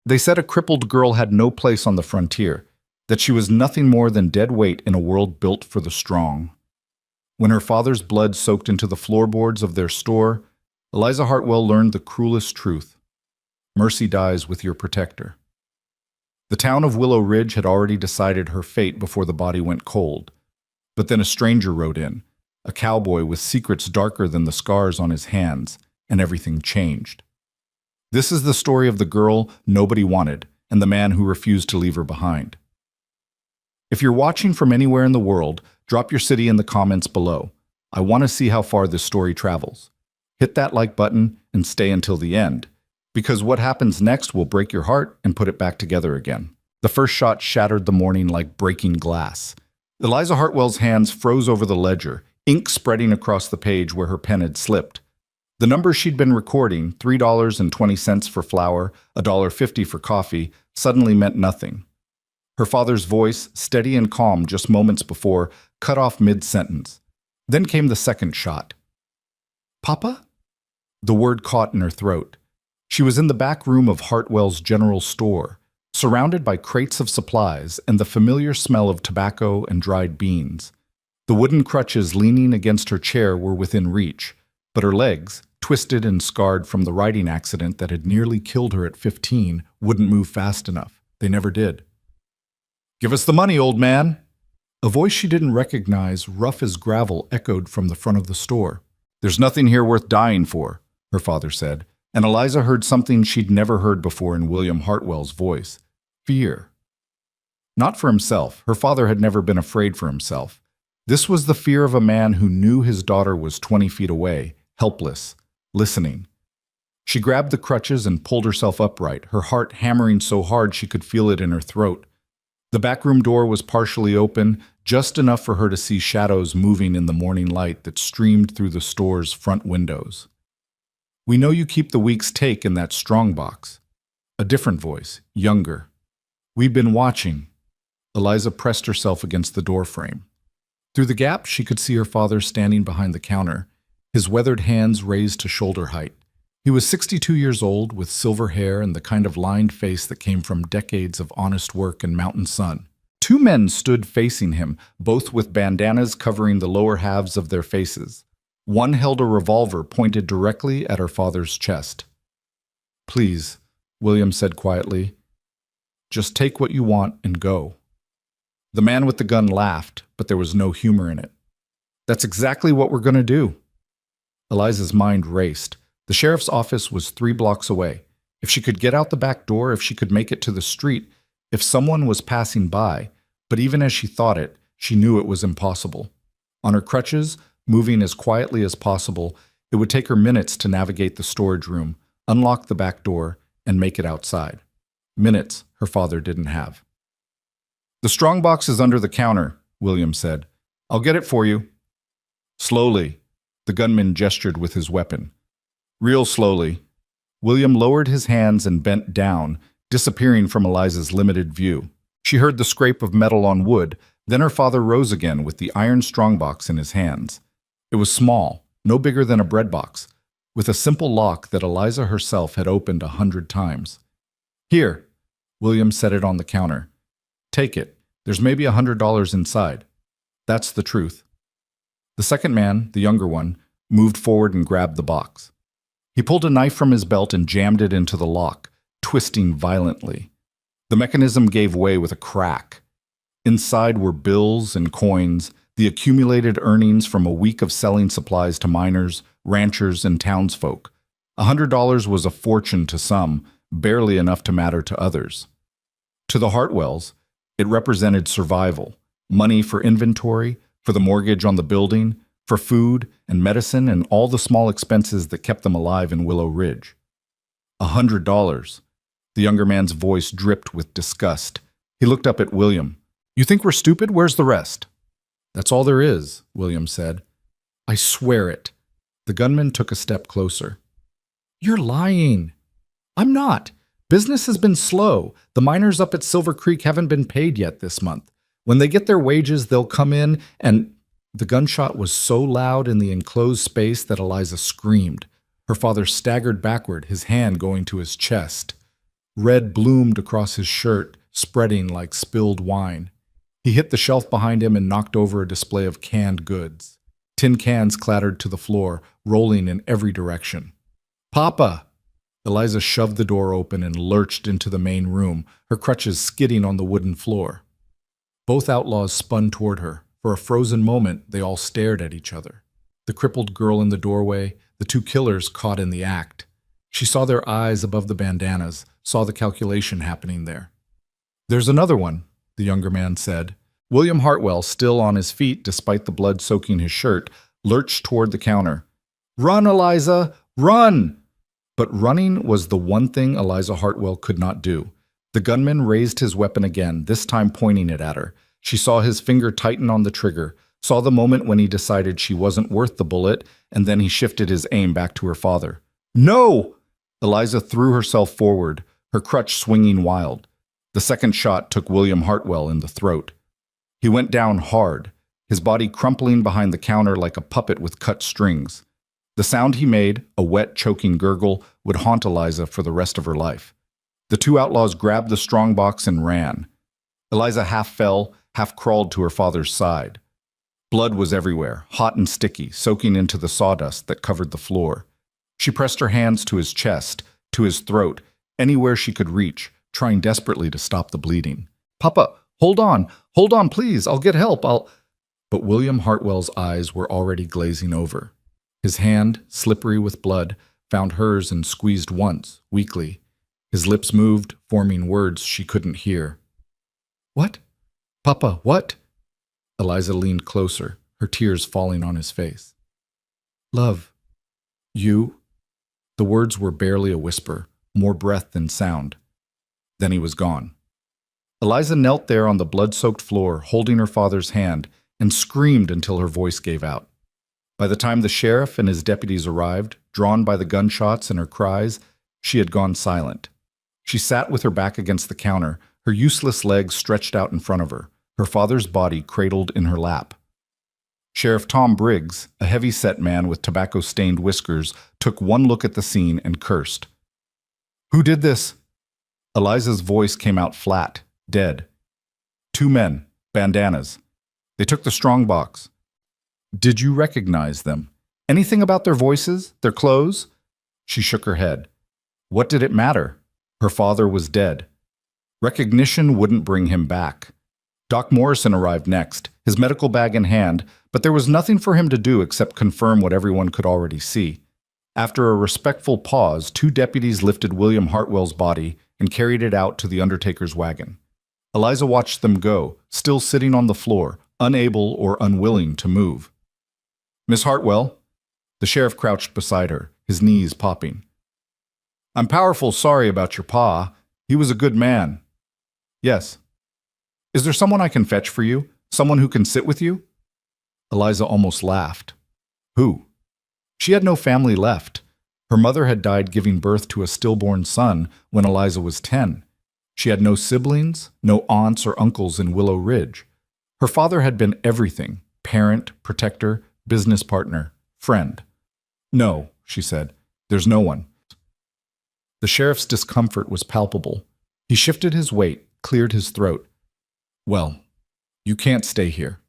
They said a crippled girl had no place on the frontier, that she was nothing more than dead weight in a world built for the strong. When her father's blood soaked into the floorboards of their store, Eliza Hartwell learned the cruelest truth. Mercy dies with your protector. The town of Willow Ridge had already decided her fate before the body went cold. But then a stranger rode in, a cowboy with secrets darker than the scars on his hands, and everything changed. This is the story of the girl nobody wanted and the man who refused to leave her behind. If you're watching from anywhere in the world, drop your city in the comments below. I want to see how far this story travels. Hit that like button and stay until the end, because what happens next will break your heart and put it back together again. The first shot shattered the morning like breaking glass. Eliza Hartwell's hands froze over the ledger, ink spreading across the page where her pen had slipped. The numbers she'd been recording, $3.20 for flour, $1.50 for coffee, suddenly meant nothing. Her father's voice, steady and calm just moments before, cut off mid-sentence. Then came the second shot. "Papa?" The word caught in her throat. She was in the back room of Hartwell's general store, surrounded by crates of supplies and the familiar smell of tobacco and dried beans. The wooden crutches leaning against her chair were within reach, but her legs, twisted and scarred from the riding accident that had nearly killed her at 15, wouldn't move fast enough. They never did. "Give us the money, old man!" A voice she didn't recognize, rough as gravel, echoed from the front of the store. "There's nothing here worth dying for," her father said, and Eliza heard something she'd never heard before in William Hartwell's voice. Fear. Not for himself. Her father had never been afraid for himself. This was the fear of a man who knew his daughter was 20 feet away, helpless, listening. She grabbed the crutches and pulled herself upright, her heart hammering so hard she could feel it in her throat. The backroom door was partially open, just enough for her to see shadows moving in the morning light that streamed through the store's front windows. "We know you keep the week's take in that strongbox." A different voice, younger. "We've been watching." Eliza pressed herself against the doorframe. Through the gap, she could see her father standing behind the counter, his weathered hands raised to shoulder height. He was 62 years old, with silver hair and the kind of lined face that came from decades of honest work and mountain sun. Two men stood facing him, both with bandanas covering the lower halves of their faces. One held a revolver pointed directly at her father's chest. "Please," William said quietly, "just take what you want and go." The man with the gun laughed, but there was no humor in it. "That's exactly what we're going to do." Eliza's mind raced. The sheriff's office was 3 blocks away. If she could get out the back door, if she could make it to the street, if someone was passing by, but even as she thought it, she knew it was impossible. On her crutches, moving as quietly as possible, it would take her minutes to navigate the storage room, unlock the back door, and make it outside. Minutes her father didn't have. "The strongbox is under the counter," William said. "I'll get it for you." Slowly, the gunman gestured with his weapon. Real slowly. William lowered his hands and bent down, disappearing from Eliza's limited view. She heard the scrape of metal on wood, then her father rose again with the iron strongbox in his hands. It was small, no bigger than a bread box, with a simple lock that Eliza herself had opened 100 times. "Here," William set it on the counter. "Take it. There's maybe $100 inside." That's the truth. The second man, the younger one, moved forward and grabbed the box. He pulled a knife from his belt and jammed it into the lock, twisting violently. The mechanism gave way with a crack. Inside were bills and coins, the accumulated earnings from a week of selling supplies to miners, ranchers, and townsfolk. $100 was a fortune to some, barely enough to matter to others. To the Hartwells, it represented survival, money for inventory, for the mortgage on the building, for food and medicine and all the small expenses that kept them alive in Willow Ridge. $100. The younger man's voice dripped with disgust. He looked up at William. "You think we're stupid? Where's the rest?" "That's all there is," William said. "I swear it." The gunman took a step closer. "You're lying." "I'm not. Business has been slow. The miners up at Silver Creek haven't been paid yet this month. When they get their wages, they'll come in and—" The gunshot was so loud in the enclosed space that Eliza screamed. Her father staggered backward, his hand going to his chest. Red bloomed across his shirt, spreading like spilled wine. He hit the shelf behind him and knocked over a display of canned goods. Tin cans clattered to the floor, rolling in every direction. "Papa!" Eliza shoved the door open and lurched into the main room, her crutches skidding on the wooden floor. Both outlaws spun toward her. For a frozen moment, they all stared at each other. The crippled girl in the doorway, the two killers caught in the act. She saw their eyes above the bandanas, saw the calculation happening there. "There's another one," the younger man said. William Hartwell, still on his feet despite the blood soaking his shirt, lurched toward the counter. "Run, Eliza! Run!" But running was the one thing Eliza Hartwell could not do. The gunman raised his weapon again, this time pointing it at her. She saw his finger tighten on the trigger, saw the moment when he decided she wasn't worth the bullet, and then he shifted his aim back to her father. "No!" Eliza threw herself forward, her crutch swinging wild. The second shot took William Hartwell in the throat. He went down hard, his body crumpling behind the counter like a puppet with cut strings. The sound he made, a wet, choking gurgle, would haunt Eliza for the rest of her life. The two outlaws grabbed the strongbox and ran. Eliza half fell, half crawled to her father's side. Blood was everywhere, hot and sticky, soaking into the sawdust that covered the floor. She pressed her hands to his chest, to his throat, anywhere she could reach, trying desperately to stop the bleeding. "Papa, hold on, please, I'll get help, But William Hartwell's eyes were already glazing over. His hand, slippery with blood, found hers and squeezed once, weakly. His lips moved, forming words she couldn't hear. "What? Papa, what?" Eliza leaned closer, her tears falling on his face. "Love. You?" The words were barely a whisper, more breath than sound. Then he was gone. Eliza knelt there on the blood-soaked floor, holding her father's hand, and screamed until her voice gave out. By the time the sheriff and his deputies arrived, drawn by the gunshots and her cries, she had gone silent. She sat with her back against the counter, her useless legs stretched out in front of her, her father's body cradled in her lap. Sheriff Tom Briggs, a heavy-set man with tobacco-stained whiskers, took one look at the scene and cursed. "Who did this?" Eliza's voice came out flat, dead. "Two men, bandanas. They took the strongbox." "Did you recognize them? Anything about their voices, their clothes?" She shook her head. What did it matter? Her father was dead. Recognition wouldn't bring him back. Doc Morrison arrived next, his medical bag in hand, but there was nothing for him to do except confirm what everyone could already see. After a respectful pause, two deputies lifted William Hartwell's body and carried it out to the undertaker's wagon. Eliza watched them go, still sitting on the floor, unable or unwilling to move. "Miss Hartwell?" The sheriff crouched beside her, his knees popping. "I'm powerful sorry about your pa. He was a good man." "Yes." "Is there someone I can fetch for you? Someone who can sit with you?" Eliza almost laughed. "Who?" She had no family left. Her mother had died giving birth to a stillborn son when Eliza was 10. She had no siblings, no aunts or uncles in Willow Ridge. Her father had been everything: parent, protector, business partner, friend. "No," she said, "there's no one." The sheriff's discomfort was palpable. He shifted his weight, cleared his throat. "Well, you can't stay here.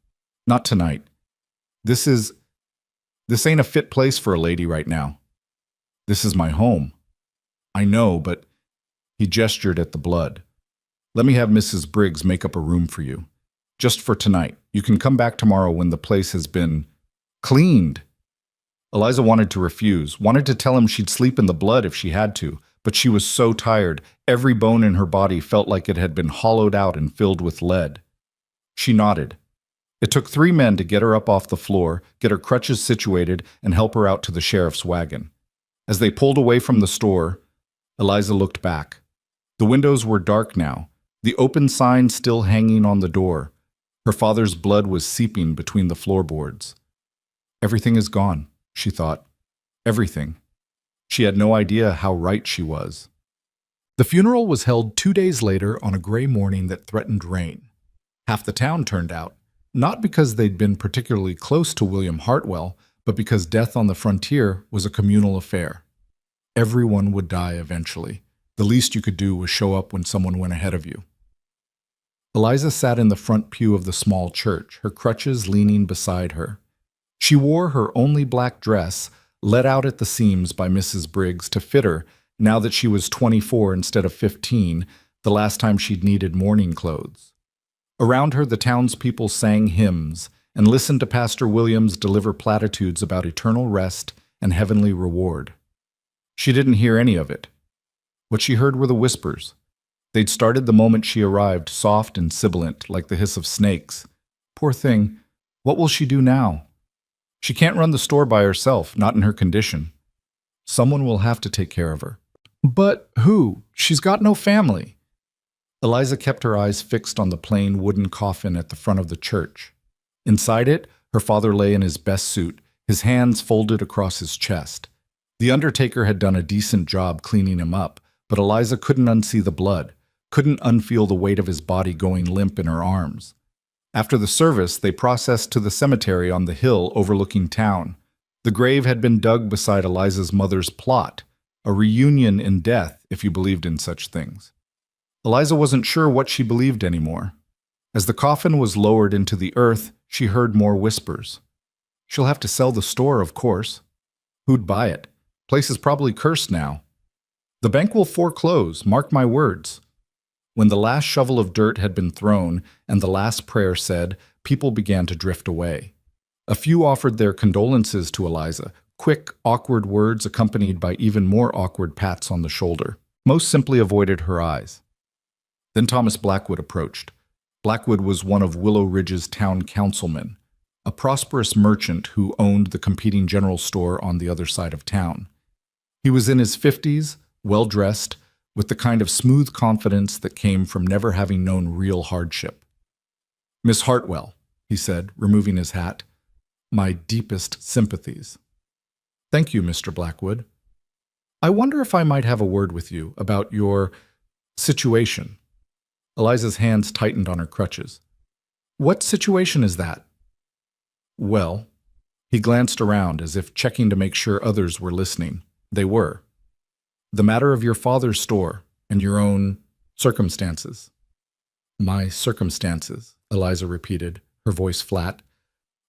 Not tonight. This ain't a fit place for a lady right now. This is my home. I know, but..." He gestured at the blood. "Let me have Mrs. Briggs make up a room for you. Just for tonight. You can come back tomorrow when the place has been cleaned." Eliza wanted to refuse, wanted to tell him she'd sleep in the blood if she had to, but she was so tired, every bone in her body felt like it had been hollowed out and filled with lead. She nodded. It took 3 men to get her up off the floor, get her crutches situated, and help her out to the sheriff's wagon. As they pulled away from the store, Eliza looked back. The windows were dark now, the open sign still hanging on the door. Her father's blood was seeping between the floorboards. Everything is gone, she thought. Everything. She had no idea how right she was. The funeral was held 2 days later on a gray morning that threatened rain. Half the town turned out, not because they'd been particularly close to William Hartwell, but because death on the frontier was a communal affair. Everyone would die eventually. The least you could do was show up when someone went ahead of you. Eliza sat in the front pew of the small church, her crutches leaning beside her. She wore her only black dress, let out at the seams by Mrs. Briggs to fit her now that she was 24 instead of 15, the last time she'd needed mourning clothes. Around her, the townspeople sang hymns and listened to Pastor Williams deliver platitudes about eternal rest and heavenly reward. She didn't hear any of it. What she heard were the whispers. They'd started the moment she arrived, soft and sibilant, like the hiss of snakes. Poor thing, what will she do now? She can't run the store by herself, not in her condition. Someone will have to take care of her. But who? She's got no family. Eliza kept her eyes fixed on the plain wooden coffin at the front of the church. Inside it, her father lay in his best suit, his hands folded across his chest. The undertaker had done a decent job cleaning him up, but Eliza couldn't unsee the blood, couldn't unfeel the weight of his body going limp in her arms. After the service, they processed to the cemetery on the hill overlooking town. The grave had been dug beside Eliza's mother's plot, a reunion in death, if you believed in such things. Eliza wasn't sure what she believed anymore. As the coffin was lowered into the earth, she heard more whispers. She'll have to sell the store, of course. Who'd buy it? Place is probably cursed now. The bank will foreclose, mark my words. When the last shovel of dirt had been thrown and the last prayer said, people began to drift away. A few offered their condolences to Eliza, quick, awkward words accompanied by even more awkward pats on the shoulder. Most simply avoided her eyes. Then Thomas Blackwood approached. Blackwood was one of Willow Ridge's town councilmen, a prosperous merchant who owned the competing general store on the other side of town. He was in his 50s, well-dressed, with the kind of smooth confidence that came from never having known real hardship. "Miss Hartwell," he said, removing his hat, "my deepest sympathies." "Thank you, Mr. Blackwood. I wonder if I might have a word with you about your situation." Eliza's hands tightened on her crutches. "What situation is that?" "Well," he glanced around as if checking to make sure others were listening. They were. "The matter of your father's store and your own circumstances." "My circumstances," Eliza repeated, her voice flat.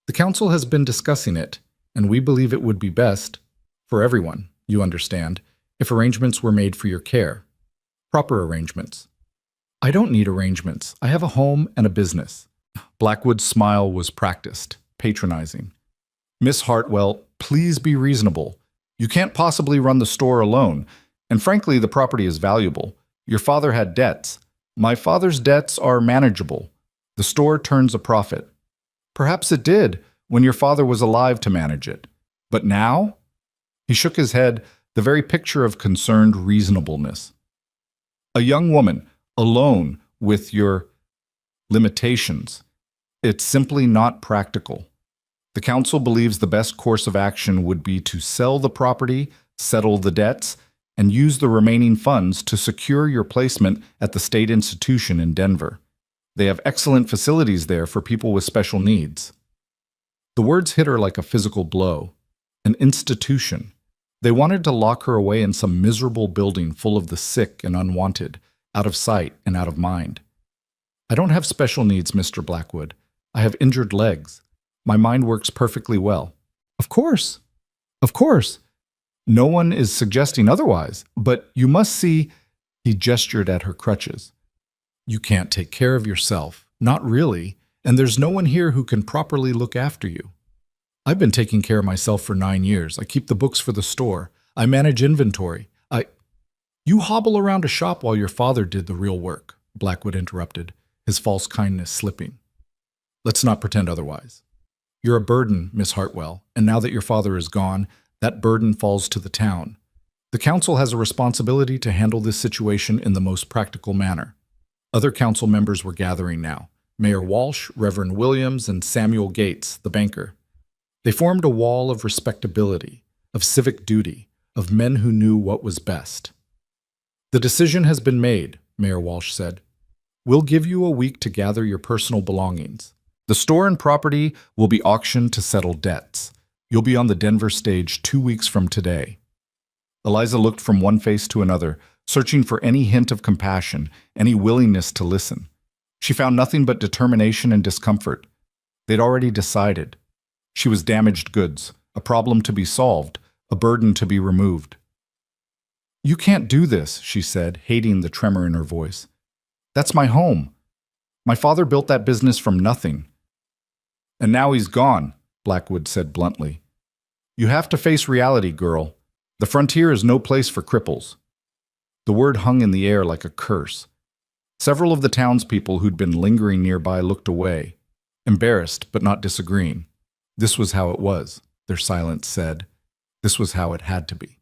"The council has been discussing it, and we believe it would be best, for everyone, you understand, if arrangements were made for your care. Proper arrangements." "I don't need arrangements. I have a home and a business." Blackwood's smile was practiced, patronizing. "Miss Hartwell, please be reasonable. You can't possibly run the store alone, and frankly, the property is valuable. Your father had debts. My father's debts are manageable. The store turns a profit. Perhaps it did when your father was alive to manage it. But now?" He shook his head, the very picture of concerned reasonableness. "A young woman, alone with your limitations. It's simply not practical. The council believes the best course of action would be to sell the property, settle the debts, and use the remaining funds to secure your placement at the state institution in Denver. They have excellent facilities there for people with special needs." The words hit her like a physical blow. An institution. They wanted to lock her away in some miserable building full of the sick and unwanted, out of sight and out of mind. "I don't have special needs, Mr. Blackwood. I have injured legs. My mind works perfectly well." "Of course. Of course. No one is suggesting otherwise. But you must see," he gestured at her crutches. "You can't take care of yourself. Not really. And there's no one here who can properly look after you. I've been taking care of myself for 9 years. I keep the books for the store. I manage inventory. You hobble around a shop while your father did the real work," Blackwood interrupted, his false kindness slipping. "Let's not pretend otherwise. You're a burden, Miss Hartwell, and now that your father is gone, that burden falls to the town. The council has a responsibility to handle this situation in the most practical manner." Other council members were gathering now. Mayor Walsh, Reverend Williams, and Samuel Gates, the banker. They formed a wall of respectability, of civic duty, of men who knew what was best. "The decision has been made," Mayor Walsh said. "We'll give you a week to gather your personal belongings. The store and property will be auctioned to settle debts. You'll be on the Denver stage 2 weeks from today." Eliza looked from one face to another, searching for any hint of compassion, any willingness to listen. She found nothing but determination and discomfort. They'd already decided. She was damaged goods, a problem to be solved, a burden to be removed. "You can't do this," she said, hating the tremor in her voice. "That's my home. My father built that business from nothing. And now he's gone," Blackwood said bluntly. "You have to face reality, girl. The frontier is no place for cripples." The word hung in the air like a curse. Several of the townspeople who'd been lingering nearby looked away, embarrassed but not disagreeing. This was how it was, their silence said. This was how it had to be.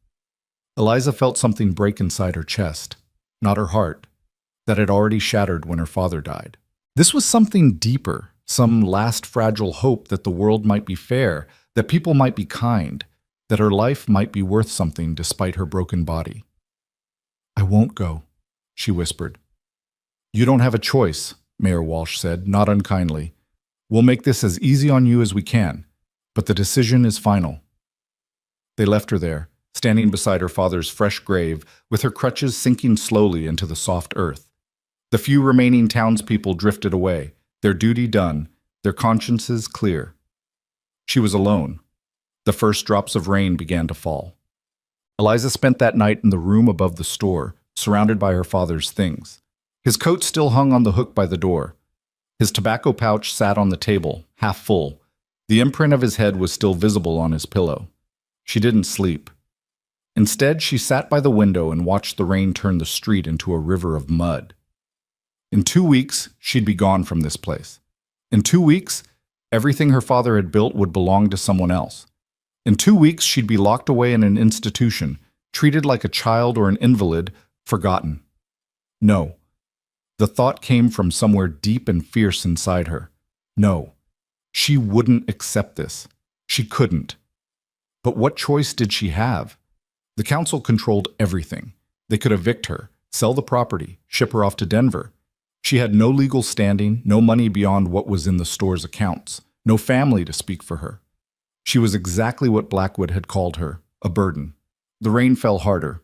Eliza felt something break inside her chest, not her heart, that had already shattered when her father died. This was something deeper, some last fragile hope that the world might be fair, that people might be kind, that her life might be worth something despite her broken body. "I won't go," she whispered. "You don't have a choice," Mayor Walsh said, not unkindly. "We'll make this as easy on you as we can, but the decision is final." They left her there, standing beside her father's fresh grave, with her crutches sinking slowly into the soft earth. The few remaining townspeople drifted away, their duty done, their consciences clear. She was alone. The first drops of rain began to fall. Eliza spent that night in the room above the store, surrounded by her father's things. His coat still hung on the hook by the door. His tobacco pouch sat on the table, half full. The imprint of his head was still visible on his pillow. She didn't sleep. Instead, she sat by the window and watched the rain turn the street into a river of mud. In 2 weeks, she'd be gone from this place. In 2 weeks, everything her father had built would belong to someone else. In 2 weeks, she'd be locked away in an institution, treated like a child or an invalid, forgotten. No. The thought came from somewhere deep and fierce inside her. No. She wouldn't accept this. She couldn't. But what choice did she have? The council controlled everything. They could evict her, sell the property, ship her off to Denver. She had no legal standing, no money beyond what was in the store's accounts, no family to speak for her. She was exactly what Blackwood had called her, a burden. The rain fell harder.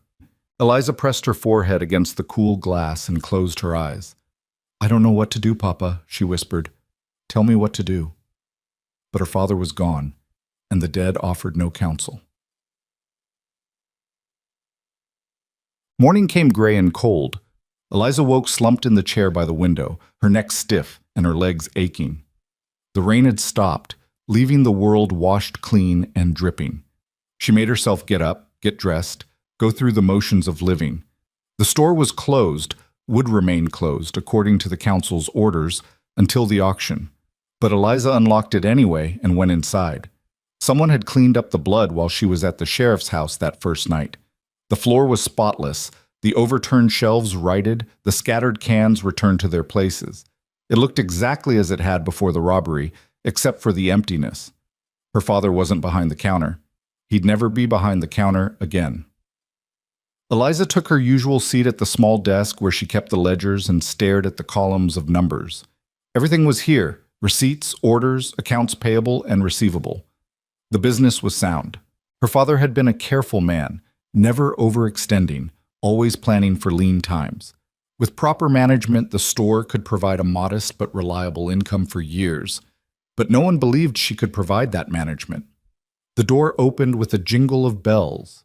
Eliza pressed her forehead against the cool glass and closed her eyes. "I don't know what to do, Papa," she whispered. "Tell me what to do." But her father was gone, and the dead offered no counsel. Morning came gray and cold. Eliza woke slumped in the chair by the window, her neck stiff and her legs aching. The rain had stopped, leaving the world washed clean and dripping. She made herself get up, get dressed, go through the motions of living. The store was closed, would remain closed according to the council's orders, until the auction. But Eliza unlocked it anyway and went inside. Someone had cleaned up the blood while she was at the sheriff's house that first night. The floor was spotless, the overturned shelves righted, the scattered cans returned to their places. It looked exactly as it had before the robbery, except for the emptiness. Her father wasn't behind the counter. He'd never be behind the counter again. Eliza took her usual seat at the small desk where she kept the ledgers and stared at the columns of numbers. Everything was here: receipts, orders, accounts payable and receivable. The business was sound. Her father had been a careful man, never overextending, always planning for lean times. With proper management, the store could provide a modest but reliable income for years. But no one believed she could provide that management. The door opened with a jingle of bells.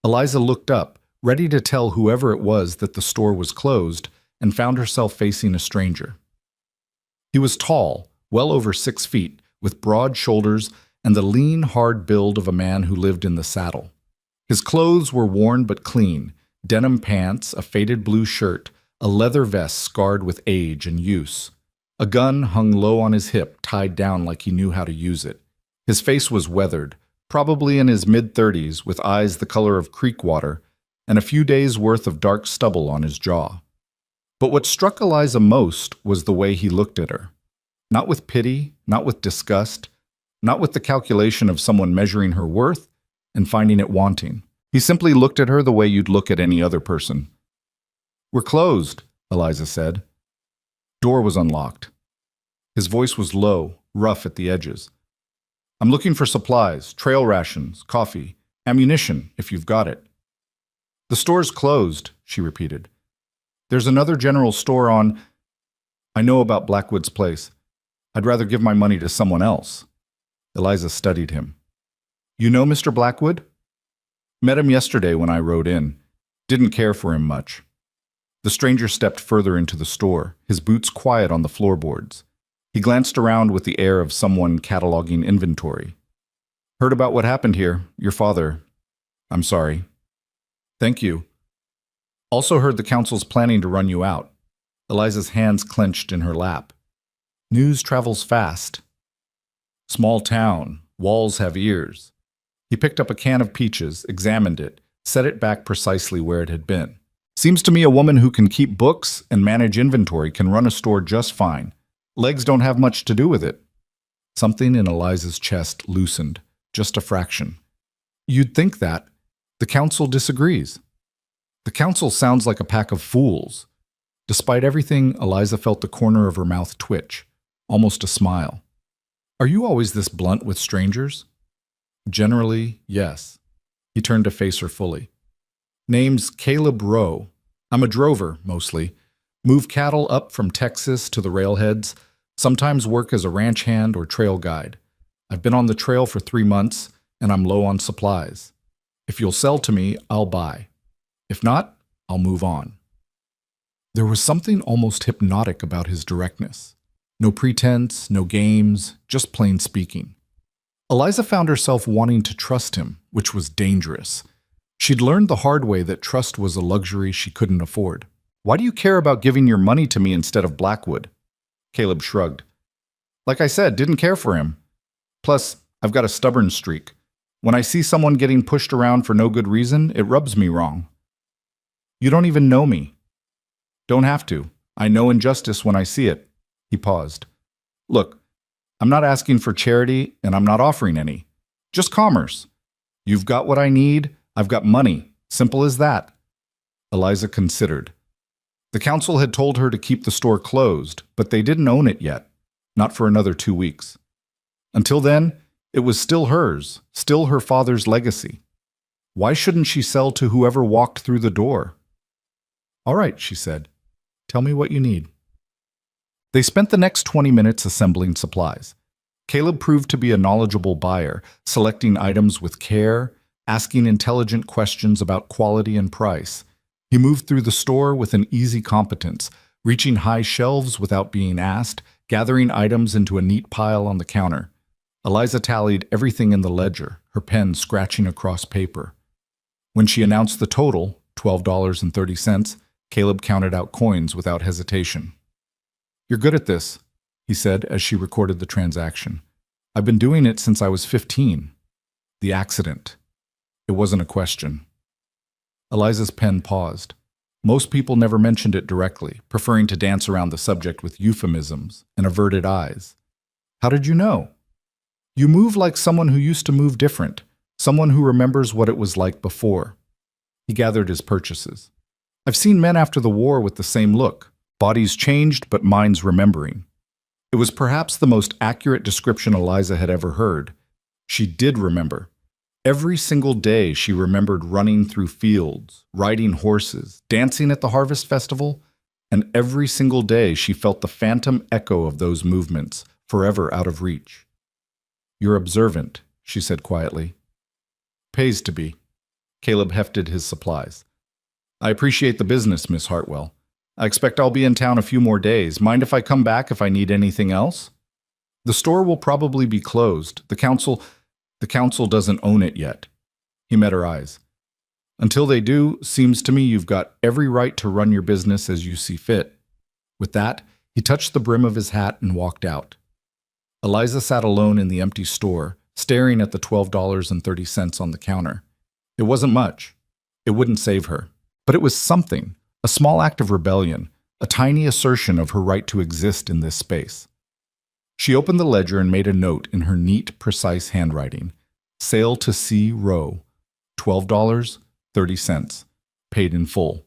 Eliza looked up, ready to tell whoever it was that the store was closed, and found herself facing a stranger. He was tall, well over 6 feet, with broad shoulders and the lean, hard build of a man who lived in the saddle. His clothes were worn but clean: denim pants, a faded blue shirt, a leather vest scarred with age and use. A gun hung low on his hip, tied down like he knew how to use it. His face was weathered, probably in his mid-30s, with eyes the color of creek water, and a few days' worth of dark stubble on his jaw. But what struck Eliza most was the way he looked at her. Not with pity, not with disgust, not with the calculation of someone measuring her worth and finding it wanting. He simply looked at her the way you'd look at any other person. "We're closed," Eliza said. Door was unlocked. His voice was low, rough at the edges. "I'm looking for supplies, trail rations, coffee, ammunition, if you've got it." "The store's closed," she repeated. There's another general store on... I know about Blackwood's place. I'd rather give my money to someone else. Eliza studied him. You know Mr. Blackwood? Met him yesterday when I rode in. Didn't care for him much. The stranger stepped further into the store, his boots quiet on the floorboards. He glanced around with the air of someone cataloging inventory. Heard about what happened here, your father. I'm sorry. Thank you. Also heard the council's planning to run you out. Eliza's hands clenched in her lap. News travels fast. Small town, walls have ears. He picked up a can of peaches, examined it, set it back precisely where it had been. Seems to me a woman who can keep books and manage inventory can run a store just fine. Legs don't have much to do with it. Something in Eliza's chest loosened, just a fraction. You'd think that. The council disagrees. The council sounds like a pack of fools. Despite everything, Eliza felt the corner of her mouth twitch, almost a smile. Are you always this blunt with strangers? Generally, yes. He turned to face her fully. Name's Caleb Rowe. I'm a drover, mostly. Move cattle up from Texas to the railheads, sometimes work as a ranch hand or trail guide. I've been on the trail for 3 months, and I'm low on supplies. If you'll sell to me, I'll buy. If not, I'll move on. There was something almost hypnotic about his directness. No pretense, no games, just plain speaking. Eliza found herself wanting to trust him, which was dangerous. She'd learned the hard way that trust was a luxury she couldn't afford. Why do you care about giving your money to me instead of Blackwood? Caleb shrugged. Like I said, didn't care for him. Plus, I've got a stubborn streak. When I see someone getting pushed around for no good reason, it rubs me wrong. You don't even know me. Don't have to. I know injustice when I see it. He paused. Look, I'm not asking for charity, and I'm not offering any. Just commerce. You've got what I need, I've got money. Simple as that. Eliza considered. The council had told her to keep the store closed, but they didn't own it yet. Not for another 2 weeks. Until then, it was still hers, still her father's legacy. Why shouldn't she sell to whoever walked through the door? All right, she said. Tell me what you need. They spent the next 20 minutes assembling supplies. Caleb proved to be a knowledgeable buyer, selecting items with care, asking intelligent questions about quality and price. He moved through the store with an easy competence, reaching high shelves without being asked, gathering items into a neat pile on the counter. Eliza tallied everything in the ledger, her pen scratching across paper. When she announced the total, $12.30, Caleb counted out coins without hesitation. You're good at this, he said as she recorded the transaction. I've been doing it since I was 15. The accident. It wasn't a question. Eliza's pen paused. Most people never mentioned it directly, preferring to dance around the subject with euphemisms and averted eyes. How did you know? You move like someone who used to move different, someone who remembers what it was like before. He gathered his purchases. I've seen men after the war with the same look. Bodies changed, but minds remembering. It was perhaps the most accurate description Eliza had ever heard. She did remember. Every single day she remembered running through fields, riding horses, dancing at the harvest festival, and every single day she felt the phantom echo of those movements, forever out of reach. You're observant, she said quietly. Pays to be. Caleb hefted his supplies. I appreciate the business, Miss Hartwell. I expect I'll be in town a few more days. Mind if I come back if I need anything else? The store will probably be closed. The council doesn't own it yet. He met her eyes. Until they do, seems to me you've got every right to run your business as you see fit. With that, he touched the brim of his hat and walked out. Eliza sat alone in the empty store, staring at the $12.30 on the counter. It wasn't much. It wouldn't save her. But it was something, a small act of rebellion, a tiny assertion of her right to exist in this space. She opened the ledger and made a note in her neat, precise handwriting. Sale to C. Rowe, $12.30, paid in full.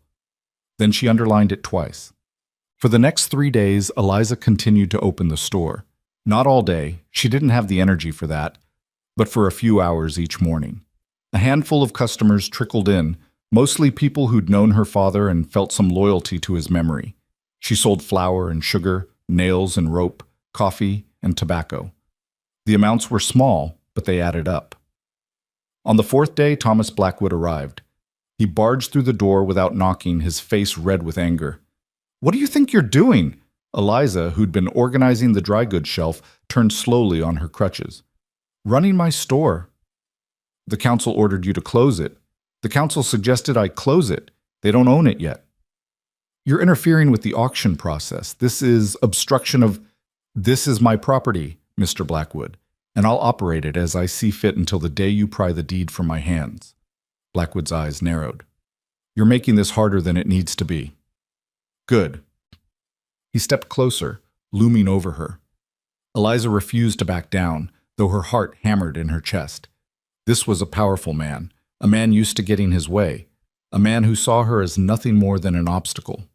Then she underlined it twice. For the next 3 days, Eliza continued to open the store. Not all day, she didn't have the energy for that, but for a few hours each morning. A handful of customers trickled in, Mostly people who'd known her father and felt some loyalty to his memory. She sold flour and sugar, nails and rope, coffee and tobacco. The amounts were small, but they added up. On the fourth day, Thomas Blackwood arrived. He barged through the door without knocking, his face red with anger. "What do you think you're doing?" Eliza, who'd been organizing the dry goods shelf, turned slowly on her crutches. "Running my store." "The council ordered you to close it." "The council suggested I close it. They don't own it yet." "You're interfering with the auction process. This is obstruction of—" "This is my property, Mr. Blackwood, and I'll operate it as I see fit until the day you pry the deed from my hands." Blackwood's eyes narrowed. "You're making this harder than it needs to be." "Good." He stepped closer, looming over her. Eliza refused to back down, though her heart hammered in her chest. This was a powerful man, a man used to getting his way, a man who saw her as nothing more than an obstacle.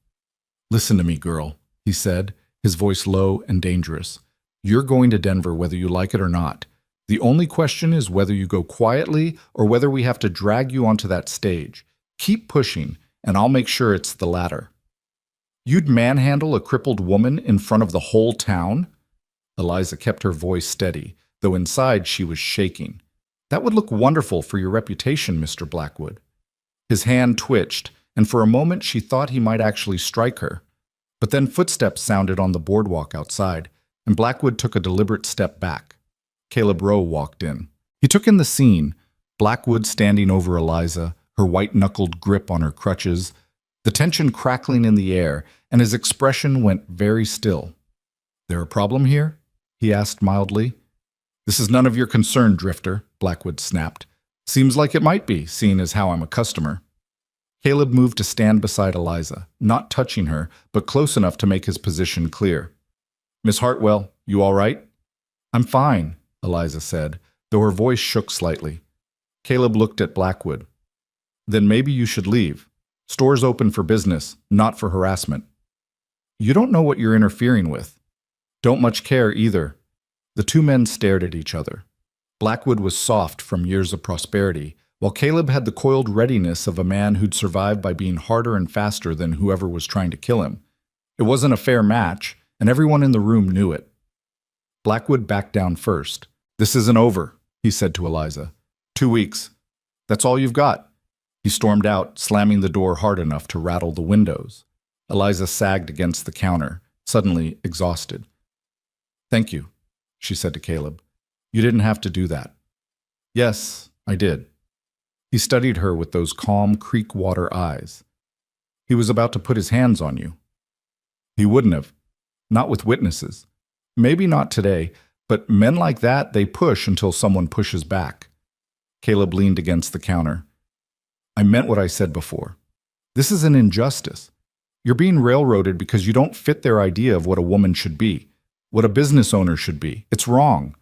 "Listen to me, girl," he said, his voice low and dangerous. "You're going to Denver whether you like it or not. The only question is whether you go quietly or whether we have to drag you onto that stage. Keep pushing, and I'll make sure it's the latter." "You'd manhandle a crippled woman in front of the whole town?" Eliza kept her voice steady, though inside she was shaking. "That would look wonderful for your reputation, Mr. Blackwood." His hand twitched, and for a moment she thought he might actually strike her. But then footsteps sounded on the boardwalk outside, and Blackwood took a deliberate step back. Caleb Rowe walked in. He took in the scene, Blackwood standing over Eliza, her white-knuckled grip on her crutches, the tension crackling in the air, and his expression went very still. "There a problem here?" he asked mildly. "This is none of your concern, Drifter," Blackwood snapped. "Seems like it might be, seeing as how I'm a customer." Caleb moved to stand beside Eliza, not touching her, but close enough to make his position clear. "Miss Hartwell, you all right?" "I'm fine," Eliza said, though her voice shook slightly. Caleb looked at Blackwood. "Then maybe you should leave. Store's open for business, not for harassment." "You don't know what you're interfering with." "Don't much care either." The two men stared at each other. Blackwood was soft from years of prosperity, while Caleb had the coiled readiness of a man who'd survived by being harder and faster than whoever was trying to kill him. It wasn't a fair match, and everyone in the room knew it. Blackwood backed down first. "This isn't over," he said to Eliza. 2 weeks. That's all you've got." He stormed out, slamming the door hard enough to rattle the windows. Eliza sagged against the counter, suddenly exhausted. "Thank you," she said to Caleb. "You didn't have to do that." "Yes, I did." He studied her with those calm creek water eyes. "He was about to put his hands on you." "He wouldn't have. Not with witnesses. Maybe not today, but men like that, they push until someone pushes back." Caleb leaned against the counter. "I meant what I said before. This is an injustice. You're being railroaded because you don't fit their idea of what a woman should be, what a business owner should be. It's wrong."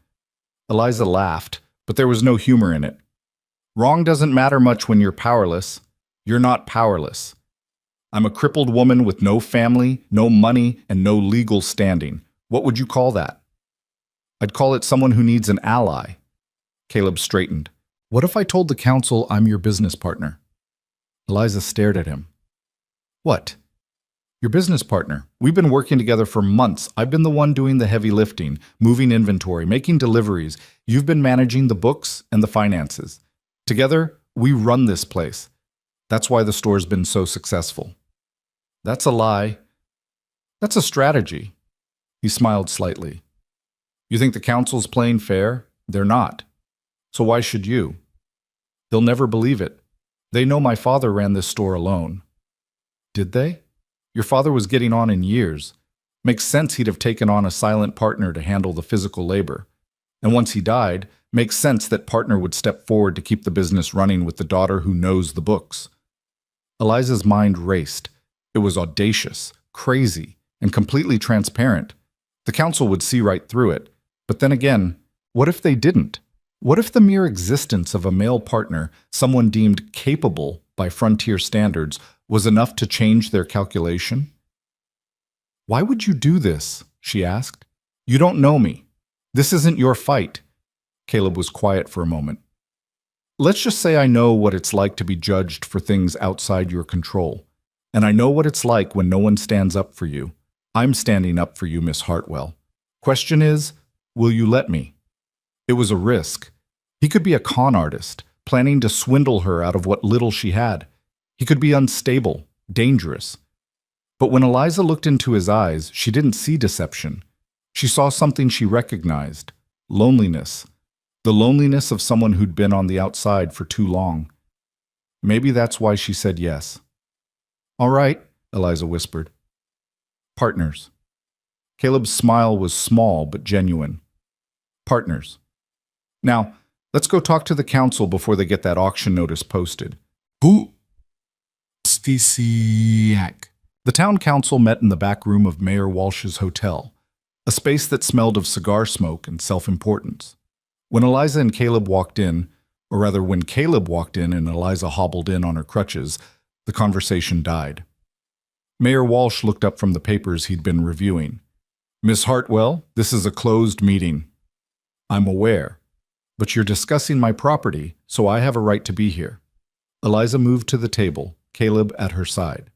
Eliza laughed, but there was no humor in it. "Wrong doesn't matter much when you're powerless. You're not powerless. I'm a crippled woman with no family, no money, and no legal standing. What would you call that?" "I'd call it someone who needs an ally." Caleb straightened. "What if I told the council I'm your business partner?" Eliza stared at him. "What?" "Your business partner. We've been working together for months. I've been the one doing the heavy lifting, moving inventory, making deliveries. You've been managing the books and the finances. Together, we run this place. That's why the store's been so successful." "That's a lie." "That's a strategy." He smiled slightly. "You think the council's playing fair? They're not. So why should you?" "They'll never believe it. They know my father ran this store alone." "Did they? Your father was getting on in years. Makes sense he'd have taken on a silent partner to handle the physical labor. And once he died, makes sense that partner would step forward to keep the business running with the daughter who knows the books." Eliza's mind raced. It was audacious, crazy, and completely transparent. The council would see right through it. But then again, what if they didn't? What if the mere existence of a male partner, someone deemed capable by frontier standards, was enough to change their calculation? "Why would you do this?" she asked. "You don't know me. This isn't your fight." Caleb was quiet for a moment. Let's just say I know what it's like to be judged for things outside your control. And I know what it's like when no one stands up for you. I'm standing up for you, Miss Hartwell. Question is, will you let me? It was a risk. He could be a con artist, planning to swindle her out of what little she had. He could be unstable, dangerous. But when Eliza looked into his eyes, she didn't see deception. She saw something she recognized: loneliness. The loneliness of someone who'd been on the outside for too long. Maybe that's why she said yes. All right, Eliza whispered. Partners. Caleb's smile was small but genuine. Partners. Now, let's go talk to the council before they get that auction notice posted. Who? Stisiak. The town council met in the back room of Mayor Walsh's hotel, a space that smelled of cigar smoke and self-importance. When Eliza and Caleb walked in, or rather when Caleb walked in and Eliza hobbled in on her crutches, the conversation died. Mayor Walsh looked up from the papers he'd been reviewing. Miss Hartwell, this is a closed meeting. I'm aware, but you're discussing my property, so I have a right to be here. Eliza moved to the table, Caleb at her side.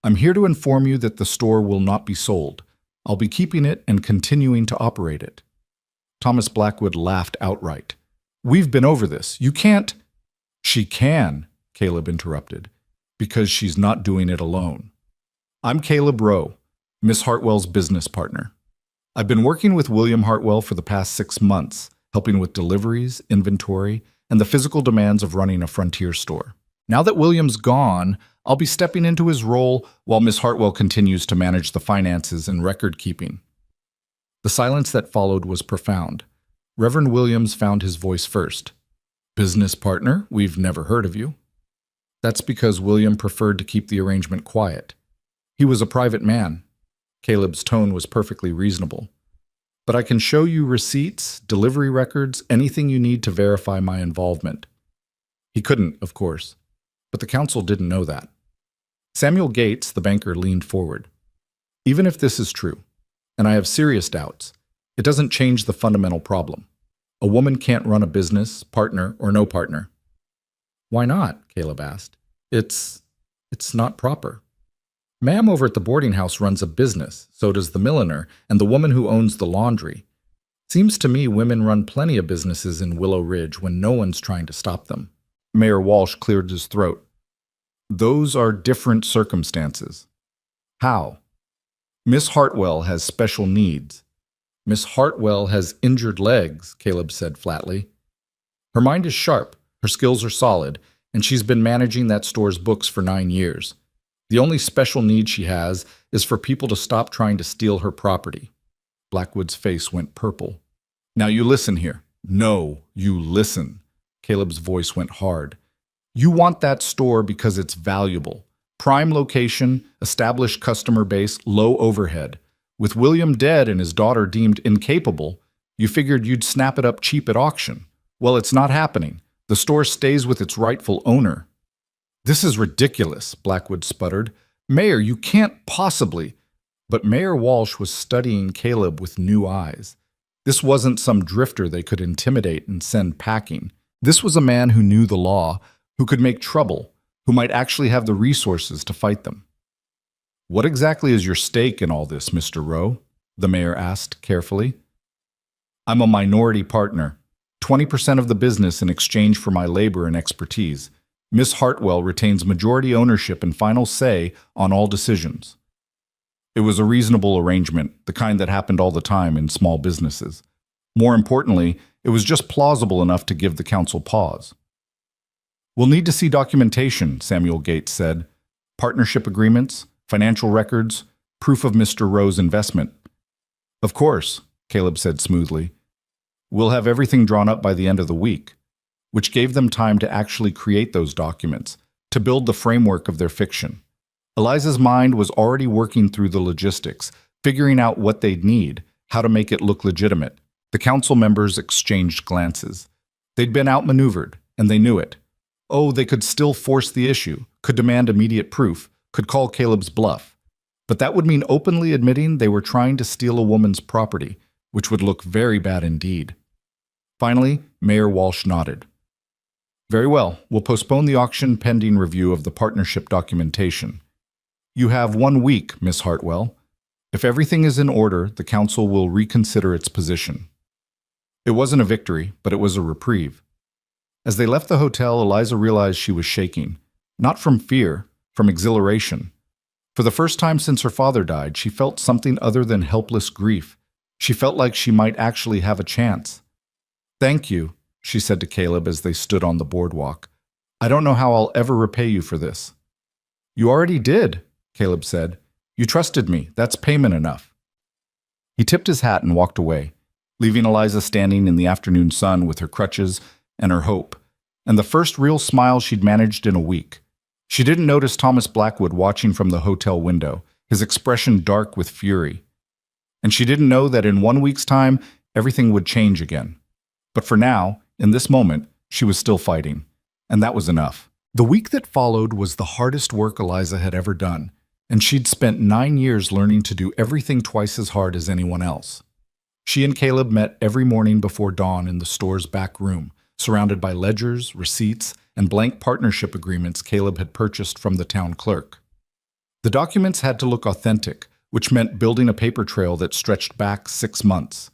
I'm here to inform you that the store will not be sold. I'll be keeping it and continuing to operate it. Thomas Blackwood laughed outright. We've been over this. You can't. She can, Caleb interrupted, because she's not doing it alone. I'm Caleb Rowe, Miss Hartwell's business partner. I've been working with William Hartwell for the past 6 months, helping with deliveries, inventory, and the physical demands of running a frontier store. Now that William's gone, I'll be stepping into his role while Miss Hartwell continues to manage the finances and record keeping. The silence that followed was profound. Reverend Williams found his voice first. Business partner, we've never heard of you. That's because William preferred to keep the arrangement quiet. He was a private man. Caleb's tone was perfectly reasonable. But I can show you receipts, delivery records, anything you need to verify my involvement. He couldn't, of course, but the council didn't know that. Samuel Gates, the banker, leaned forward. Even if this is true, and I have serious doubts, it doesn't change the fundamental problem. A woman can't run a business, partner or no partner. Why not? Caleb asked. It's not proper. Ma'am over at the boarding house runs a business, so does the milliner and the woman who owns the laundry. Seems to me women run plenty of businesses in Willow Ridge when no one's trying to stop them. Mayor Walsh cleared his throat. Those are different circumstances. How? Miss Hartwell has special needs. Miss Hartwell has injured legs, Caleb said flatly. Her mind is sharp, her skills are solid, and she's been managing that store's books for 9 years. The only special need she has is for people to stop trying to steal her property. Blackwood's face went purple. Now you listen here. No, you listen. Caleb's voice went hard. You want that store because it's valuable. Prime location, established customer base, low overhead. With William dead and his daughter deemed incapable, you figured you'd snap it up cheap at auction. Well, it's not happening. The store stays with its rightful owner. This is ridiculous, Blackwood sputtered. Mayor, you can't possibly. But Mayor Walsh was studying Caleb with new eyes. This wasn't some drifter they could intimidate and send packing. This was a man who knew the law, who could make trouble, who might actually have the resources to fight them. What exactly is your stake in all this, Mr. Rowe? The mayor asked carefully. I'm a minority partner, 20% of the business in exchange for my labor and expertise. Miss Hartwell retains majority ownership and final say on all decisions. It was a reasonable arrangement, the kind that happened all the time in small businesses. More importantly, it was just plausible enough to give the council pause. We'll need to see documentation, Samuel Gates said. Partnership agreements, financial records, proof of Mr. Rowe's investment. Of course, Caleb said smoothly. We'll have everything drawn up by the end of the week, which gave them time to actually create those documents, to build the framework of their fiction. Eliza's mind was already working through the logistics, figuring out what they'd need, how to make it look legitimate. The council members exchanged glances. They'd been outmaneuvered, and they knew it. Oh, they could still force the issue, could demand immediate proof, could call Caleb's bluff. But that would mean openly admitting they were trying to steal a woman's property, which would look very bad indeed. Finally, Mayor Walsh nodded. Very well. We'll postpone the auction pending review of the partnership documentation. You have 1 week, Miss Hartwell. If everything is in order, the council will reconsider its position. It wasn't a victory, but it was a reprieve. As they left the hotel, Eliza realized she was shaking. Not from fear, from exhilaration. For the first time since her father died, she felt something other than helpless grief. She felt like she might actually have a chance. "Thank you," she said to Caleb as they stood on the boardwalk. "I don't know how I'll ever repay you for this." "You already did," Caleb said. "You trusted me. That's payment enough." He tipped his hat and walked away, leaving Eliza standing in the afternoon sun with her crutches and her hope, and the first real smile she'd managed in a week. She didn't notice Thomas Blackwood watching from the hotel window, his expression dark with fury. And she didn't know that in 1 week's time, everything would change again. But for now, in this moment, she was still fighting, and that was enough. The week that followed was the hardest work Eliza had ever done, and she'd spent 9 years learning to do everything twice as hard as anyone else. She and Caleb met every morning before dawn in the store's back room, surrounded by ledgers, receipts, and blank partnership agreements Caleb had purchased from the town clerk. The documents had to look authentic, which meant building a paper trail that stretched back 6 months,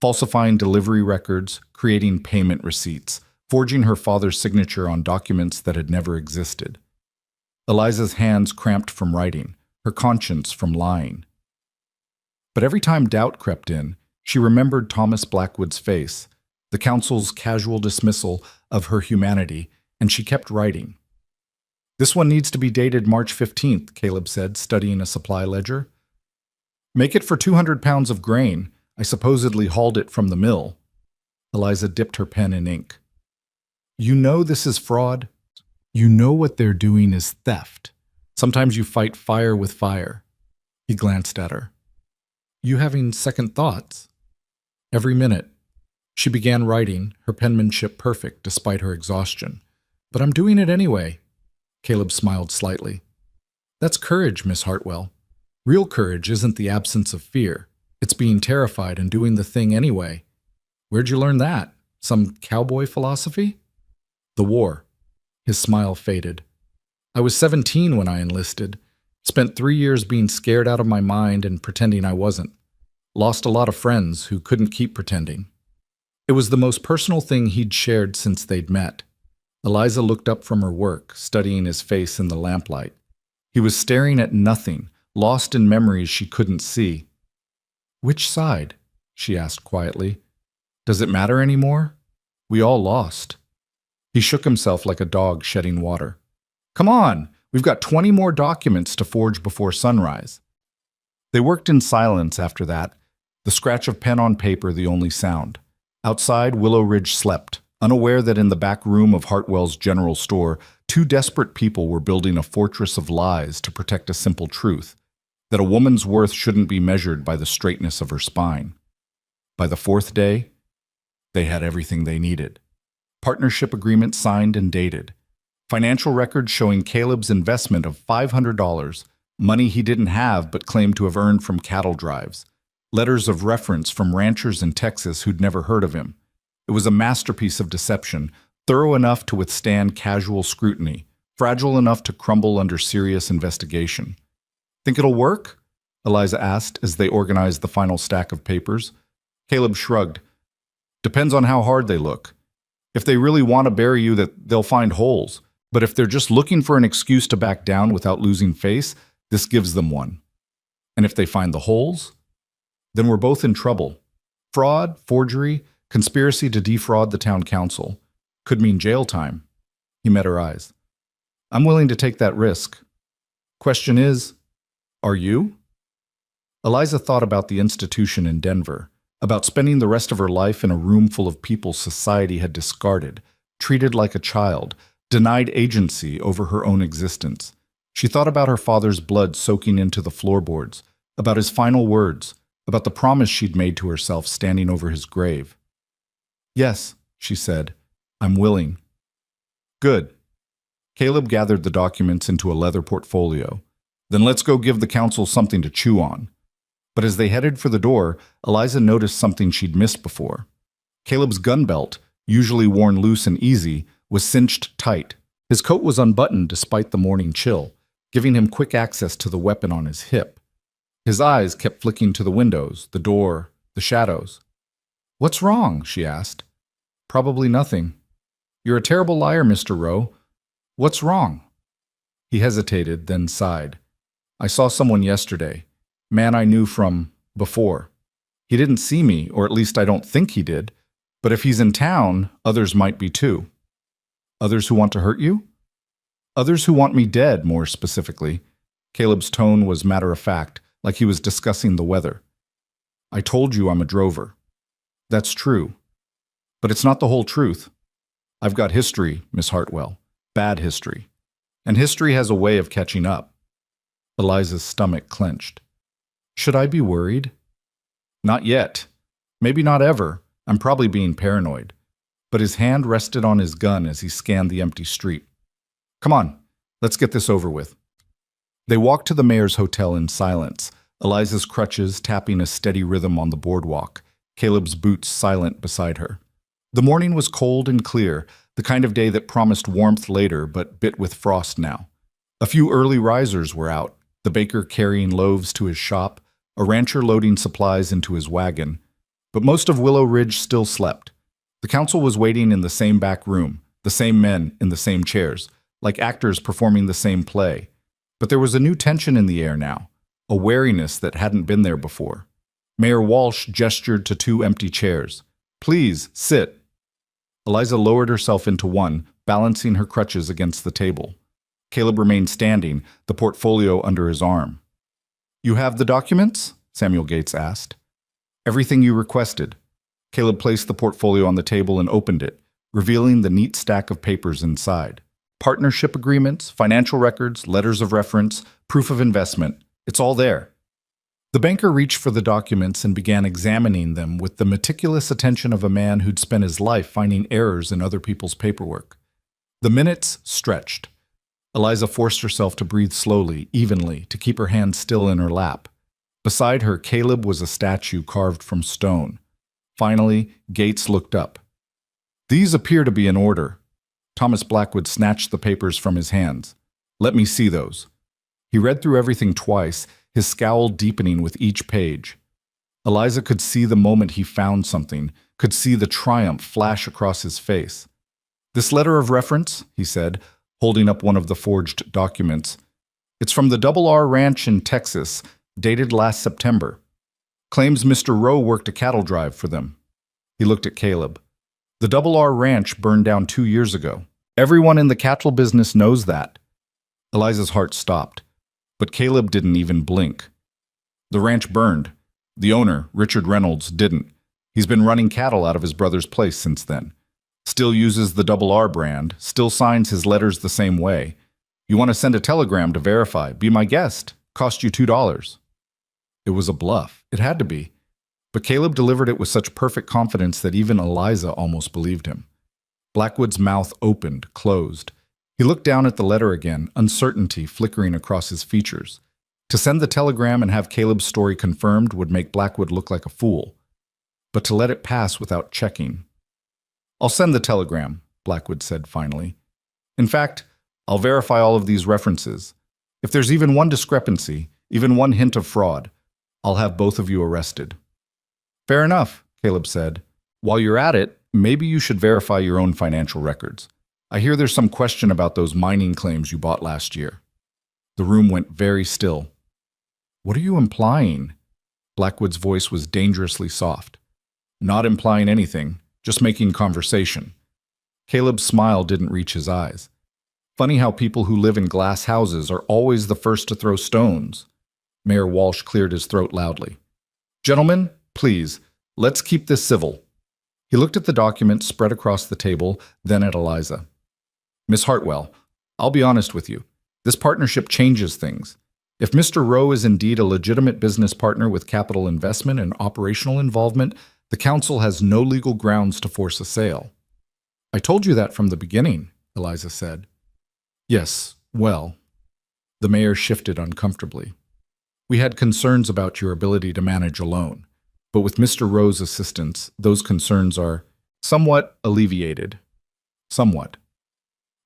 falsifying delivery records, creating payment receipts, forging her father's signature on documents that had never existed. Eliza's hands cramped from writing, her conscience from lying. But every time doubt crept in, she remembered Thomas Blackwood's face, the council's casual dismissal of her humanity, and she kept writing. "This one needs to be dated March 15th, Caleb said, studying a supply ledger. "Make it for 200 pounds of grain. I supposedly hauled it from the mill." Eliza dipped her pen in ink. "You know this is fraud. You know what they're doing is theft. Sometimes you fight fire with fire." He glanced at her. "You having second thoughts?" "Every minute." She began writing, her penmanship perfect despite her exhaustion. "But I'm doing it anyway." Caleb smiled slightly. "That's courage, Miss Hartwell. Real courage isn't the absence of fear. It's being terrified and doing the thing anyway. Where'd you learn that? Some cowboy philosophy?" "The war." His smile faded. "I was 17 when I enlisted. Spent 3 years being scared out of my mind and pretending I wasn't. Lost a lot of friends who couldn't keep pretending." It was the most personal thing he'd shared since they'd met. Eliza looked up from her work, studying his face in the lamplight. He was staring at nothing, lost in memories she couldn't see. "Which side?" she asked quietly. "Does it matter anymore? We all lost." He shook himself like a dog shedding water. "Come on, we've got 20 more documents to forge before sunrise." They worked in silence after that, the scratch of pen on paper the only sound. Outside, Willow Ridge slept, unaware that in the back room of Hartwell's general store, 2 desperate people were building a fortress of lies to protect a simple truth, that a woman's worth shouldn't be measured by the straightness of her spine. By the 4th day, they had everything they needed. Partnership agreement signed and dated. Financial records showing Caleb's investment of $500, money he didn't have but claimed to have earned from cattle drives. Letters of reference from ranchers in Texas who'd never heard of him. It was a masterpiece of deception, thorough enough to withstand casual scrutiny, fragile enough to crumble under serious investigation. "Think it'll work?" Eliza asked as they organized the final stack of papers. Caleb shrugged. "Depends on how hard they look. If they really want to bury you, they'll find holes. But if they're just looking for an excuse to back down without losing face, this gives them one. And if they find the holes, then we're both in trouble. Fraud, forgery, conspiracy to defraud the town council. Could mean jail time." He met her eyes. "I'm willing to take that risk. Question is, are you?" Eliza thought about the institution in Denver, about spending the rest of her life in a room full of people society had discarded, treated like a child, denied agency over her own existence. She thought about her father's blood soaking into the floorboards, about his final words, about the promise she'd made to herself standing over his grave. "Yes," she said, "I'm willing." "Good." Caleb gathered the documents into a leather portfolio. "Then let's go give the council something to chew on." But as they headed for the door, Eliza noticed something she'd missed before. Caleb's gun belt, usually worn loose and easy, was cinched tight. His coat was unbuttoned despite the morning chill, giving him quick access to the weapon on his hip. His eyes kept flicking to the windows, the door, the shadows. "What's wrong?" she asked. "Probably nothing." "You're a terrible liar, Mr. Rowe. What's wrong?" He hesitated, then sighed. "I saw someone yesterday. Man I knew from before. He didn't see me, or at least I don't think he did. But if he's in town, others might be too." "Others who want to hurt you?" "Others who want me dead, more specifically." Caleb's tone was matter-of-fact, like he was discussing the weather. "I told you I'm a drover." "That's true. But it's not the whole truth. I've got history, Miss Hartwell. Bad history. And history has a way of catching up." Eliza's stomach clenched. "Should I be worried?" "Not yet. Maybe not ever. I'm probably being paranoid." But his hand rested on his gun as he scanned the empty street. "Come on, let's get this over with." They walked to the mayor's hotel in silence, Eliza's crutches tapping a steady rhythm on the boardwalk, Caleb's boots silent beside her. The morning was cold and clear, the kind of day that promised warmth later but bit with frost now. A few early risers were out, the baker carrying loaves to his shop, a rancher loading supplies into his wagon. But most of Willow Ridge still slept. The council was waiting in the same back room, the same men in the same chairs, like actors performing the same play. But there was a new tension in the air now, a wariness that hadn't been there before. Mayor Walsh gestured to two empty chairs. "Please, sit." Eliza lowered herself into one, balancing her crutches against the table. Caleb remained standing, the portfolio under his arm. "You have the documents?" Samuel Gates asked. "Everything you requested." Caleb placed the portfolio on the table and opened it, revealing the neat stack of papers inside. Partnership agreements, financial records, letters of reference, proof of investment. It's all there. The banker reached for the documents and began examining them with the meticulous attention of a man who'd spent his life finding errors in other people's paperwork. The minutes stretched. Eliza forced herself to breathe slowly, evenly, to keep her hands still in her lap. Beside her, Caleb was a statue carved from stone. Finally, Gates looked up. "These appear to be in order." Thomas Blackwood snatched the papers from his hands. "Let me see those." He read through everything twice, his scowl deepening with each page. Eliza could see the moment he found something, could see the triumph flash across his face. "This letter of reference," he said, holding up one of the forged documents. "It's from the Double R Ranch in Texas, dated last September. Claims Mr. Rowe worked a cattle drive for them." He looked at Caleb. "The Double R Ranch burned down 2 years ago. Everyone in the cattle business knows that." Eliza's heart stopped, but Caleb didn't even blink. "The ranch burned. The owner, Richard Reynolds, didn't. He's been running cattle out of his brother's place since then. Still uses the Double R brand, still signs his letters the same way. You want to send a telegram to verify? Be my guest. Cost you $2. It was a bluff. It had to be. But Caleb delivered it with such perfect confidence that even Eliza almost believed him. Blackwood's mouth opened, closed. He looked down at the letter again, uncertainty flickering across his features. To send the telegram and have Caleb's story confirmed would make Blackwood look like a fool. But to let it pass without checking. "I'll send the telegram," Blackwood said finally. "In fact, I'll verify all of these references. If there's even one discrepancy, even one hint of fraud, I'll have both of you arrested." "Fair enough," Caleb said. "While you're at it, maybe you should verify your own financial records. I hear there's some question about those mining claims you bought last year." The room went very still. "What are you implying?" Blackwood's voice was dangerously soft. "Not implying anything, just making conversation." Caleb's smile didn't reach his eyes. "Funny how people who live in glass houses are always the first to throw stones." Mayor Walsh cleared his throat loudly. "Gentlemen, please, let's keep this civil." He looked at the documents spread across the table, then at Eliza. "Miss Hartwell, I'll be honest with you. This partnership changes things. If Mr. Rowe is indeed a legitimate business partner with capital investment and operational involvement, the council has no legal grounds to force a sale." "I told you that from the beginning," Eliza said. "Yes, well." The mayor shifted uncomfortably. "We had concerns about your ability to manage alone. But with Mr. Rowe's assistance, those concerns are somewhat alleviated." "Somewhat."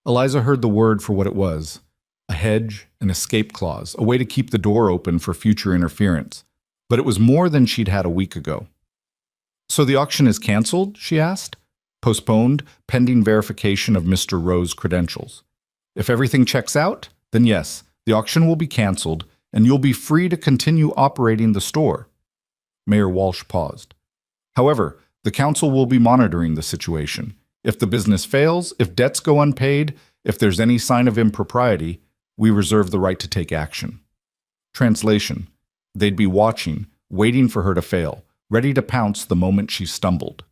Eliza heard the word for what it was: a hedge, an escape clause, a way to keep the door open for future interference. But it was more than she'd had a week ago. "So the auction is canceled?" she asked. "Postponed, pending verification of Mr. Rowe's credentials. If everything checks out, then yes, the auction will be canceled, and you'll be free to continue operating the store." Mayor Walsh paused. "However, the council will be monitoring the situation. If the business fails, if debts go unpaid, if there's any sign of impropriety, we reserve the right to take action." Translation: they'd be watching, waiting for her to fail, ready to pounce the moment she stumbled.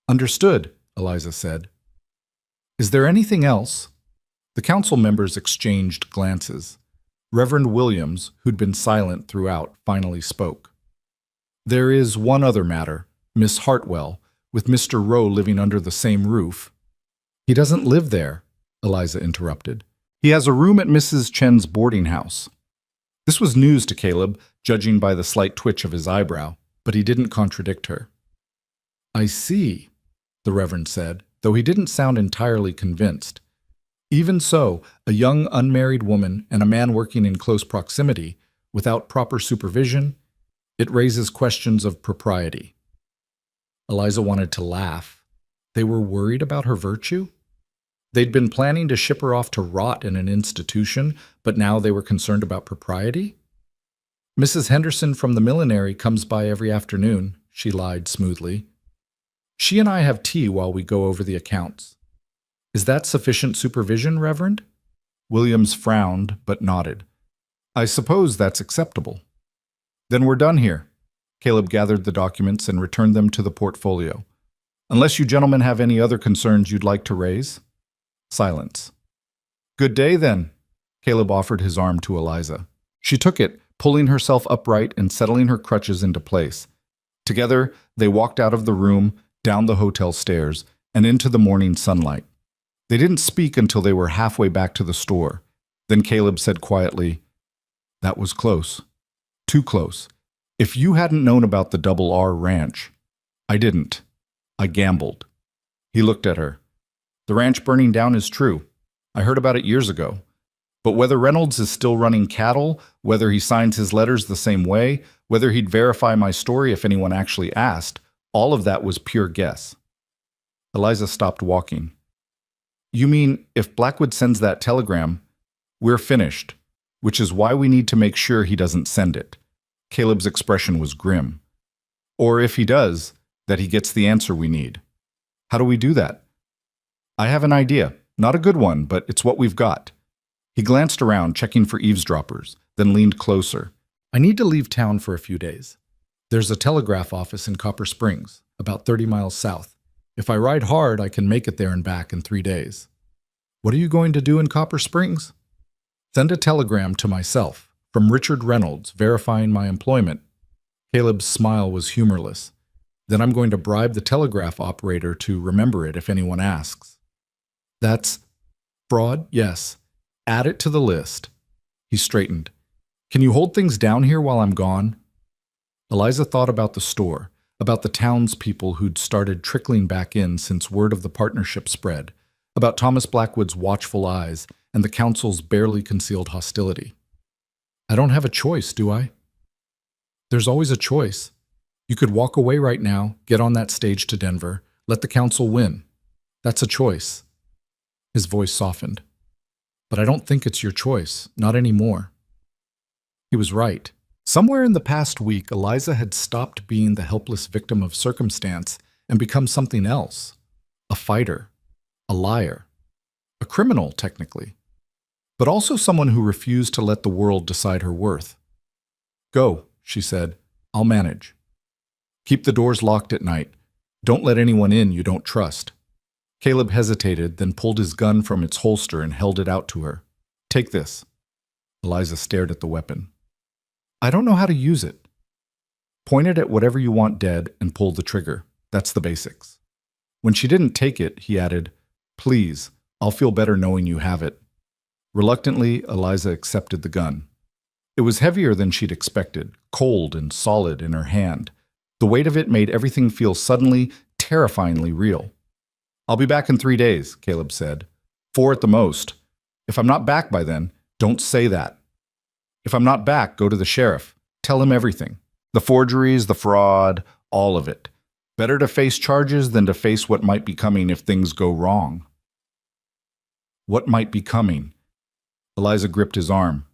"Understood," Eliza said. "Is there anything else?" The council members exchanged glances. Reverend Williams, who'd been silent throughout, finally spoke. "There is one other matter, Miss Hartwell, with Mr. Rowe living under the same roof." "He doesn't live there," Eliza interrupted. "He has a room at Mrs. Chen's boarding house." This was news to Caleb, judging by the slight twitch of his eyebrow, but he didn't contradict her. "I see," the Reverend said, though he didn't sound entirely convinced. "Even so, a young unmarried woman and a man working in close proximity, without proper supervision, it raises questions of propriety." Eliza wanted to laugh. They were worried about her virtue? They'd been planning to ship her off to rot in an institution, but now they were concerned about propriety? "Mrs. Henderson from the millinery comes by every afternoon," she lied smoothly. "She and I have tea while we go over the accounts." "Is that sufficient supervision, Reverend?" Williams frowned, but nodded. "I suppose that's acceptable." "Then we're done here." Caleb gathered the documents and returned them to the portfolio. "Unless you gentlemen have any other concerns you'd like to raise?" Silence. "Good day, then." Caleb offered his arm to Eliza. She took it, pulling herself upright and settling her crutches into place. Together, they walked out of the room, down the hotel stairs, and into the morning sunlight. They didn't speak until they were halfway back to the store. Then Caleb said quietly, "That was close. Too close. If you hadn't known about the Double R Ranch—" "I didn't. I gambled." He looked at her. "The ranch burning down is true. I heard about it years ago. But whether Reynolds is still running cattle, whether he signs his letters the same way, whether he'd verify my story if anyone actually asked, all of that was pure guess." Eliza stopped walking. "You mean, if Blackwood sends that telegram, we're finished, which is why we need to make sure he doesn't send it." Caleb's expression was grim. "Or if he does, that he gets the answer we need. How do we do that?" "I have an idea. Not a good one, but it's what we've got." He glanced around, checking for eavesdroppers, then leaned closer. "I need to leave town for a few days. There's a telegraph office in Copper Springs, about 30 miles south. If I ride hard, I can make it there and back in 3 days." "What are you going to do in Copper Springs?" "Send a telegram to myself, from Richard Reynolds, verifying my employment." Caleb's smile was humorless. "Then I'm going to bribe the telegraph operator to remember it if anyone asks." "That's fraud, yes. Add it to the list." He straightened. "Can you hold things down here while I'm gone?" Eliza thought about the store, about the townspeople who'd started trickling back in since word of the partnership spread, about Thomas Blackwood's watchful eyes and the council's barely concealed hostility. "I don't have a choice, do I?" "There's always a choice. You could walk away right now, get on that stage to Denver, let the council win. That's a choice." His voice softened. "But I don't think it's your choice, not anymore." He was right. Somewhere in the past week, Eliza had stopped being the helpless victim of circumstance and become something else. A fighter. A liar. A criminal, technically. But also someone who refused to let the world decide her worth. "Go," she said. "I'll manage. Keep the doors locked at night. Don't let anyone in you don't trust." Caleb hesitated, then pulled his gun from its holster and held it out to her. "Take this." Eliza stared at the weapon. "I don't know how to use it." "Point it at whatever you want dead and pull the trigger. That's the basics." When she didn't take it, he added, "Please, I'll feel better knowing you have it." Reluctantly, Eliza accepted the gun. It was heavier than she'd expected, cold and solid in her hand. The weight of it made everything feel suddenly, terrifyingly real. "I'll be back in 3 days," Caleb said. 4 at the most. If I'm not back by then, don't say that. If I'm not back, go to the sheriff. Tell him everything. The forgeries, the fraud, all of it. Better to face charges than to face what might be coming if things go wrong. What might be coming? Eliza gripped his arm.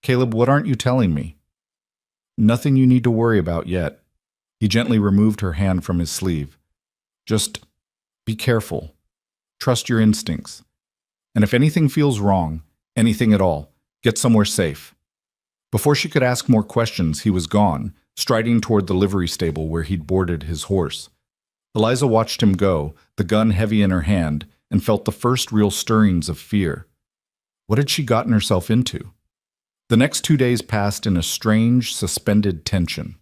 Caleb, what aren't you telling me? Nothing you need to worry about yet. He gently removed her hand from his sleeve. Just be careful. Trust your instincts. And if anything feels wrong, anything at all, get somewhere safe. Before she could ask more questions, he was gone, striding toward the livery stable where he'd boarded his horse. Eliza watched him go, the gun heavy in her hand, and felt the first real stirrings of fear. What had she gotten herself into? The next 2 days passed in a strange, suspended tension.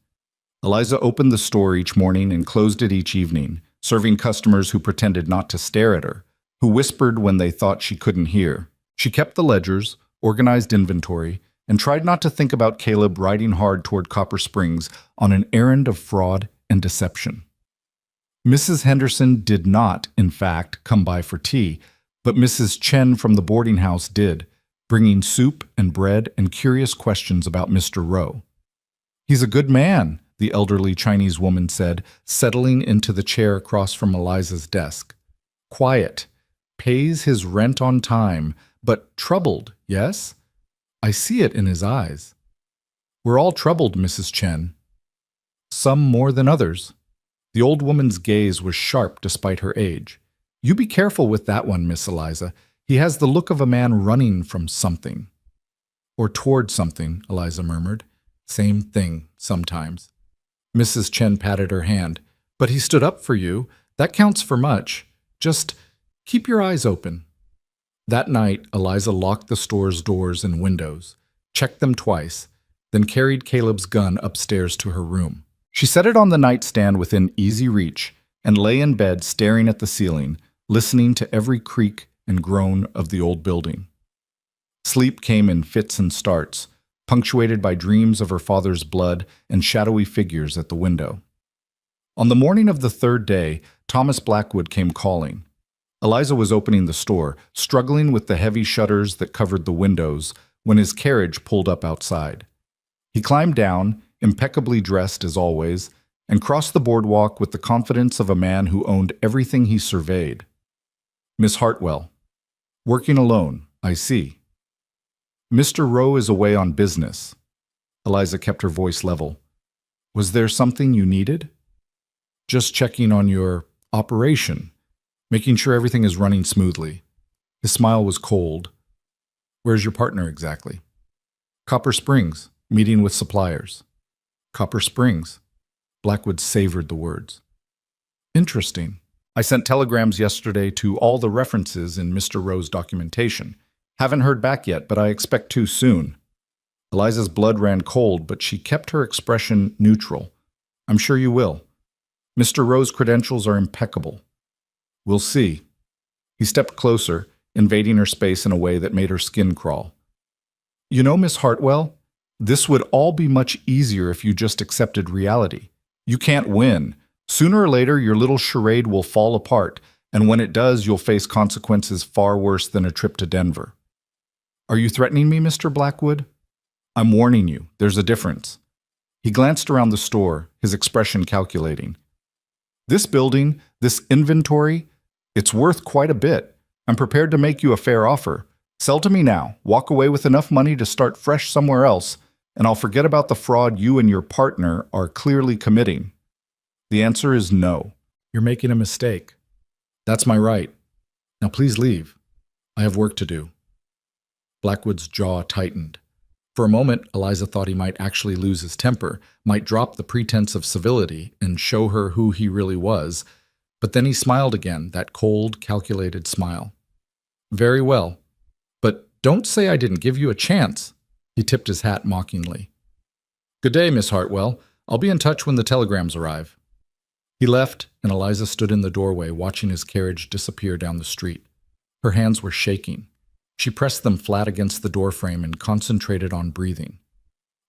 Eliza opened the store each morning and closed it each evening, serving customers who pretended not to stare at her, who whispered when they thought she couldn't hear. She kept the ledgers, organized inventory, and tried not to think about Caleb riding hard toward Copper Springs on an errand of fraud and deception. Mrs. Henderson did not, in fact, come by for tea, but Mrs. Chen from the boarding house did, bringing soup and bread and curious questions about Mr. Rowe. He's a good man, the elderly Chinese woman said, settling into the chair across from Eliza's desk. Quiet, pays his rent on time, but troubled, yes? I see it in his eyes. We're all troubled, Mrs. Chen. Some more than others. The old woman's gaze was sharp despite her age. You be careful with that one, Miss Eliza. He has the look of a man running from something. Or toward something, Eliza murmured. Same thing, sometimes. Mrs. Chen patted her hand. But he stood up for you. That counts for much. Just keep your eyes open. That night, Eliza locked the store's doors and windows, checked them twice, then carried Caleb's gun upstairs to her room. She set it on the nightstand within easy reach and lay in bed staring at the ceiling, listening to every creak and groan of the old building. Sleep came in fits and starts, punctuated by dreams of her father's blood and shadowy figures at the window. On the morning of the 3rd day, Thomas Blackwood came calling. Eliza was opening the store, struggling with the heavy shutters that covered the windows, when his carriage pulled up outside. He climbed down, impeccably dressed as always, and crossed the boardwalk with the confidence of a man who owned everything he surveyed. Miss Hartwell. Working alone, I see. Mr. Rowe is away on business. Eliza kept her voice level. Was there something you needed? Just checking on your operation, making sure everything is running smoothly. His smile was cold. Where's your partner exactly? Copper Springs, meeting with suppliers. Copper Springs. Blackwood savored the words. Interesting. I sent telegrams yesterday to all the references in Mr. Rowe's documentation. Haven't heard back yet, but I expect to soon. Eliza's blood ran cold, but she kept her expression neutral. I'm sure you will. Mr. Rowe's credentials are impeccable. We'll see. He stepped closer, invading her space in a way that made her skin crawl. You know, Miss Hartwell, this would all be much easier if you just accepted reality. You can't win. Sooner or later, your little charade will fall apart, and when it does, you'll face consequences far worse than a trip to Denver. Are you threatening me, Mr. Blackwood? I'm warning you. There's a difference. He glanced around the store, his expression calculating. This building, this inventory, it's worth quite a bit. I'm prepared to make you a fair offer. Sell to me now, walk away with enough money to start fresh somewhere else, and I'll forget about the fraud you and your partner are clearly committing. The answer is no. You're making a mistake. That's my right. Now please leave. I have work to do. Blackwood's jaw tightened. For a moment, Eliza thought he might actually lose his temper, might drop the pretense of civility and show her who he really was, but then he smiled again, that cold, calculated smile. Very well. But don't say I didn't give you a chance. He tipped his hat mockingly. Good day, Miss Hartwell. I'll be in touch when the telegrams arrive. He left, and Eliza stood in the doorway watching his carriage disappear down the street. Her hands were shaking. She pressed them flat against the doorframe and concentrated on breathing.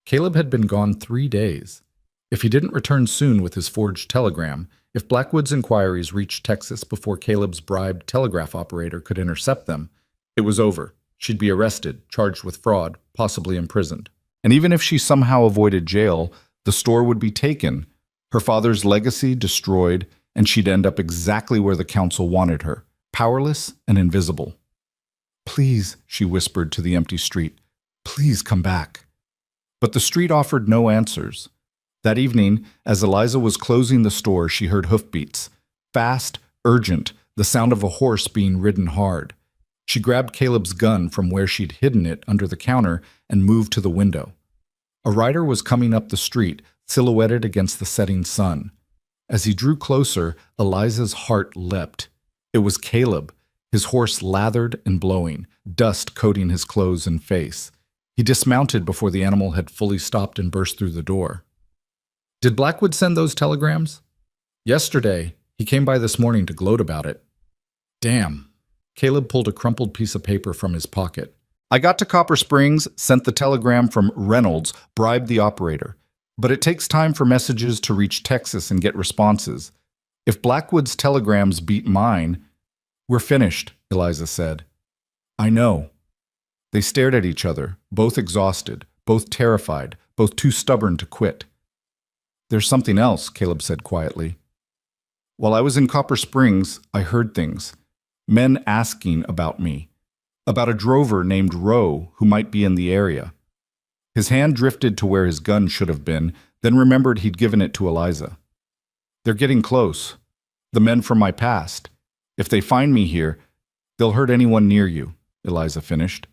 Caleb had been gone 3 days. If he didn't return soon with his forged telegram, if Blackwood's inquiries reached Texas before Caleb's bribed telegraph operator could intercept them, it was over. She'd be arrested, charged with fraud, possibly imprisoned. And even if she somehow avoided jail, the store would be taken, her father's legacy destroyed, and she'd end up exactly where the council wanted her, powerless and invisible. "Please," she whispered to the empty street, "please come back." But the street offered no answers. That evening, as Eliza was closing the store, she heard hoofbeats. Fast, urgent, the sound of a horse being ridden hard. She grabbed Caleb's gun from where she'd hidden it under the counter and moved to the window. A rider was coming up the street, silhouetted against the setting sun. As he drew closer, Eliza's heart leapt. It was Caleb, his horse lathered and blowing, dust coating his clothes and face. He dismounted before the animal had fully stopped and burst through the door. "Did Blackwood send those telegrams?" "Yesterday. He came by this morning to gloat about it." "Damn." Caleb pulled a crumpled piece of paper from his pocket. "I got to Copper Springs, sent the telegram from Reynolds, bribed the operator. But it takes time for messages to reach Texas and get responses. If Blackwood's telegrams beat mine—" "We're finished," Eliza said. "I know." They stared at each other, both exhausted, both terrified, both too stubborn to quit. "There's something else," Caleb said quietly. "While I was in Copper Springs, I heard things. Men asking about me. About a drover named Rowe who might be in the area." His hand drifted to where his gun should have been, then remembered he'd given it to Eliza. "They're getting close. The men from my past. If they find me here, they'll hurt anyone near you," Eliza finished.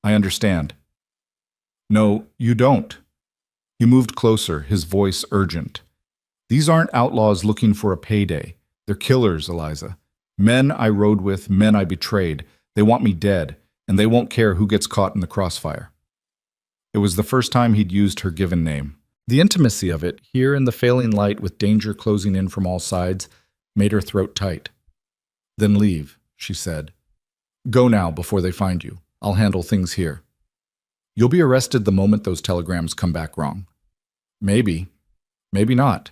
"I understand." "No, you don't." He moved closer, his voice urgent. "These aren't outlaws looking for a payday. They're killers, Eliza. Men I rode with, men I betrayed. They want me dead, and they won't care who gets caught in the crossfire." It was the first time he'd used her given name. The intimacy of it, here in the failing light with danger closing in from all sides, made her throat tight. "Then leave," she said. "Go now before they find you. I'll handle things here. You'll be arrested the moment those telegrams come back wrong. Maybe. Maybe not.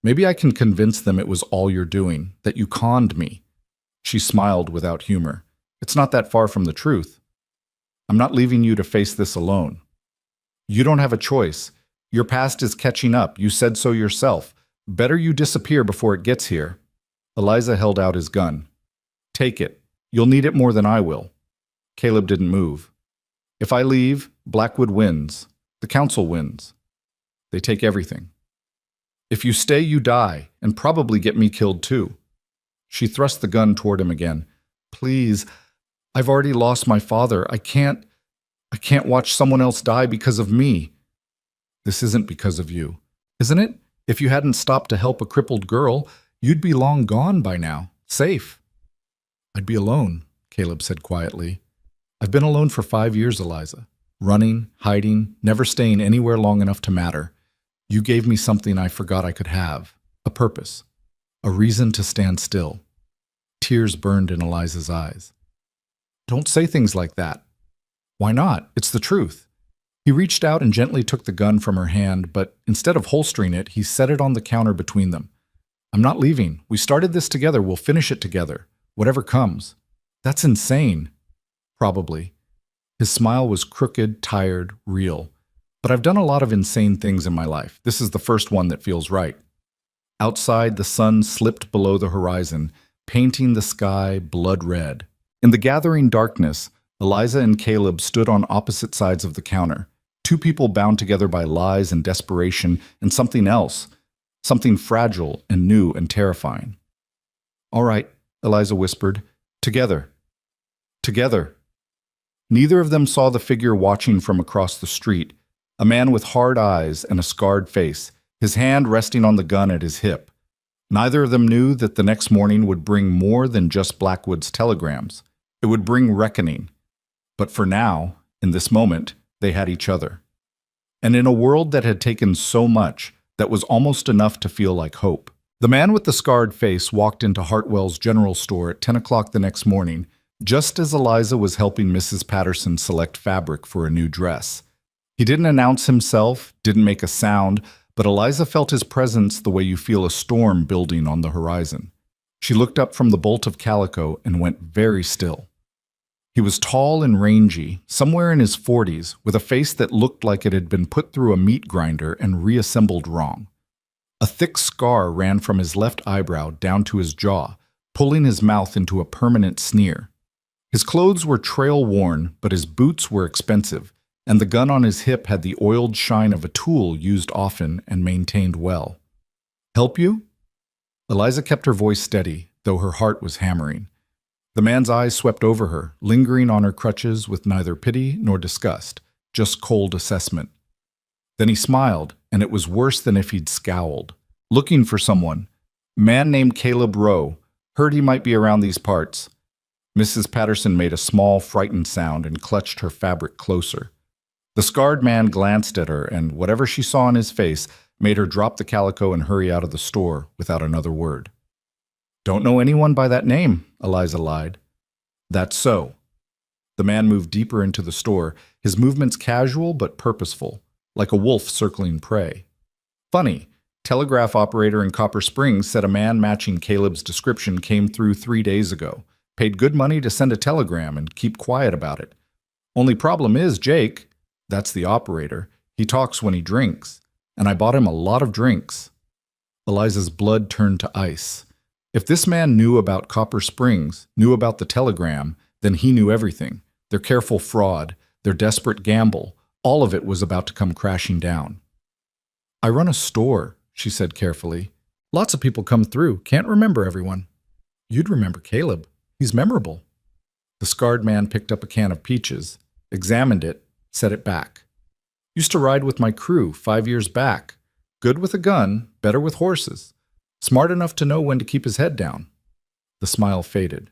Maybe I can convince them it was all you're doing, that you conned me." She smiled without humor. "It's not that far from the truth. I'm not leaving you to face this alone. You don't have a choice. Your past is catching up. You said so yourself. Better you disappear before it gets here." Eliza held out his gun. "Take it. You'll need it more than I will." Caleb didn't move. "If I leave, Blackwood wins. The council wins. They take everything. If you stay, you die, and probably get me killed too." She thrust the gun toward him again. "Please, I've already lost my father. I can't watch someone else die because of me." "This isn't because of you, isn't it? If you hadn't stopped to help a crippled girl, you'd be long gone by now, safe." "I'd be alone," Caleb said quietly. "I've been alone for 5 years, Eliza. Running, hiding, never staying anywhere long enough to matter. You gave me something I forgot I could have, a purpose, a reason to stand still." Tears burned in Eliza's eyes. "Don't say things like that." "Why not? It's the truth." He reached out and gently took the gun from her hand, but instead of holstering it, he set it on the counter between them. "I'm not leaving. We started this together. We'll finish it together, whatever comes." "That's insane." "Probably." His smile was crooked, tired, real. "But I've done a lot of insane things in my life. This is the first one that feels right." Outside, the sun slipped below the horizon, painting the sky blood red. In the gathering darkness, Eliza and Caleb stood on opposite sides of the counter, two people bound together by lies and desperation and something else, something fragile and new and terrifying. "All right," Eliza whispered. "Together. Together." Neither of them saw the figure watching from across the street, a man with hard eyes and a scarred face, his hand resting on the gun at his hip. Neither of them knew that the next morning would bring more than just Blackwood's telegrams. It would bring reckoning. But for now, in this moment, they had each other. And in a world that had taken so much, that was almost enough to feel like hope. The man with the scarred face walked into Hartwell's general store at 10 o'clock the next morning, just as Eliza was helping Mrs. Patterson select fabric for a new dress. He didn't announce himself, didn't make a sound, but Eliza felt his presence the way you feel a storm building on the horizon. She looked up from the bolt of calico and went very still. He was tall and rangy, somewhere in his 40s, with a face that looked like it had been put through a meat grinder and reassembled wrong. A thick scar ran from his left eyebrow down to his jaw, pulling his mouth into a permanent sneer. His clothes were trail-worn, but his boots were expensive, and the gun on his hip had the oiled shine of a tool used often and maintained well. "Help you?" Eliza kept her voice steady, though her heart was hammering. The man's eyes swept over her, lingering on her crutches with neither pity nor disgust, just cold assessment. Then he smiled, and it was worse than if he'd scowled. "Looking for someone. Man named Caleb Rowe. Heard he might be around these parts." Mrs. Patterson made a small, frightened sound and clutched her fabric closer. The scarred man glanced at her, and whatever she saw in his face made her drop the calico and hurry out of the store without another word. "Don't know anyone by that name," Eliza lied. "That's so." The man moved deeper into the store, his movements casual but purposeful, like a wolf circling prey. "Funny, telegraph operator in Copper Springs said a man matching Caleb's description came through 3 days ago. Paid good money to send a telegram and keep quiet about it. Only problem is Jake, that's the operator, he talks when he drinks, and I bought him a lot of drinks." Eliza's blood turned to ice. If this man knew about Copper Springs, knew about the telegram, then he knew everything. Their careful fraud, their desperate gamble, all of it was about to come crashing down. "I run a store," she said carefully. "Lots of people come through, can't remember everyone." "You'd remember Caleb. He's memorable." The scarred man picked up a can of peaches, examined it, set it back. "Used to ride with my crew 5 years back. Good with a gun, better with horses. Smart enough to know when to keep his head down." The smile faded.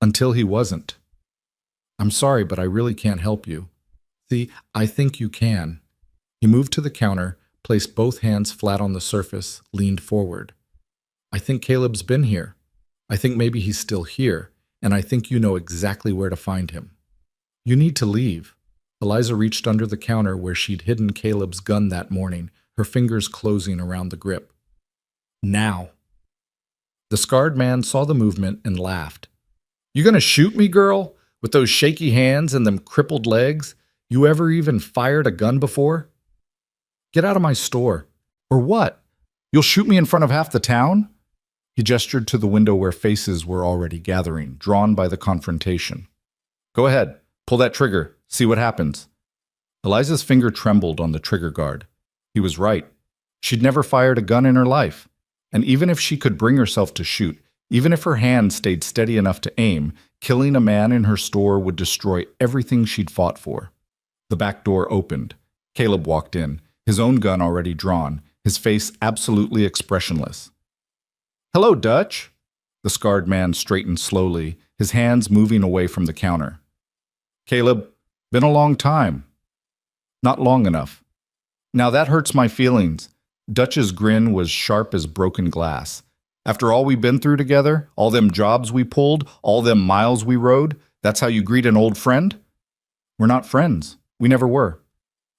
"Until he wasn't." "I'm sorry, but I really can't help you." "See, I think you can." He moved to the counter, placed both hands flat on the surface, leaned forward. "I think Caleb's been here. I think maybe he's still here, and I think you know exactly where to find him." "You need to leave." Eliza reached under the counter where she'd hidden Caleb's gun that morning, her fingers closing around the grip. "Now." The scarred man saw the movement and laughed. "You gonna shoot me, girl? With those shaky hands and them crippled legs? You ever even fired a gun before?" "Get out of my store." "Or what? You'll shoot me in front of half the town?" He gestured to the window where faces were already gathering, drawn by the confrontation. "Go ahead, pull that trigger, see what happens." Eliza's finger trembled on the trigger guard. He was right. She'd never fired a gun in her life. And even if she could bring herself to shoot, even if her hand stayed steady enough to aim, killing a man in her store would destroy everything she'd fought for. The back door opened. Caleb walked in, his own gun already drawn, his face absolutely expressionless. "Hello, Dutch." The scarred man straightened slowly, his hands moving away from the counter. "Caleb, been a long time." "Not long enough." "Now that hurts my feelings." Dutch's grin was sharp as broken glass. "After all we've been through together, all them jobs we pulled, all them miles we rode, that's how you greet an old friend?" "We're not friends. We never were."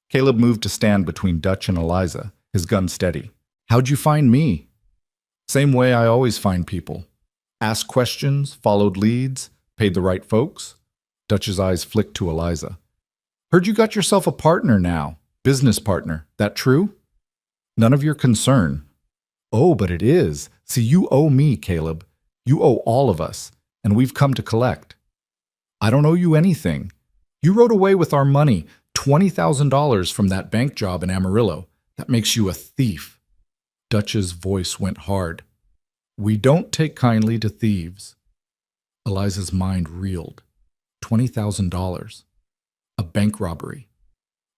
Caleb moved to stand between Dutch and Eliza, his gun steady. "How'd you find me?" "Same way I always find people. Asked questions, followed leads, paid the right folks." Dutch's eyes flicked to Eliza. "Heard you got yourself a partner now, business partner. That true?" "None of your concern." "Oh, but it is. See, you owe me, Caleb. You owe all of us, and we've come to collect." "I don't owe you anything. You rode away with our money, $20,000 from that bank job in Amarillo. That makes you a thief." Dutch's voice went hard. "We don't take kindly to thieves." Eliza's mind reeled. $20,000. A bank robbery.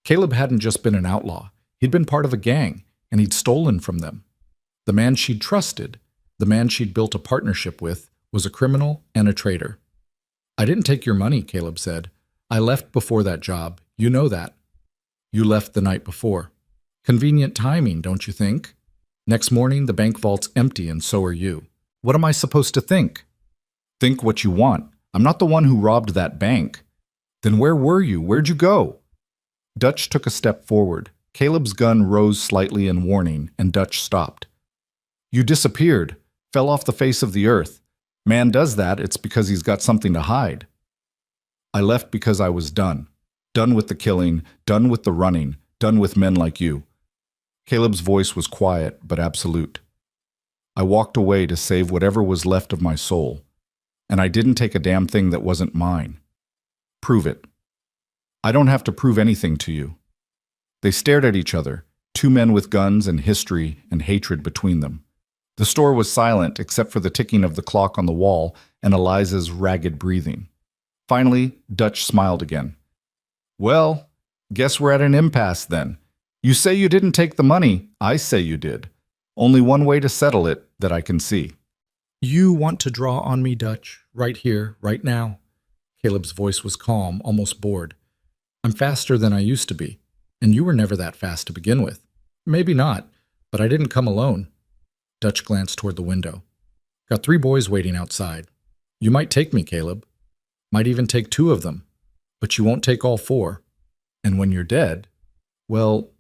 Caleb hadn't just been an outlaw. He'd been part of a gang, and he'd stolen from them. The man she'd trusted, the man she'd built a partnership with, was a criminal and a traitor. "I didn't take your money," Caleb said. "I left before that job. You know that." "You left the night before." "Convenient timing, don't you think? Next morning, the bank vault's empty, and so are you. What am I supposed to think?" "Think what you want. I'm not the one who robbed that bank." "Then where were you? Where'd you go?" Dutch took a step forward. Caleb's gun rose slightly in warning, and Dutch stopped. You disappeared, fell off the face of the earth. Man does that, it's because he's got something to hide. I left because I was done. Done with the killing, done with the running, done with men like you. Caleb's voice was quiet but absolute. I walked away to save whatever was left of my soul, and I didn't take a damn thing that wasn't mine. Prove it. I don't have to prove anything to you. They stared at each other, two men with guns and history and hatred between them. The store was silent except for the ticking of the clock on the wall and Eliza's ragged breathing. Finally, Dutch smiled again. Well, guess we're at an impasse then. You say you didn't take the money, I say you did. Only one way to settle it that I can see. You want to draw on me, Dutch, right here, right now. Caleb's voice was calm, almost bored. I'm faster than I used to be, and you were never that fast to begin with. Maybe not, but I didn't come alone. Dutch glanced toward the window. Got 3 boys waiting outside. You might take me, Caleb. Might even take 2 of them, but you won't take all 4. And when you're dead, well,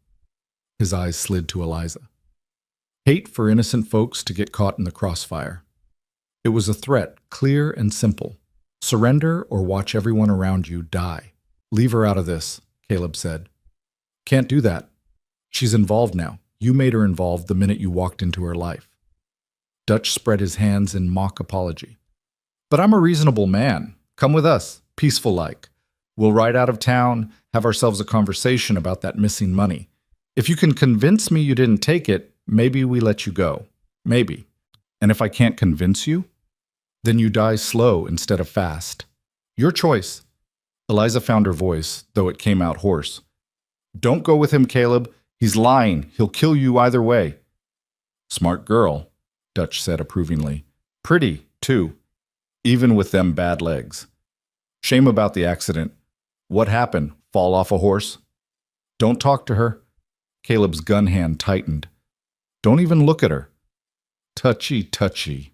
his eyes slid to Eliza. Hate for innocent folks to get caught in the crossfire. It was a threat, clear and simple. Surrender or watch everyone around you die. Leave her out of this, Caleb said. Can't do that. She's involved now. You made her involved the minute you walked into her life. Dutch spread his hands in mock apology. But I'm a reasonable man. Come with us, peaceful-like. We'll ride out of town, have ourselves a conversation about that missing money. If you can convince me you didn't take it, maybe we let you go. Maybe. And if I can't convince you, then you die slow instead of fast. Your choice. Eliza found her voice, though it came out hoarse. Don't go with him, Caleb. He's lying. He'll kill you either way. Smart girl, Dutch said approvingly. Pretty, too. Even with them bad legs. Shame about the accident. What happened? Fall off a horse? Don't talk to her. Caleb's gun hand tightened. Don't even look at her. Touchy, touchy,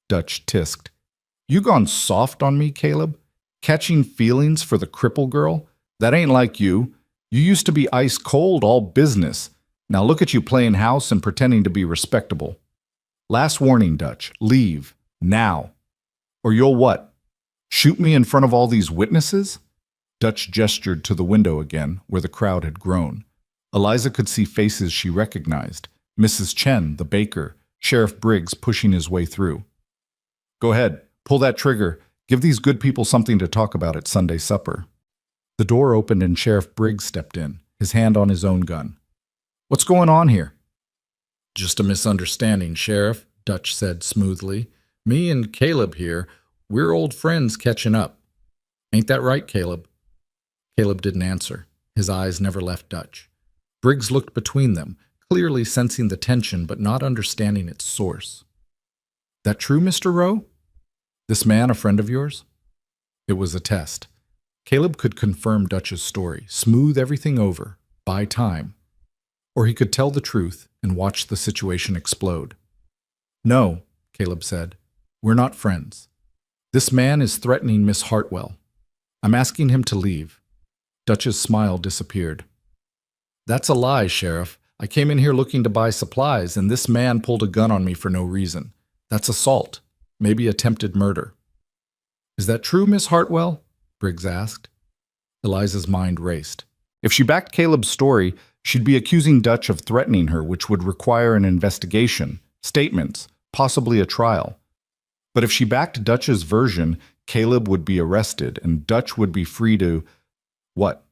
Dutch tisked. You gone soft on me, Caleb? Catching feelings for the cripple girl? That ain't like you. You used to be ice cold, all business. Now look at you playing house and pretending to be respectable. Last warning, Dutch. Leave. Now. Or you'll what? Shoot me in front of all these witnesses? Dutch gestured to the window again, where the crowd had grown. Eliza could see faces she recognized. Mrs. Chen, the baker, Sheriff Briggs pushing his way through. Go ahead. Pull that trigger. Give these good people something to talk about at Sunday supper. The door opened and Sheriff Briggs stepped in, his hand on his own gun. What's going on here? Just a misunderstanding, Sheriff, Dutch said smoothly. Me and Caleb here, we're old friends catching up. Ain't that right, Caleb? Caleb didn't answer. His eyes never left Dutch. Briggs looked between them, clearly sensing the tension but not understanding its source. That true, Mr. Rowe? This man a friend of yours? It was a test. Caleb could confirm Dutch's story, smooth everything over, buy time. Or he could tell the truth and watch the situation explode. No, Caleb said. We're not friends. This man is threatening Miss Hartwell. I'm asking him to leave. Dutch's smile disappeared. That's a lie, Sheriff. I came in here looking to buy supplies, and this man pulled a gun on me for no reason. That's assault, maybe attempted murder. Is that true, Miss Hartwell? Briggs asked. Eliza's mind raced. If she backed Caleb's story, she'd be accusing Dutch of threatening her, which would require an investigation, statements, possibly a trial. But if she backed Dutch's version, Caleb would be arrested, and Dutch would be free to, what?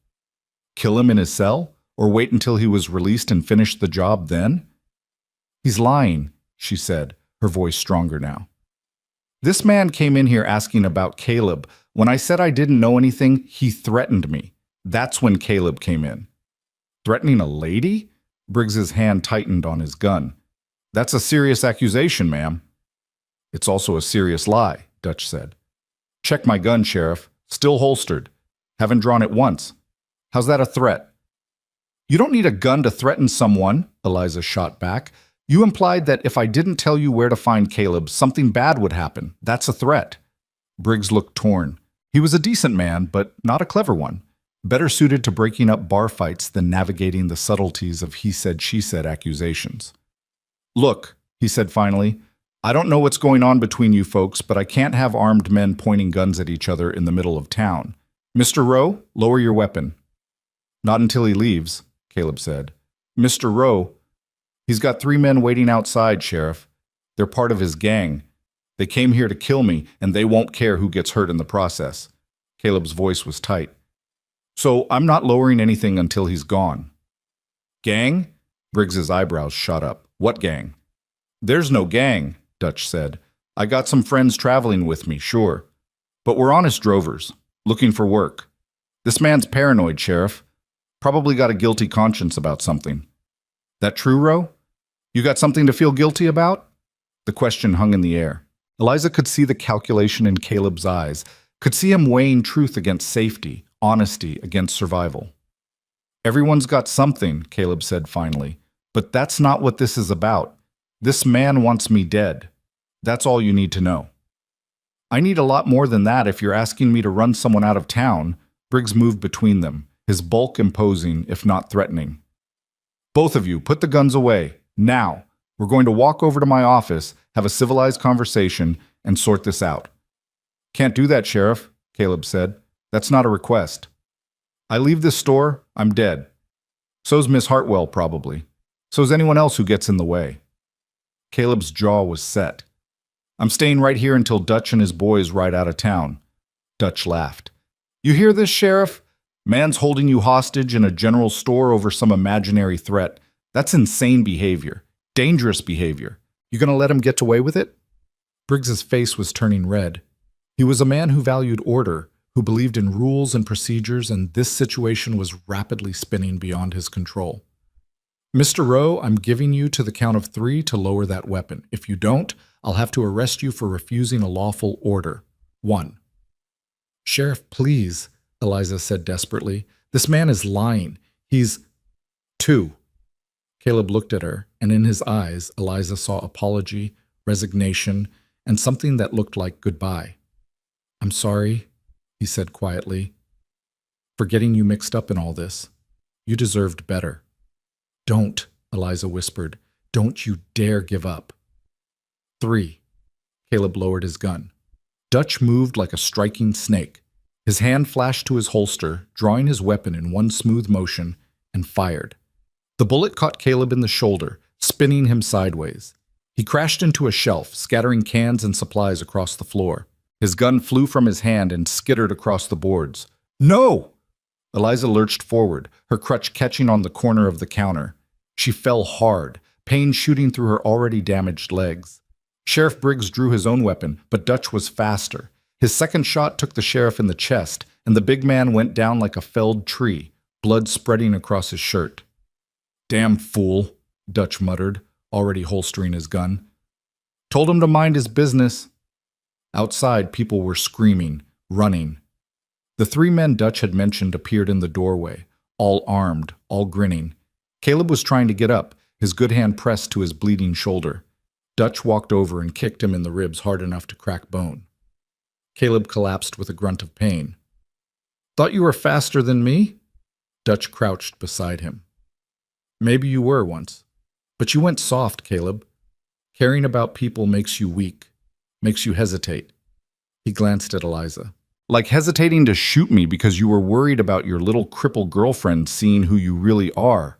Kill him in his cell? Or wait until he was released and finish the job then? He's lying, she said, her voice stronger now. This man came in here asking about Caleb. When I said I didn't know anything, he threatened me. That's when Caleb came in. Threatening a lady? Briggs's hand tightened on his gun. That's a serious accusation, ma'am. It's also a serious lie, Dutch said. Check my gun, Sheriff. Still holstered. Haven't drawn it once. How's that a threat? You don't need a gun to threaten someone, Eliza shot back. You implied that if I didn't tell you where to find Caleb, something bad would happen. That's a threat. Briggs looked torn. He was a decent man, but not a clever one. better suited to breaking up bar fights than navigating the subtleties of he said, she said accusations. Look, he said finally, I don't know what's going on between you folks, but I can't have armed men pointing guns at each other in the middle of town. Mr. Rowe, lower your weapon. Not until he leaves, Caleb said. Mr. Rowe, he's got 3 men waiting outside, Sheriff. They're part of his gang. They came here to kill me, and they won't care who gets hurt in the process. Caleb's voice was tight. So I'm not lowering anything until he's gone. Gang? Briggs's eyebrows shot up. What gang? There's no gang, Dutch said. I got some friends traveling with me, sure. But we're honest drovers, looking for work. This man's paranoid, Sheriff. Probably got a guilty conscience about something. That true, Rowe? You got something to feel guilty about? The question hung in the air. Eliza could see the calculation in Caleb's eyes, could see him weighing truth against safety, honesty against survival. Everyone's got something, Caleb said finally, but that's not what this is about. This man wants me dead. That's all you need to know. I need a lot more than that if you're asking me to run someone out of town. Briggs moved between them, his bulk imposing, if not threatening. Both of you, put the guns away, now. We're going to walk over to my office, have a civilized conversation, and sort this out. Can't do that, Sheriff, Caleb said. That's not a request. I leave this store, I'm dead. So's Miss Hartwell, probably. So's anyone else who gets in the way. Caleb's jaw was set. I'm staying right here until Dutch and his boys ride out of town. Dutch laughed. You hear this, Sheriff? Man's holding you hostage in a general store over some imaginary threat. That's insane behavior. Dangerous behavior. You gonna let him get away with it? Briggs's face was turning red. He was a man who valued order, who believed in rules and procedures, and this situation was rapidly spinning beyond his control. Mr. Rowe, I'm giving you to the count of 3 to lower that weapon. If you don't, I'll have to arrest you for refusing a lawful order. 1. Sheriff, please, Eliza said desperately. This man is lying. He's... 2. Caleb looked at her, and in his eyes, Eliza saw apology, resignation, and something that looked like goodbye. I'm sorry, he said quietly, for getting you mixed up in all this. You deserved better. Don't, Eliza whispered. Don't you dare give up. 3. Caleb lowered his gun. Dutch moved like a striking snake. His hand flashed to his holster, drawing his weapon in one smooth motion, and fired. The bullet caught Caleb in the shoulder, spinning him sideways. He crashed into a shelf, scattering cans and supplies across the floor. His gun flew from his hand and skittered across the boards. No! Eliza lurched forward, her crutch catching on the corner of the counter. She fell hard, pain shooting through her already damaged legs. Sheriff Briggs drew his own weapon, but Dutch was faster. His second shot took the sheriff in the chest, and the big man went down like a felled tree, blood spreading across his shirt. Damn fool, Dutch muttered, already holstering his gun. Told him to mind his business. Outside, people were screaming, running. The 3 men Dutch had mentioned appeared in the doorway, all armed, all grinning. Caleb was trying to get up, his good hand pressed to his bleeding shoulder. Dutch walked over and kicked him in the ribs hard enough to crack bone. Caleb collapsed with a grunt of pain. Thought you were faster than me? Dutch crouched beside him. Maybe you were once. But you went soft, Caleb. Caring about people makes you weak, makes you hesitate. He glanced at Eliza. Like hesitating to shoot me because you were worried about your little crippled girlfriend seeing who you really are.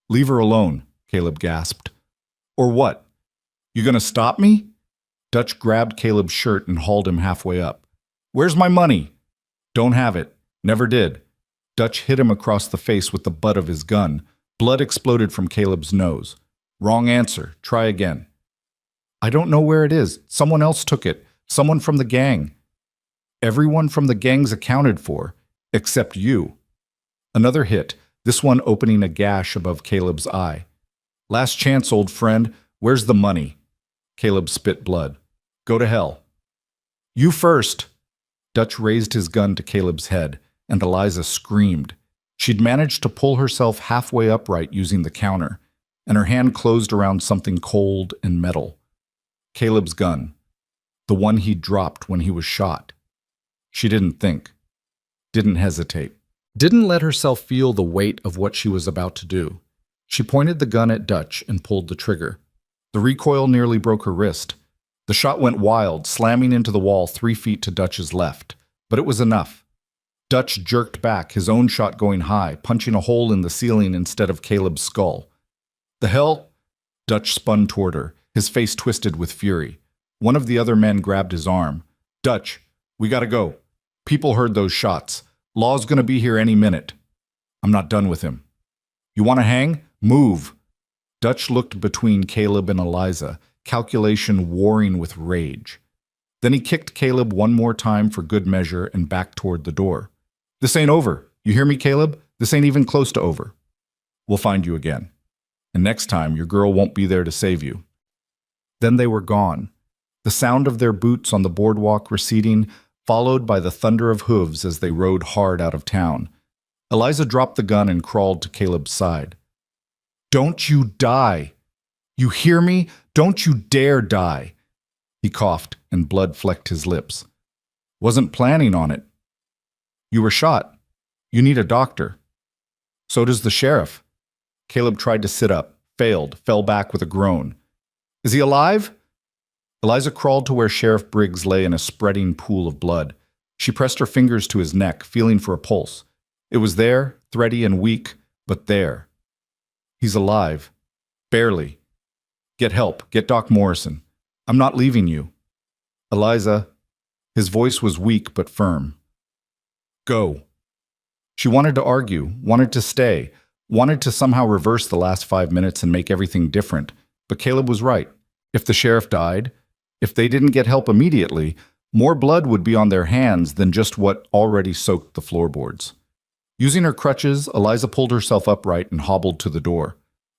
Leave her alone, Caleb gasped. Or what? You gonna stop me? Dutch grabbed Caleb's shirt and hauled him halfway up. Where's my money? Don't have it. Never did. Dutch hit him across the face with the butt of his gun. Blood exploded from Caleb's nose. Wrong answer. Try again. I don't know where it is. Someone else took it. Someone from the gang. Everyone from the gang's accounted for, except you. Another hit, this one opening a gash above Caleb's eye. Last chance, old friend. Where's the money? Caleb spit blood. Go to hell. You first. Dutch raised his gun to Caleb's head, and Eliza screamed. She'd managed to pull herself halfway upright using the counter, and her hand closed around something cold and metal. Caleb's gun. The one he'd dropped when he was shot. She didn't think. Didn't hesitate. didn't let herself feel the weight of what she was about to do. She pointed the gun at Dutch and pulled the trigger. The recoil nearly broke her wrist. The shot went wild, slamming into the wall 3 feet to Dutch's left. But it was enough. Dutch jerked back, his own shot going high, punching a hole in the ceiling instead of Caleb's skull. "The hell?" Dutch spun toward her, his face twisted with fury. One of the other men grabbed his arm. "Dutch, we gotta go. People heard those shots. Law's gonna be here any minute." "I'm not done with him." "You wanna hang? Move." Dutch looked between Caleb and Eliza, calculation warring with rage. Then he kicked Caleb one more time for good measure and backed toward the door. "This ain't over. You hear me, Caleb? This ain't even close to over. We'll find you again. And next time, your girl won't be there to save you." Then they were gone, the sound of their boots on the boardwalk receding, followed by the thunder of hooves as they rode hard out of town. Eliza dropped the gun and crawled to Caleb's side. "Don't you die! You hear me? Don't you dare die!" He coughed, and blood flecked his lips. "Wasn't planning on it." "You were shot. You need a doctor." "So does the sheriff." Caleb tried to sit up, failed, fell back with a groan. "Is he alive?" Eliza crawled to where Sheriff Briggs lay in a spreading pool of blood. She pressed her fingers to his neck, feeling for a pulse. It was there, thready and weak, but there. "He's alive. Barely. Get help. Get Doc Morrison. I'm not leaving you." "Eliza." His voice was weak but firm. "Go." She wanted to argue, wanted to stay, wanted to somehow reverse the last 5 minutes and make everything different. But Caleb was right. If the sheriff died, if they didn't get help immediately, more blood would be on their hands than just what already soaked the floorboards. Using her crutches, Eliza pulled herself upright and hobbled to the door.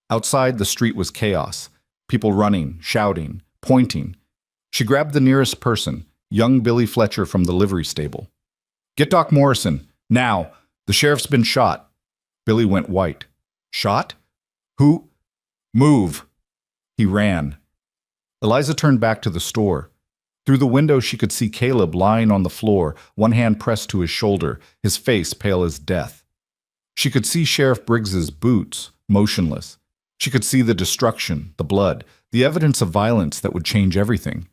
Outside, the street was chaos. People running, shouting, pointing. She grabbed the nearest person, young Billy Fletcher from the livery stable. "Get Doc Morrison, now. The sheriff's been shot." Billy went white. "Shot? Who?" "Move." He ran. Eliza turned back to the store. Through the window, she could see Caleb lying on the floor, one hand pressed to his shoulder, his face pale as death. She could see Sheriff Briggs's boots, motionless. She could see the destruction, the blood, the evidence of violence that would change everything.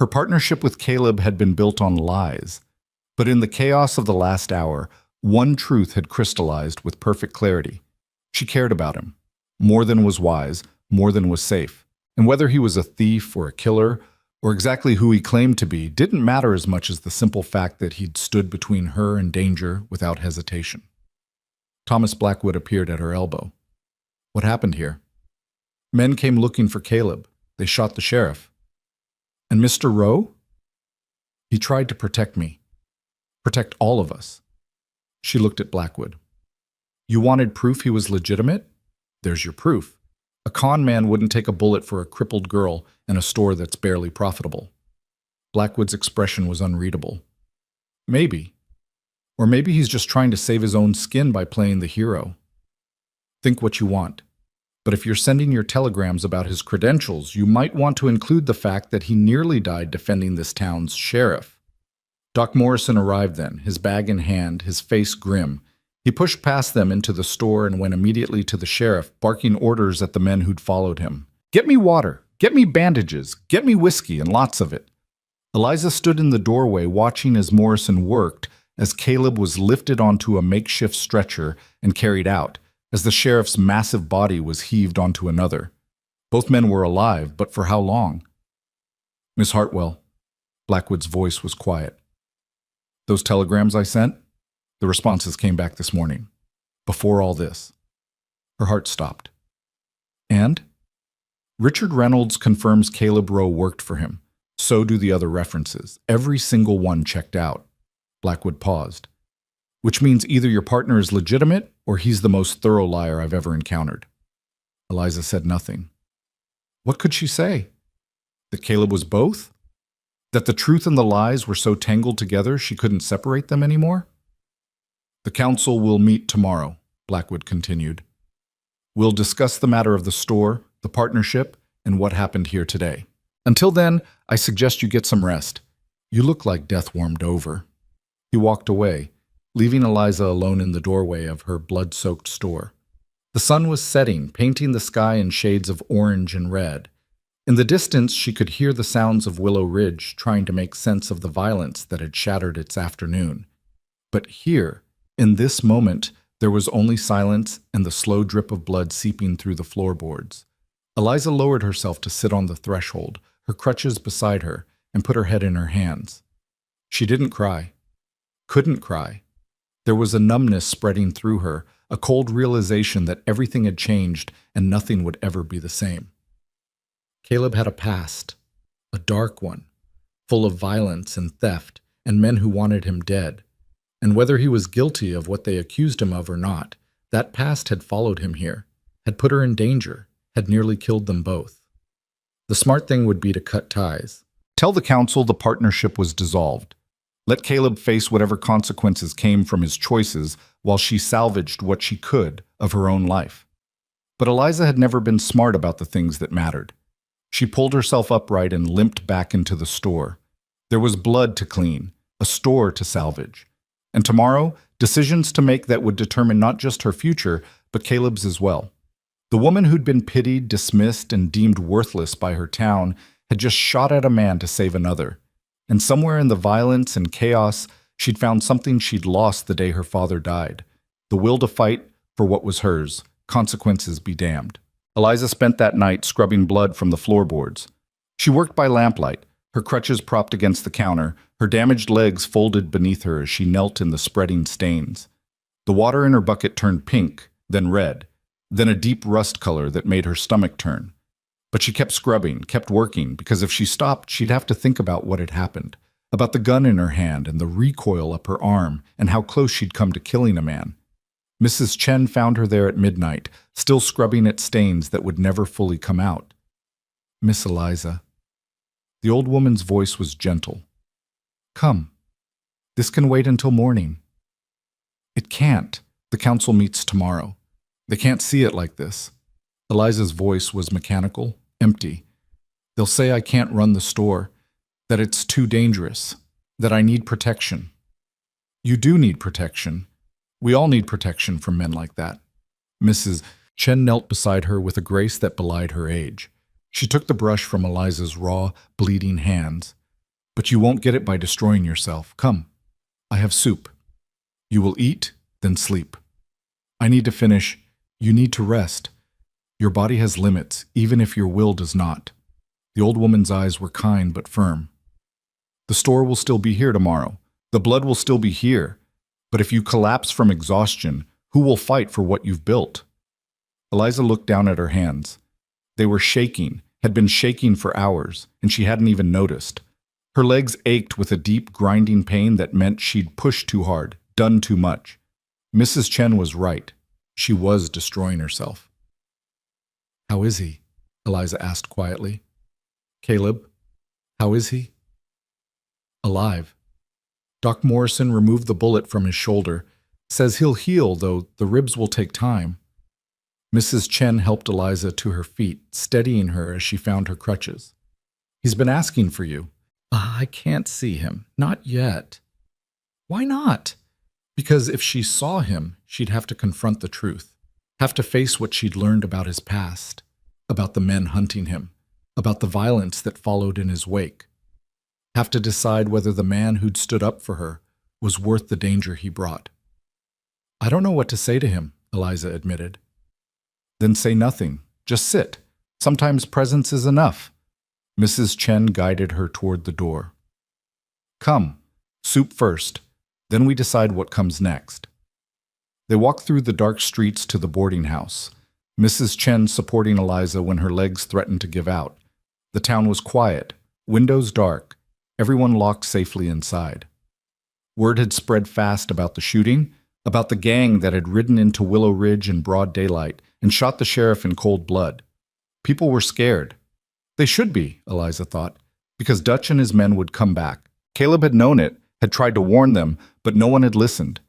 Her partnership with Caleb had been built on lies. But in the chaos of the last hour, one truth had crystallized with perfect clarity. She cared about him. More than was wise, more than was safe. And whether he was a thief or a killer, or exactly who he claimed to be, didn't matter as much as the simple fact that he'd stood between her and danger without hesitation. Thomas Blackwood appeared at her elbow. "What happened here?" "Men came looking for Caleb. They shot the sheriff." "And Mr. Rowe?" "He tried to protect me. Protect all of us." She looked at Blackwood. "You wanted proof he was legitimate? There's your proof. A con man wouldn't take a bullet for a crippled girl in a store that's barely profitable." Blackwood's expression was unreadable. "Maybe. Or maybe he's just trying to save his own skin by playing the hero. Think what you want. But if you're sending your telegrams about his credentials, you might want to include the fact that he nearly died defending this town's sheriff." Doc Morrison arrived then, his bag in hand, his face grim. He pushed past them into the store and went immediately to the sheriff, barking orders at the men who'd followed him. "Get me water, get me bandages, get me whiskey, and lots of it." Eliza stood in the doorway watching as Morrison worked, as Caleb was lifted onto a makeshift stretcher and carried out, as the sheriff's massive body was heaved onto another. Both men were alive, but for how long? "Miss Hartwell," Blackwood's voice was quiet. "Those telegrams I sent? The responses came back this morning. Before all this." Her heart stopped. "And?" "Richard Reynolds confirms Caleb Rowe worked for him. So do the other references. Every single one checked out." Blackwood paused. "Which means either your partner is legitimate or he's the most thorough liar I've ever encountered." Eliza said nothing. What could she say? That Caleb was both? That the truth and the lies were so tangled together she couldn't separate them anymore? "The council will meet tomorrow," Blackwood continued. "We'll discuss the matter of the store, the partnership, and what happened here today. Until then, I suggest you get some rest. You look like death warmed over." He walked away, leaving Eliza alone in the doorway of her blood-soaked store. The sun was setting, painting the sky in shades of orange and red. In the distance, she could hear the sounds of Willow Ridge trying to make sense of the violence that had shattered its afternoon. But here, in this moment, there was only silence and the slow drip of blood seeping through the floorboards. Eliza lowered herself to sit on the threshold, her crutches beside her, and put her head in her hands. She didn't cry. Couldn't cry. There was a numbness spreading through her, a cold realization that everything had changed and nothing would ever be the same. Caleb had a past, a dark one, full of violence and theft and men who wanted him dead. And whether he was guilty of what they accused him of or not, that past had followed him here, had put her in danger, had nearly killed them both. The smart thing would be to cut ties. Tell the council the partnership was dissolved. Let Caleb face whatever consequences came from his choices while she salvaged what she could of her own life. But Eliza had never been smart about the things that mattered. She pulled herself upright and limped back into the store. There was blood to clean, a store to salvage. And tomorrow, decisions to make that would determine not just her future, but Caleb's as well. The woman who'd been pitied, dismissed, and deemed worthless by her town had just shot at a man to save another. And somewhere in the violence and chaos, she'd found something she'd lost the day her father died. The will to fight for what was hers, consequences be damned. Eliza spent that night scrubbing blood from the floorboards. She worked by lamplight, her crutches propped against the counter, her damaged legs folded beneath her as she knelt in the spreading stains. The water in her bucket turned pink, then red, then a deep rust color that made her stomach turn. But she kept scrubbing, kept working, because if she stopped, she'd have to think about what had happened, about the gun in her hand and the recoil up her arm and how close she'd come to killing a man. Mrs. Chen found her there at midnight, still scrubbing at stains that would never fully come out. "Miss Eliza." The old woman's voice was gentle. "Come. This can wait until morning." "It can't. The council meets tomorrow. They can't see it like this." Eliza's voice was mechanical, empty. "They'll say I can't run the store, that it's too dangerous, that I need protection." "You do need protection. We all need protection from men like that." Mrs. Chen knelt beside her with a grace that belied her age. She took the brush from Eliza's raw, bleeding hands. "But you won't get it by destroying yourself. Come. I have soup. You will eat, then sleep. I need to finish. You need to rest. Your body has limits, even if your will does not." The old woman's eyes were kind but firm. "The store will still be here tomorrow. The blood will still be here. But if you collapse from exhaustion, who will fight for what you've built?" Eliza looked down at her hands. They were shaking, had been shaking for hours, and she hadn't even noticed. Her legs ached with a deep, grinding pain that meant she'd pushed too hard, done too much. Mrs. Chen was right. She was destroying herself. "How is he?" Eliza asked quietly. "Caleb, how is he?" "Alive. Doc Morrison removed the bullet from his shoulder. Says he'll heal, though the ribs will take time." Mrs. Chen helped Eliza to her feet, steadying her as she found her crutches. "He's been asking for you." "I can't see him. Not yet." "Why not?" Because if she saw him, she'd have to confront the truth, have to face what she'd learned about his past, about the men hunting him, about the violence that followed in his wake. Have to decide whether the man who'd stood up for her was worth the danger he brought. "I don't know what to say to him," Eliza admitted. "Then say nothing. Just sit. Sometimes presence is enough." Mrs. Chen guided her toward the door. "Come, soup first. Then we decide what comes next." They walked through the dark streets to the boarding house, Mrs. Chen supporting Eliza when her legs threatened to give out. The town was quiet, windows dark, everyone locked safely inside. Word had spread fast about the shooting, about the gang that had ridden into Willow Ridge in broad daylight and shot the sheriff in cold blood. People were scared. They should be, Eliza thought, because Dutch and his men would come back. Caleb had known it, had tried to warn them, but no one had listened.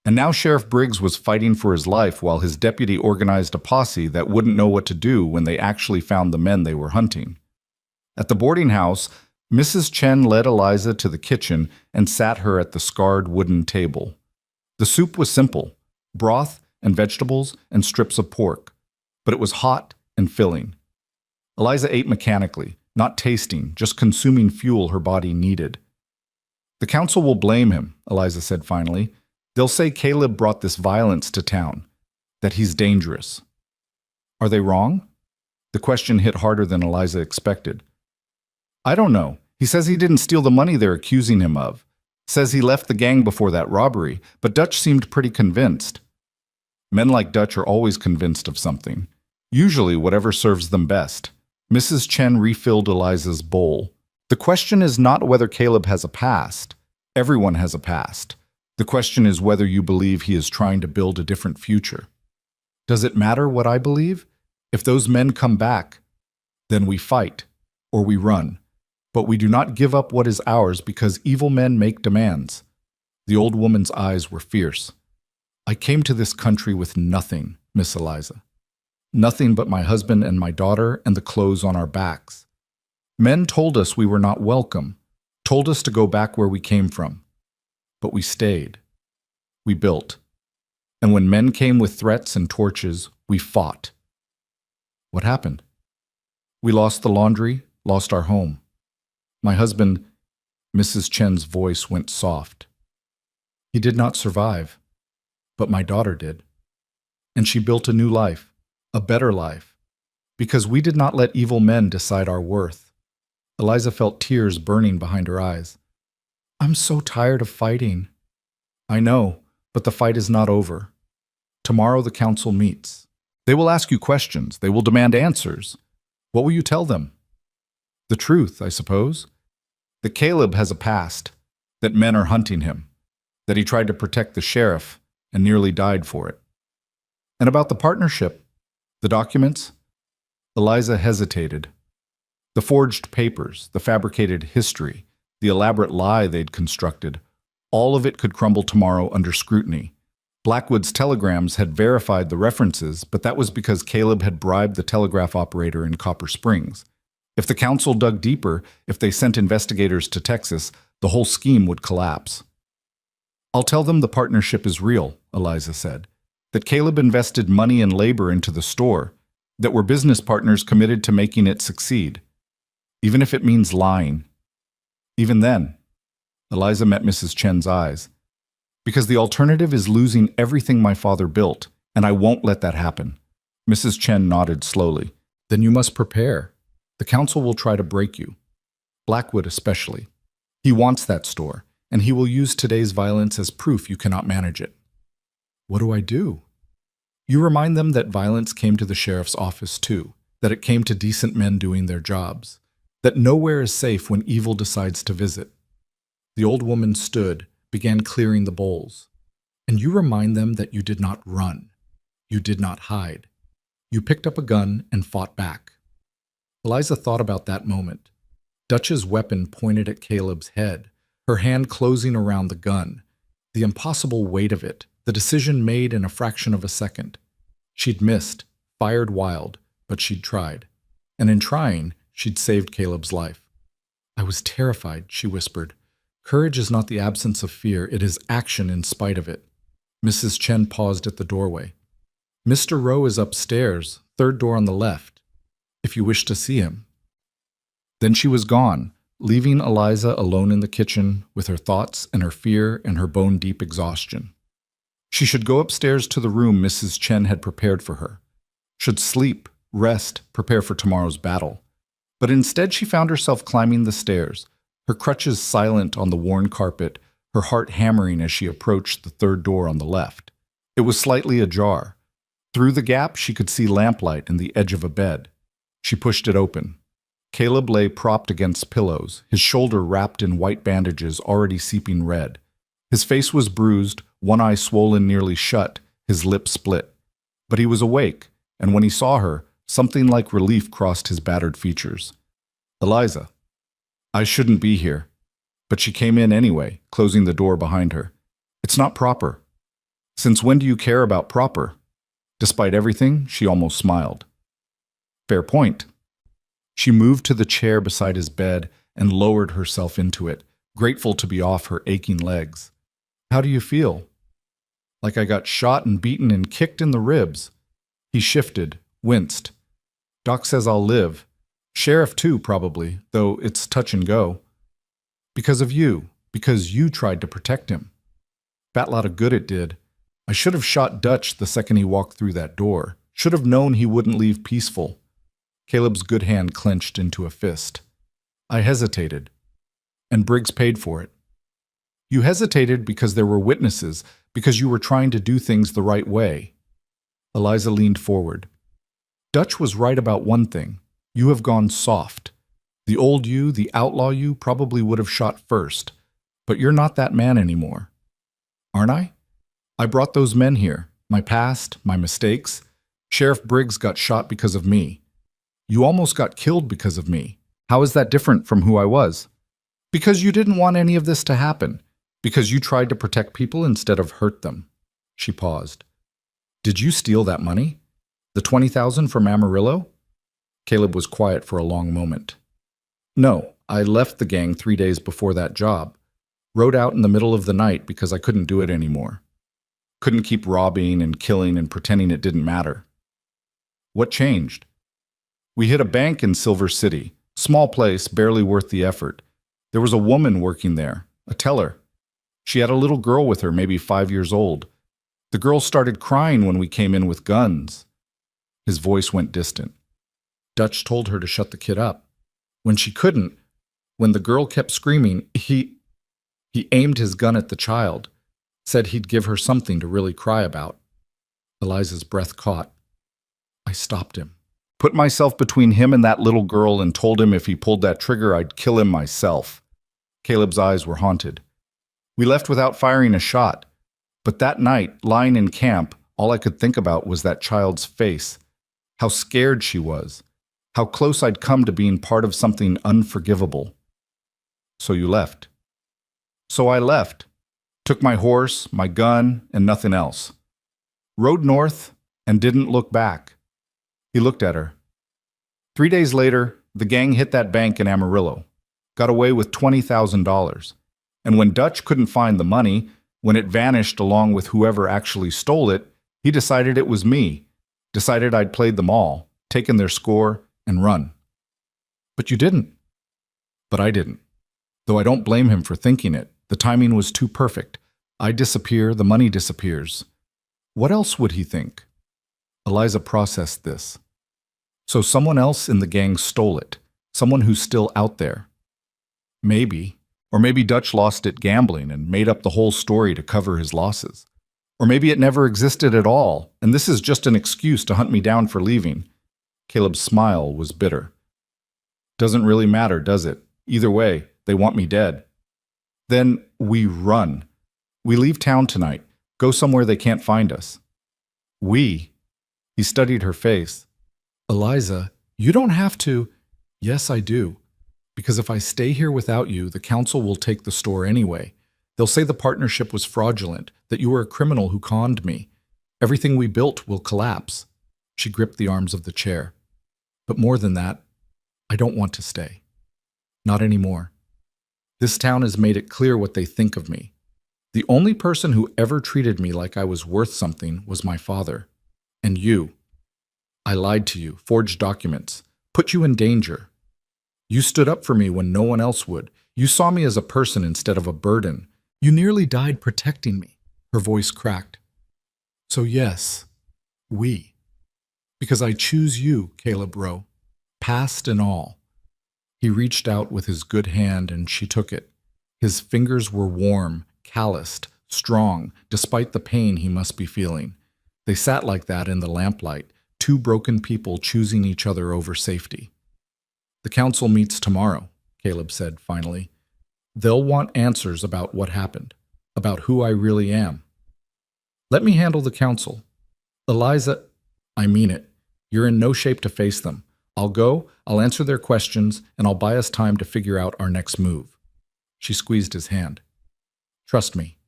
And now Sheriff Briggs was fighting for his life while his deputy organized a posse that wouldn't know what to do when they actually found the men they were hunting. At the boarding house, Mrs. Chen led Eliza to the kitchen and sat her at the scarred wooden table. The soup was simple: broth and vegetables and strips of pork, but it was hot and filling. Eliza ate mechanically, not tasting, just consuming fuel her body needed. "The council will blame him," Eliza said finally. "They'll say Caleb brought this violence to town, that he's dangerous." "Are they wrong?" The question hit harder than Eliza expected. "I don't know. He says he didn't steal the money they're accusing him of. Says he left the gang before that robbery, but Dutch seemed pretty convinced." Men like Dutch are always convinced of something, usually whatever serves them best. Mrs. Chen refilled Eliza's bowl. "The question is not whether Caleb has a past. Everyone has a past. The question is whether you believe he is trying to build a different future." "Does it matter what I believe? If those men come back, then we fight, or we run. But we do not give up what is ours because evil men make demands." The old woman's eyes were fierce. "I came to this country with nothing, Miss Eliza. Nothing but my husband and my daughter and the clothes on our backs. Men told us we were not welcome, told us to go back where we came from. But we stayed. We built. And when men came with threats and torches, we fought." "What happened?" "We lost the laundry, lost our home. My husband," Mrs. Chen's voice went soft, "he did not survive, but my daughter did. And she built a new life, a better life, because we did not let evil men decide our worth." Eliza felt tears burning behind her eyes. "I'm so tired of fighting." "I know, but the fight is not over. Tomorrow the council meets. They will ask you questions. They will demand answers. What will you tell them?" "The truth, I suppose. That Caleb has a past, that men are hunting him, that he tried to protect the sheriff and nearly died for it." "And about the partnership, the documents?" Eliza hesitated. The forged papers, the fabricated history, the elaborate lie they'd constructed, all of it could crumble tomorrow under scrutiny. Blackwood's telegrams had verified the references, but that was because Caleb had bribed the telegraph operator in Copper Springs. If the council dug deeper, if they sent investigators to Texas, the whole scheme would collapse. "I'll tell them the partnership is real," Eliza said. "That Caleb invested money and labor into the store, that we're business partners committed to making it succeed. Even if it means lying." "Even then," Eliza met Mrs. Chen's eyes, "because the alternative is losing everything my father built, and I won't let that happen." Mrs. Chen nodded slowly. "Then you must prepare. The council will try to break you. Blackwood especially. He wants that store, and he will use today's violence as proof you cannot manage it." "What do I do?" "You remind them that violence came to the sheriff's office too, that it came to decent men doing their jobs, that nowhere is safe when evil decides to visit." The old woman stood, began clearing the bowls. "And you remind them that you did not run. You did not hide. You picked up a gun and fought back." Eliza thought about that moment. Dutch's weapon pointed at Caleb's head, her hand closing around the gun. The impossible weight of it, the decision made in a fraction of a second. She'd missed, fired wild, but she'd tried. And in trying, she'd saved Caleb's life. "I was terrified," she whispered. "Courage is not the absence of fear, it is action in spite of it." Mrs. Chen paused at the doorway. "Mr. Rowe is upstairs, third door on the left, if you wish to see him." Then she was gone, leaving Eliza alone in the kitchen with her thoughts and her fear and her bone-deep exhaustion. She should go upstairs to the room Mrs. Chen had prepared for her. Should sleep, rest, prepare for tomorrow's battle. But instead she found herself climbing the stairs, her crutches silent on the worn carpet, her heart hammering as she approached the third door on the left. It was slightly ajar. Through the gap she could see lamplight and the edge of a bed. She pushed it open. Caleb lay propped against pillows, his shoulder wrapped in white bandages already seeping red. His face was bruised, one eye swollen nearly shut, his lip split. But he was awake, and when he saw her, something like relief crossed his battered features. "Eliza." "I shouldn't be here." But she came in anyway, closing the door behind her. "It's not proper." "Since when do you care about proper?" Despite everything, she almost smiled. "Fair point." She moved to the chair beside his bed and lowered herself into it, grateful to be off her aching legs. "How do you feel?" like I got shot and beaten and kicked in the ribs. He shifted, winced. Doc says I'll live. Sheriff too, probably, though it's touch and go. Because of you, because you tried to protect him. Fat lot of good it did. I should have shot Dutch the second he walked through that door. Should have known he wouldn't leave peaceful. Caleb's good hand clenched into a fist. I hesitated. And Briggs paid for it. You hesitated because there were witnesses, because you were trying to do things the right way. Eliza leaned forward. Dutch was right about one thing. You have gone soft. The old you, the outlaw you, probably would have shot first. But you're not that man anymore. Aren't I? I brought those men here. My past, my mistakes. Sheriff Briggs got shot because of me. You almost got killed because of me. How is that different from who I was? Because you didn't want any of this to happen. Because you tried to protect people instead of hurt them. She paused. Did you steal that money? The $20,000 from Amarillo? Caleb was quiet for a long moment. No, I left the gang 3 days before that job. Rode out in the middle of the night because I couldn't do it anymore. Couldn't keep robbing and killing and pretending it didn't matter. What changed? We hit a bank in Silver City. Small place, barely worth the effort. There was a woman working there, a teller. She had a little girl with her, maybe 5 years old. The girl started crying when we came in with guns. His voice went distant. Dutch told her to shut the kid up. When she couldn't, when the girl kept screaming, he aimed his gun at the child, said he'd give her something to really cry about. Eliza's breath caught. I stopped him. Put myself between him and that little girl and told him if he pulled that trigger, I'd kill him myself. Caleb's eyes were haunted. We left without firing a shot. But that night, lying in camp, all I could think about was that child's face. How scared she was. How close I'd come to being part of something unforgivable. So you left. So I left. Took my horse, my gun, and nothing else. Rode north and didn't look back. He looked at her. 3 days later, the gang hit that bank in Amarillo. Got away with $20,000. And when Dutch couldn't find the money, when it vanished along with whoever actually stole it, he decided it was me. Decided I'd played them all, taken their score, and run. But you didn't. But I didn't. Though I don't blame him for thinking it. The timing was too perfect. I disappear, the money disappears. What else would he think? Eliza processed this. So someone else in the gang stole it. Someone who's still out there. Maybe. Or maybe Dutch lost it gambling and made up the whole story to cover his losses. Or maybe it never existed at all, and this is just an excuse to hunt me down for leaving. Caleb's smile was bitter. Doesn't really matter, does it? Either way, they want me dead. Then we run. We leave town tonight, go somewhere they can't find us. We? He studied her face. Eliza, you don't have to. Yes, I do. Because if I stay here without you, the council will take the store anyway. They'll say the partnership was fraudulent, that you were a criminal who conned me. Everything we built will collapse. She gripped the arms of the chair. But more than that, I don't want to stay. Not anymore. This town has made it clear what they think of me. The only person who ever treated me like I was worth something was my father. And you. I lied to you, forged documents, put you in danger. You stood up for me when no one else would. You saw me as a person instead of a burden. You nearly died protecting me. Her voice cracked. So yes, we. Because I choose you, Caleb Rowe, past and all. He reached out with his good hand and she took it. His fingers were warm, calloused, strong, despite the pain he must be feeling. They sat like that in the lamplight, two broken people choosing each other over safety. The council meets tomorrow, Caleb said finally. They'll want answers about what happened, about who I really am. Let me handle the council. Eliza, I mean it. You're in no shape to face them. I'll go, I'll answer their questions, and I'll buy us time to figure out our next move. She squeezed his hand. Trust me.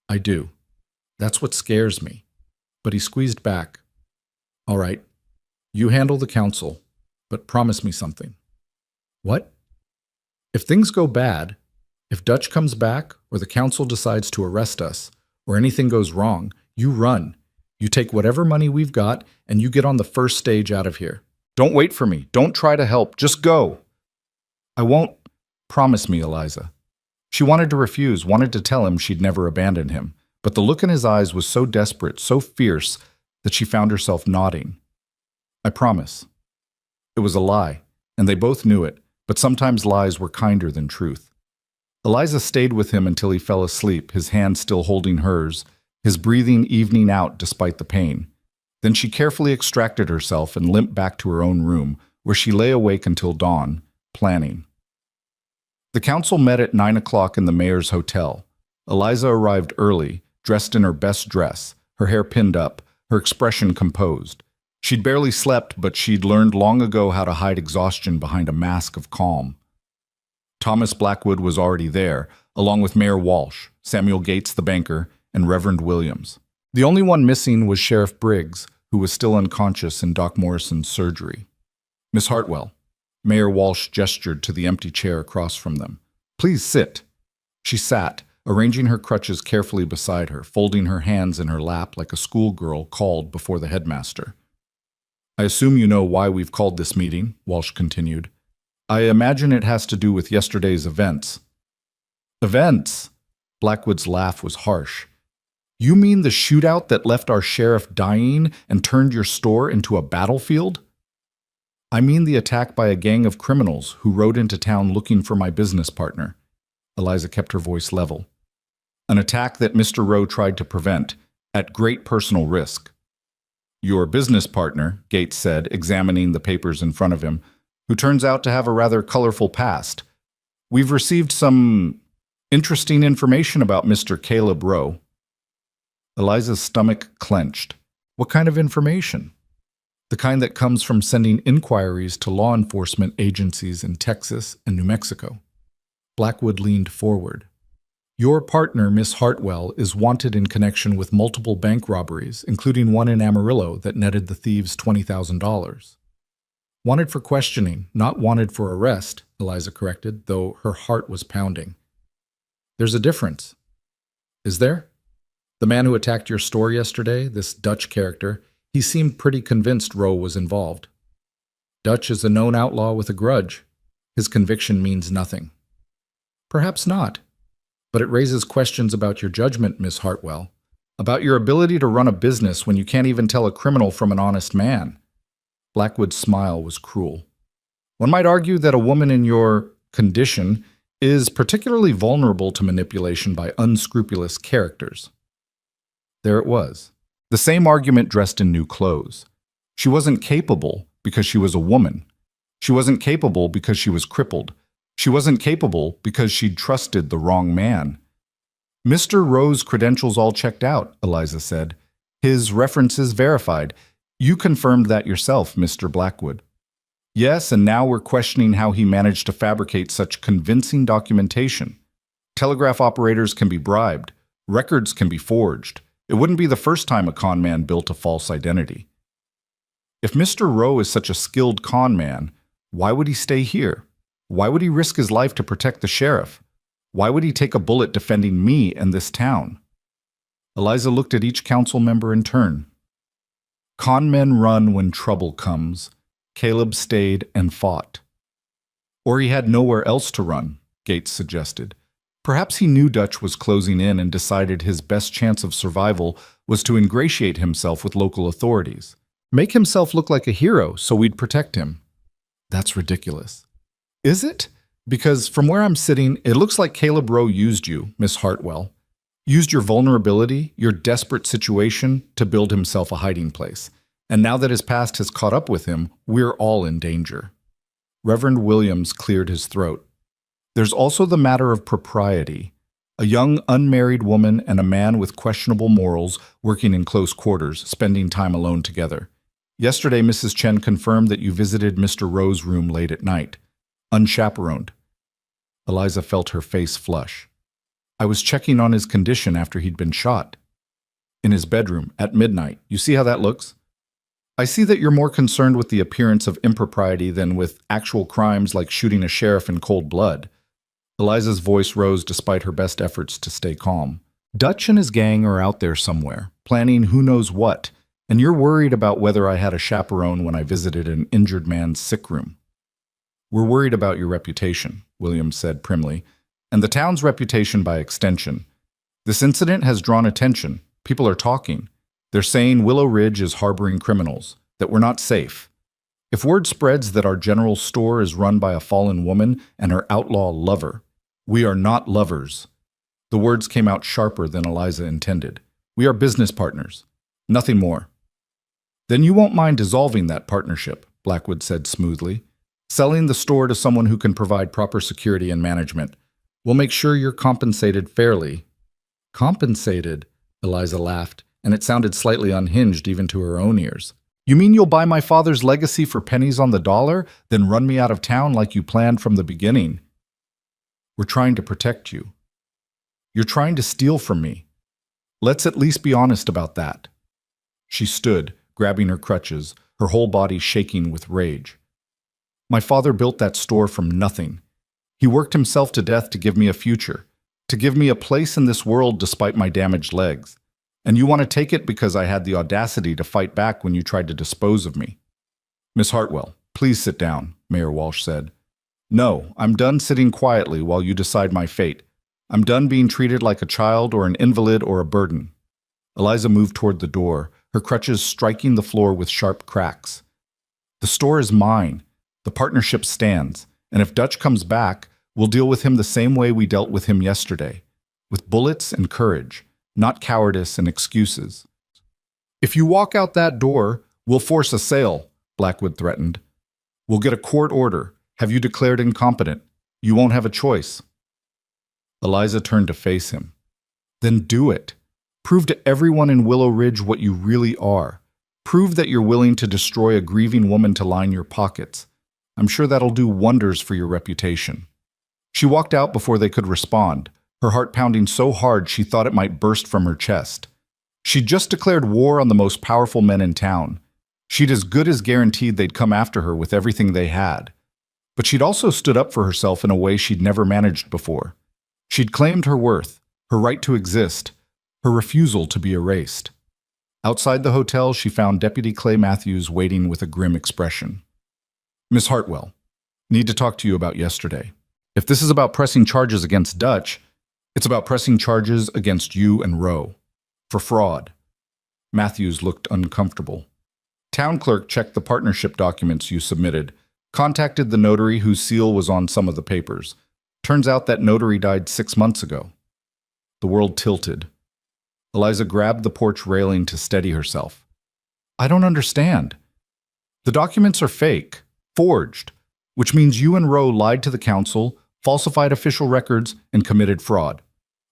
I do. That's what scares me. But he squeezed back. All right. You handle the council. But promise me something. What? If things go bad, if Dutch comes back or the council decides to arrest us, or anything goes wrong, you run. You take whatever money we've got and you get on the first stage out of here. Don't wait for me. Don't try to help. Just go. I won't. Promise me, Eliza. She wanted to refuse, wanted to tell him she'd never abandon him, but the look in his eyes was so desperate, so fierce, that she found herself nodding. I promise. It was a lie, and they both knew it, but sometimes lies were kinder than truth. Eliza stayed with him until he fell asleep, his hand still holding hers, his breathing evening out despite the pain. Then she carefully extracted herself and limped back to her own room, where she lay awake until dawn, planning. The council met at 9 o'clock in the mayor's hotel. Eliza arrived early, dressed in her best dress, her hair pinned up, her expression composed. She'd barely slept, but she'd learned long ago how to hide exhaustion behind a mask of calm. Thomas Blackwood was already there, along with Mayor Walsh, Samuel Gates the banker, and Reverend Williams. The only one missing was Sheriff Briggs, who was still unconscious in Doc Morrison's surgery. Miss Hartwell. Mayor Walsh gestured to the empty chair across from them. Please sit. She sat, arranging her crutches carefully beside her, folding her hands in her lap like a schoolgirl called before the headmaster. I assume you know why we've called this meeting, Walsh continued. I imagine it has to do with yesterday's events. Events? Blackwood's laugh was harsh. You mean the shootout that left our sheriff dying and turned your store into a battlefield? I mean the attack by a gang of criminals who rode into town looking for my business partner. Eliza kept her voice level. An attack that Mr. Rowe tried to prevent, at great personal risk. Your business partner, Gates said, examining the papers in front of him, who turns out to have a rather colorful past. We've received some interesting information about Mr. Caleb Rowe. Eliza's stomach clenched. What kind of information? The kind that comes from sending inquiries to law enforcement agencies in Texas and New Mexico. Blackwood leaned forward. Your partner, Miss Hartwell, is wanted in connection with multiple bank robberies, including one in Amarillo that netted the thieves $20,000. Wanted for questioning, not wanted for arrest, Eliza corrected, though her heart was pounding. There's a difference. Is there? The man who attacked your store yesterday, this Dutch character, he seemed pretty convinced Rowe was involved. Dutch is a known outlaw with a grudge. His conviction means nothing. Perhaps not. But it raises questions about your judgment, Miss Hartwell, about your ability to run a business when you can't even tell a criminal from an honest man. Blackwood's smile was cruel. One might argue that a woman in your condition is particularly vulnerable to manipulation by unscrupulous characters. There it was. The same argument dressed in new clothes. She wasn't capable because she was a woman. She wasn't capable because she was crippled. She wasn't capable because she'd trusted the wrong man. Mr. Rowe's credentials all checked out, Eliza said. His references verified. You confirmed that yourself, Mr. Blackwood. Yes, and now we're questioning how he managed to fabricate such convincing documentation. Telegraph operators can be bribed. Records can be forged. It wouldn't be the first time a con man built a false identity. If Mr. Rowe is such a skilled con man, why would he stay here? Why would he risk his life to protect the sheriff? Why would he take a bullet defending me and this town? Eliza looked at each council member in turn. Con men run when trouble comes. Caleb stayed and fought. Or he had nowhere else to run, Gates suggested. Perhaps he knew Dutch was closing in and decided his best chance of survival was to ingratiate himself with local authorities. Make himself look like a hero so we'd protect him. That's ridiculous. Is it? Because from where I'm sitting, it looks like Caleb Rowe used you, Miss Hartwell. Used your vulnerability, your desperate situation, to build himself a hiding place. And now that his past has caught up with him, we're all in danger. Reverend Williams cleared his throat. There's also the matter of propriety. A young unmarried woman and a man with questionable morals working in close quarters, spending time alone together. Yesterday, Mrs. Chen confirmed that you visited Mr. Rowe's room late at night. Unchaperoned. Eliza felt her face flush. I was checking on his condition after he'd been shot. In his bedroom, at midnight. You see how that looks? I see that you're more concerned with the appearance of impropriety than with actual crimes like shooting a sheriff in cold blood. Eliza's voice rose despite her best efforts to stay calm. Dutch and his gang are out there somewhere, planning who knows what, and you're worried about whether I had a chaperone when I visited an injured man's sick room. We're worried about your reputation, Williams said primly, and the town's reputation by extension. This incident has drawn attention. People are talking. They're saying Willow Ridge is harboring criminals, that we're not safe. If word spreads that our general store is run by a fallen woman and her outlaw lover, we are not lovers. The words came out sharper than Eliza intended. We are business partners. Nothing more. Then you won't mind dissolving that partnership, Blackwood said smoothly. Selling the store to someone who can provide proper security and management. We'll make sure you're compensated fairly. Compensated? Eliza laughed, and it sounded slightly unhinged even to her own ears. You mean you'll buy my father's legacy for pennies on the dollar, then run me out of town like you planned from the beginning? We're trying to protect you. You're trying to steal from me. Let's at least be honest about that. She stood, grabbing her crutches, her whole body shaking with rage. My father built that store from nothing. He worked himself to death to give me a future, to give me a place in this world despite my damaged legs. And you want to take it because I had the audacity to fight back when you tried to dispose of me. Miss Hartwell, please sit down, Mayor Walsh said. No, I'm done sitting quietly while you decide my fate. I'm done being treated like a child or an invalid or a burden. Eliza moved toward the door, her crutches striking the floor with sharp cracks. The store is mine. The partnership stands. And if Dutch comes back, we'll deal with him the same way we dealt with him yesterday, with bullets and courage, not cowardice and excuses. If you walk out that door, we'll force a sale, Blackwood threatened. We'll get a court order, have you declared incompetent. You won't have a choice. Eliza turned to face him. Then do it. Prove to everyone in Willow Ridge what you really are. Prove that you're willing to destroy a grieving woman to line your pockets. I'm sure that'll do wonders for your reputation. She walked out before they could respond, her heart pounding so hard she thought it might burst from her chest. She'd just declared war on the most powerful men in town. She'd as good as guaranteed they'd come after her with everything they had. But she'd also stood up for herself in a way she'd never managed before. She'd claimed her worth, her right to exist, her refusal to be erased. Outside the hotel, she found Deputy Clay Matthews waiting with a grim expression. Miss Hartwell, need to talk to you about yesterday. If this is about pressing charges against Dutch, it's about pressing charges against you and Rowe. For fraud. Matthews looked uncomfortable. Town clerk checked the partnership documents you submitted, contacted the notary whose seal was on some of the papers. Turns out that notary died 6 months ago. The world tilted. Eliza grabbed the porch railing to steady herself. I don't understand. The documents are fake, forged, which means you and Rowe lied to the council, falsified official records, and committed fraud.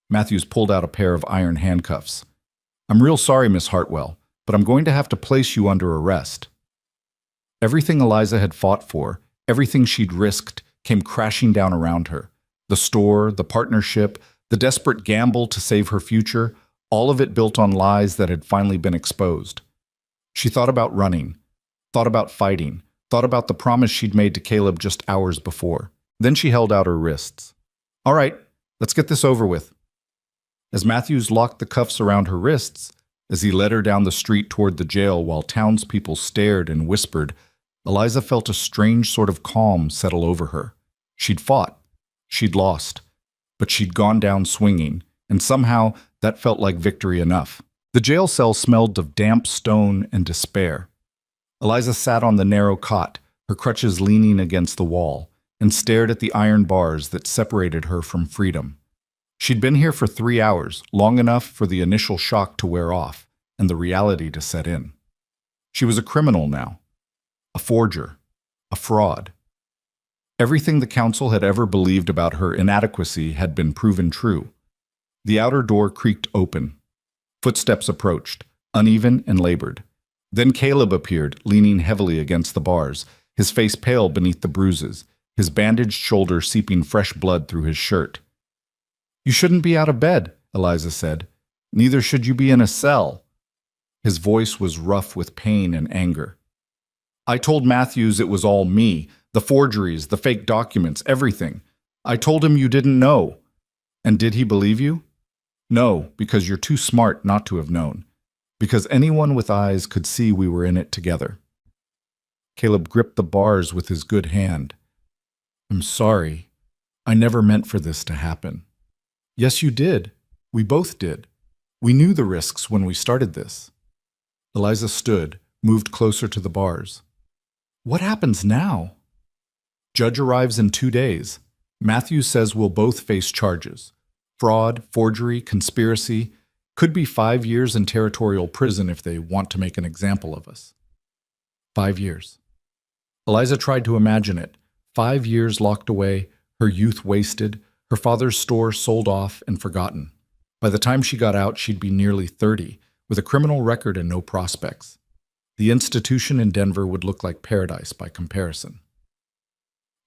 Matthews pulled out a pair of iron handcuffs. I'm real sorry, Miss Hartwell, but I'm going to have to place you under arrest. Everything Eliza had fought for, everything she'd risked, came crashing down around her. The store, the partnership, the desperate gamble to save her future, all of it built on lies that had finally been exposed. She thought about running, thought about fighting, thought about the promise she'd made to Caleb just hours before. Then she held out her wrists. All right, let's get this over with. As Matthews locked the cuffs around her wrists, as he led her down the street toward the jail while townspeople stared and whispered, Eliza felt a strange sort of calm settle over her. She'd fought. She'd lost. But she'd gone down swinging, and somehow that felt like victory enough. The jail cell smelled of damp stone and despair. Eliza sat on the narrow cot, her crutches leaning against the wall, and stared at the iron bars that separated her from freedom. She'd been here for 3 hours, long enough for the initial shock to wear off and the reality to set in. She was a criminal now, a forger, a fraud. Everything the council had ever believed about her inadequacy had been proven true. The outer door creaked open. Footsteps approached, uneven and labored. Then Caleb appeared, leaning heavily against the bars, his face pale beneath the bruises, his bandaged shoulder seeping fresh blood through his shirt. You shouldn't be out of bed, Eliza said. Neither should you be in a cell. His voice was rough with pain and anger. I told Matthews it was all me, the forgeries, the fake documents, everything. I told him you didn't know. And did he believe you? No, because you're too smart not to have known. Because anyone with eyes could see we were in it together. Caleb gripped the bars with his good hand. I'm sorry. I never meant for this to happen. Yes, you did. We both did. We knew the risks when we started this. Eliza stood, moved closer to the bars. What happens now? Judge arrives in 2 days. Matthews says we'll both face charges. Fraud, forgery, conspiracy. Could be 5 years in territorial prison if they want to make an example of us. 5 years. Eliza tried to imagine it. 5 years locked away, her youth wasted, her father's store sold off and forgotten. By the time she got out, she'd be nearly 30, with a criminal record and no prospects. The institution in Denver would look like paradise by comparison.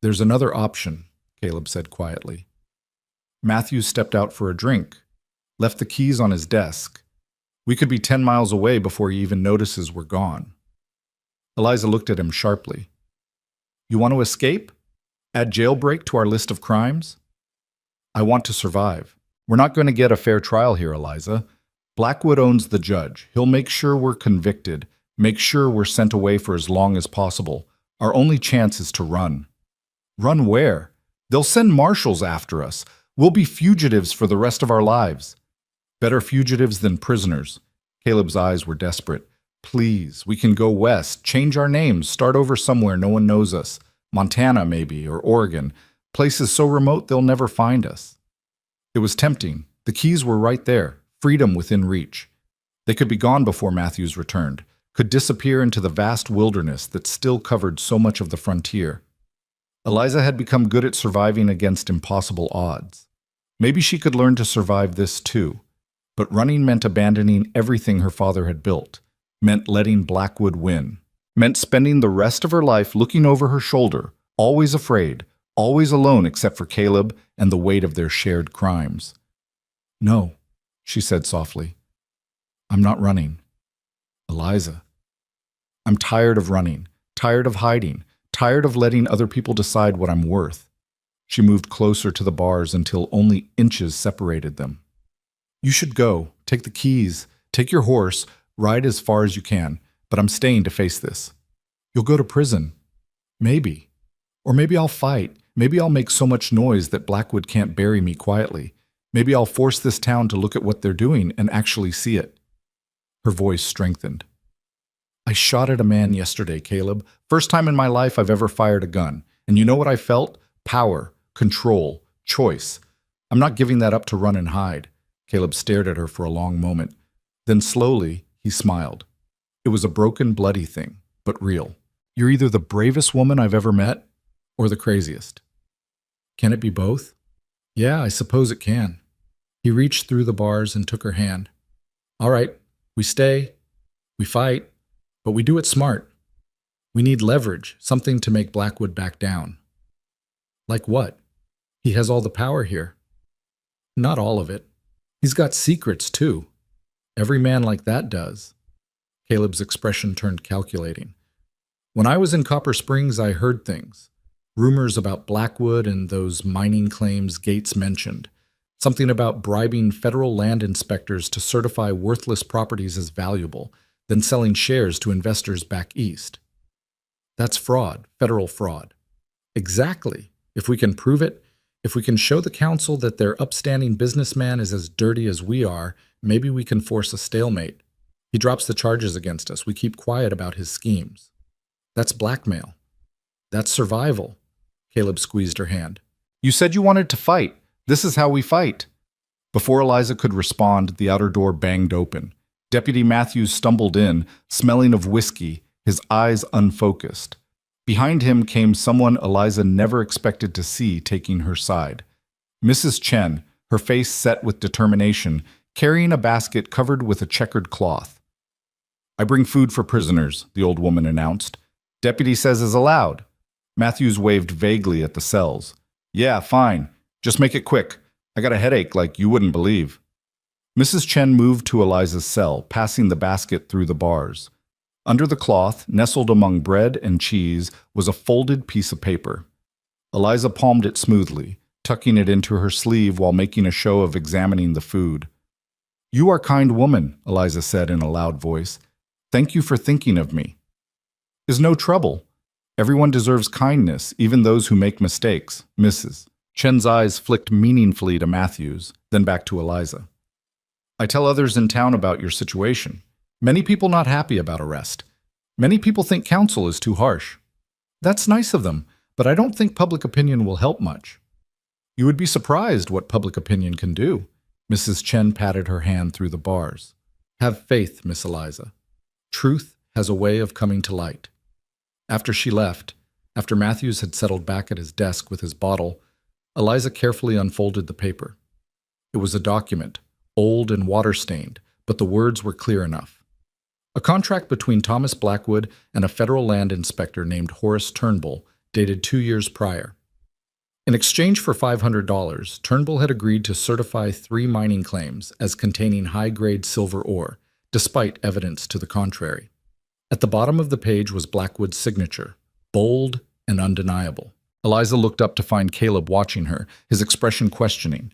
There's another option, Caleb said quietly. Matthews stepped out for a drink, left the keys on his desk. We could be 10 miles away before he even notices we're gone. Eliza looked at him sharply. You want to escape? Add jailbreak to our list of crimes? I want to survive. We're not going to get a fair trial here, Eliza. Blackwood owns the judge. He'll make sure we're convicted, make sure we're sent away for as long as possible. Our only chance is to run. Run where? They'll send marshals after us. We'll be fugitives for the rest of our lives. Better fugitives than prisoners. Caleb's eyes were desperate. Please, we can go west, change our names, start over somewhere no one knows us. Montana, maybe, or Oregon. Places so remote they'll never find us. It was tempting. The keys were right there, freedom within reach. They could be gone before Matthews returned, could disappear into the vast wilderness that still covered so much of the frontier. Eliza had become good at surviving against impossible odds. Maybe she could learn to survive this too. But running meant abandoning everything her father had built, meant letting Blackwood win, meant spending the rest of her life looking over her shoulder, always afraid, always alone except for Caleb and the weight of their shared crimes. No, she said softly. I'm not running. Eliza. I'm tired of running, tired of hiding, tired of letting other people decide what I'm worth. She moved closer to the bars until only inches separated them. You should go. Take the keys. Take your horse. Ride as far as you can. But I'm staying to face this. You'll go to prison. Maybe. Or maybe I'll fight. Maybe I'll make so much noise that Blackwood can't bury me quietly. Maybe I'll force this town to look at what they're doing and actually see it. Her voice strengthened. I shot at a man yesterday, Caleb. First time in my life I've ever fired a gun. And you know what I felt? Power, control, choice. I'm not giving that up to run and hide. Caleb stared at her for a long moment. Then slowly, he smiled. It was a broken, bloody thing, but real. You're either the bravest woman I've ever met or the craziest. Can it be both? Yeah, I suppose it can. He reached through the bars and took her hand. All right, we stay, we fight, but we do it smart. We need leverage, something to make Blackwood back down. Like what? He has all the power here. Not all of it. He's got secrets, too. Every man like that does. Caleb's expression turned calculating. When I was in Copper Springs, I heard things. Rumors about Blackwood and those mining claims Gates mentioned. Something about bribing federal land inspectors to certify worthless properties as valuable, then selling shares to investors back east. That's fraud, federal fraud. Exactly. If we can prove it, if we can show the council that their upstanding businessman is as dirty as we are, maybe we can force a stalemate. He drops the charges against us. We keep quiet about his schemes. That's blackmail. That's survival. Caleb squeezed her hand. You said you wanted to fight. This is how we fight. Before Eliza could respond, the outer door banged open. Deputy Matthews stumbled in, smelling of whiskey, his eyes unfocused. Behind him came someone Eliza never expected to see taking her side. Mrs. Chen, her face set with determination, carrying a basket covered with a checkered cloth. I bring food for prisoners, the old woman announced. Deputy says is allowed. Matthews waved vaguely at the cells. Yeah, fine. Just make it quick. I got a headache like you wouldn't believe. Mrs. Chen moved to Eliza's cell, passing the basket through the bars. Under the cloth, nestled among bread and cheese, was a folded piece of paper. Eliza palmed it smoothly, tucking it into her sleeve while making a show of examining the food. "You are kind woman," Eliza said in a loud voice. "Thank you for thinking of me." "Is no trouble. Everyone deserves kindness, even those who make mistakes, Mrs. Chen's eyes flicked meaningfully to Matthews, then back to Eliza. "I tell others in town about your situation. Many people not happy about arrest. Many people think counsel is too harsh. That's nice of them, but I don't think public opinion will help much." "You would be surprised what public opinion can do." Mrs. Chen patted her hand through the bars. "Have faith, Miss Eliza. Truth has a way of coming to light." After she left, after Matthews had settled back at his desk with his bottle, Eliza carefully unfolded the paper. It was a document, old and water-stained, but the words were clear enough. A contract between Thomas Blackwood and a federal land inspector named Horace Turnbull, dated 2 years prior. In exchange for $500, Turnbull had agreed to certify 3 mining claims as containing high-grade silver ore, despite evidence to the contrary. At the bottom of the page was Blackwood's signature, bold and undeniable. Eliza looked up to find Caleb watching her, his expression questioning.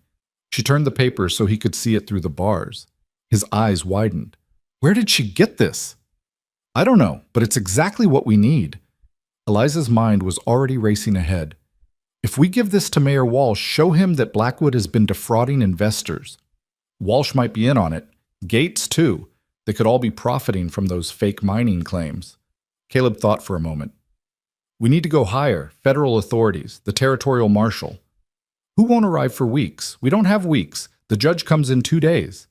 She turned the paper so he could see it through the bars. His eyes widened. "Where did she get this?" "I don't know, but it's exactly what we need." Eliza's mind was already racing ahead. "If we give this to Mayor Walsh, show him that Blackwood has been defrauding investors. Walsh might be in on it. Gates, too. They could all be profiting from those fake mining claims." Caleb thought for a moment. "We need to go higher, federal authorities, the territorial marshal." "Who won't arrive for weeks? We don't have weeks. The judge comes in 2 days."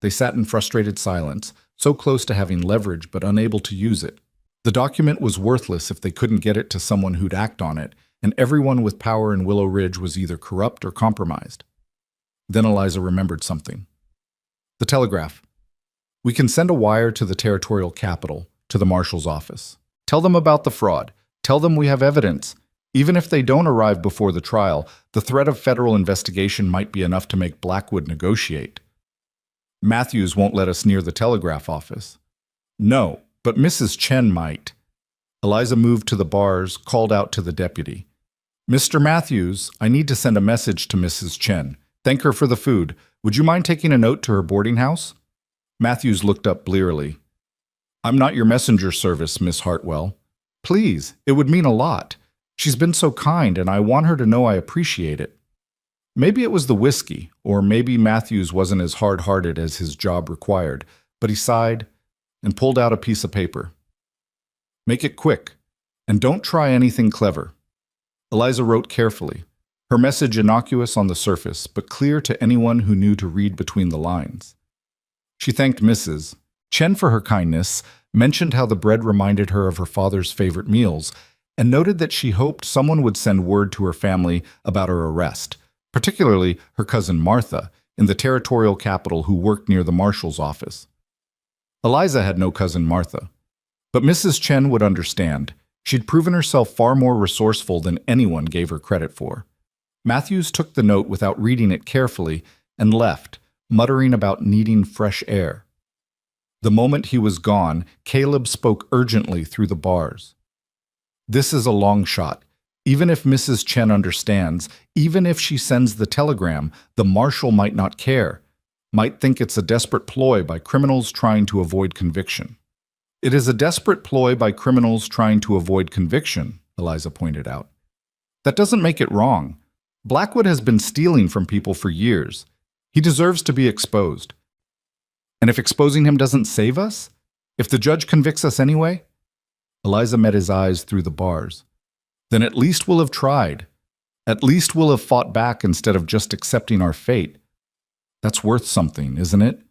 They sat in frustrated silence, so close to having leverage but unable to use it. The document was worthless if they couldn't get it to someone who'd act on it, and everyone with power in Willow Ridge was either corrupt or compromised. Then Eliza remembered something. The telegraph. "We can send a wire to the territorial capital, to the marshal's office. Tell them about the fraud. Tell them we have evidence. Even if they don't arrive before the trial, the threat of federal investigation might be enough to make Blackwood negotiate." "Matthews won't let us near the telegraph office." "No, but Mrs. Chen might." Eliza moved to the bars, called out to the deputy. "Mr. Matthews, I need to send a message to Mrs. Chen. Thank her for the food. Would you mind taking a note to her boarding house?" Matthews looked up blearily. "I'm not your messenger service, Miss Hartwell." "Please, it would mean a lot. She's been so kind, and I want her to know I appreciate it." Maybe it was the whiskey, or maybe Matthews wasn't as hard-hearted as his job required, but he sighed and pulled out a piece of paper. "Make it quick, and don't try anything clever." Eliza wrote carefully, her message innocuous on the surface, but clear to anyone who knew to read between the lines. She thanked Mrs. Chen for her kindness, mentioned how the bread reminded her of her father's favorite meals, and noted that she hoped someone would send word to her family about her arrest, particularly her cousin Martha, in the territorial capital who worked near the marshal's office. Eliza had no cousin Martha, but Mrs. Chen would understand. She'd proven herself far more resourceful than anyone gave her credit for. Matthews took the note without reading it carefully and left, muttering about needing fresh air. The moment he was gone, Caleb spoke urgently through the bars. "This is a long shot. Even if Mrs. Chen understands, even if she sends the telegram, the marshal might not care, might think it's a desperate ploy by criminals trying to avoid conviction." "It is a desperate ploy by criminals trying to avoid conviction," Eliza pointed out. "That doesn't make it wrong. Blackwood has been stealing from people for years. He deserves to be exposed. And if exposing him doesn't save us? If the judge convicts us anyway?" Eliza met his eyes through the bars. "Then at least we'll have tried. At least we'll have fought back instead of just accepting our fate. That's worth something, isn't it?"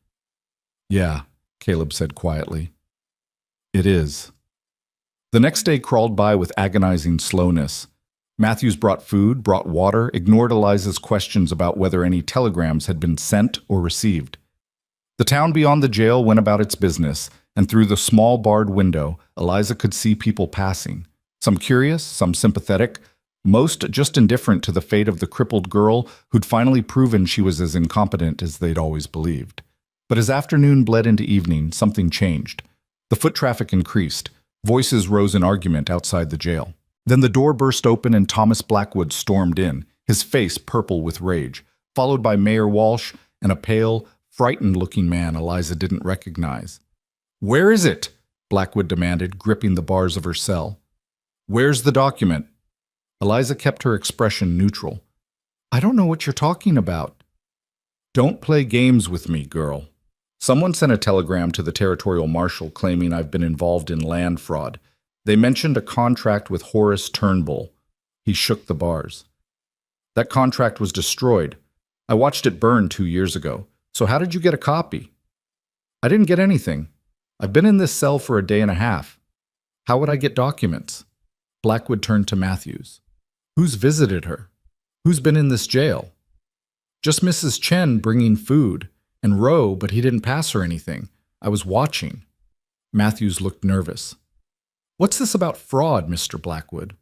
"Yeah," Caleb said quietly. "It is." The next day crawled by with agonizing slowness. Matthews brought food, brought water, ignored Eliza's questions about whether any telegrams had been sent or received. The town beyond the jail went about its business, and through the small barred window, Eliza could see people passing, some curious, some sympathetic, most just indifferent to the fate of the crippled girl who'd finally proven she was as incompetent as they'd always believed. But as afternoon bled into evening, something changed. The foot traffic increased. Voices rose in argument outside the jail. Then the door burst open and Thomas Blackwood stormed in, his face purple with rage, followed by Mayor Walsh and a pale, frightened-looking man Eliza didn't recognize. "Where is it?" Blackwood demanded, gripping the bars of her cell. "Where's the document?" Eliza kept her expression neutral. "I don't know what you're talking about." "Don't play games with me, girl. Someone sent a telegram to the territorial marshal claiming I've been involved in land fraud. They mentioned a contract with Horace Turnbull." He shook the bars. "That contract was destroyed. I watched it burn 2 years ago. So how did you get a copy?" "I didn't get anything. I've been in this cell for a day and a half. How would I get documents?" Blackwood turned to Matthews. "Who's visited her? Who's been in this jail?" "Just Mrs. Chen bringing food, and Roe, but he didn't pass her anything. I was watching." Matthews looked nervous. "What's this about fraud, Mr. Blackwood?"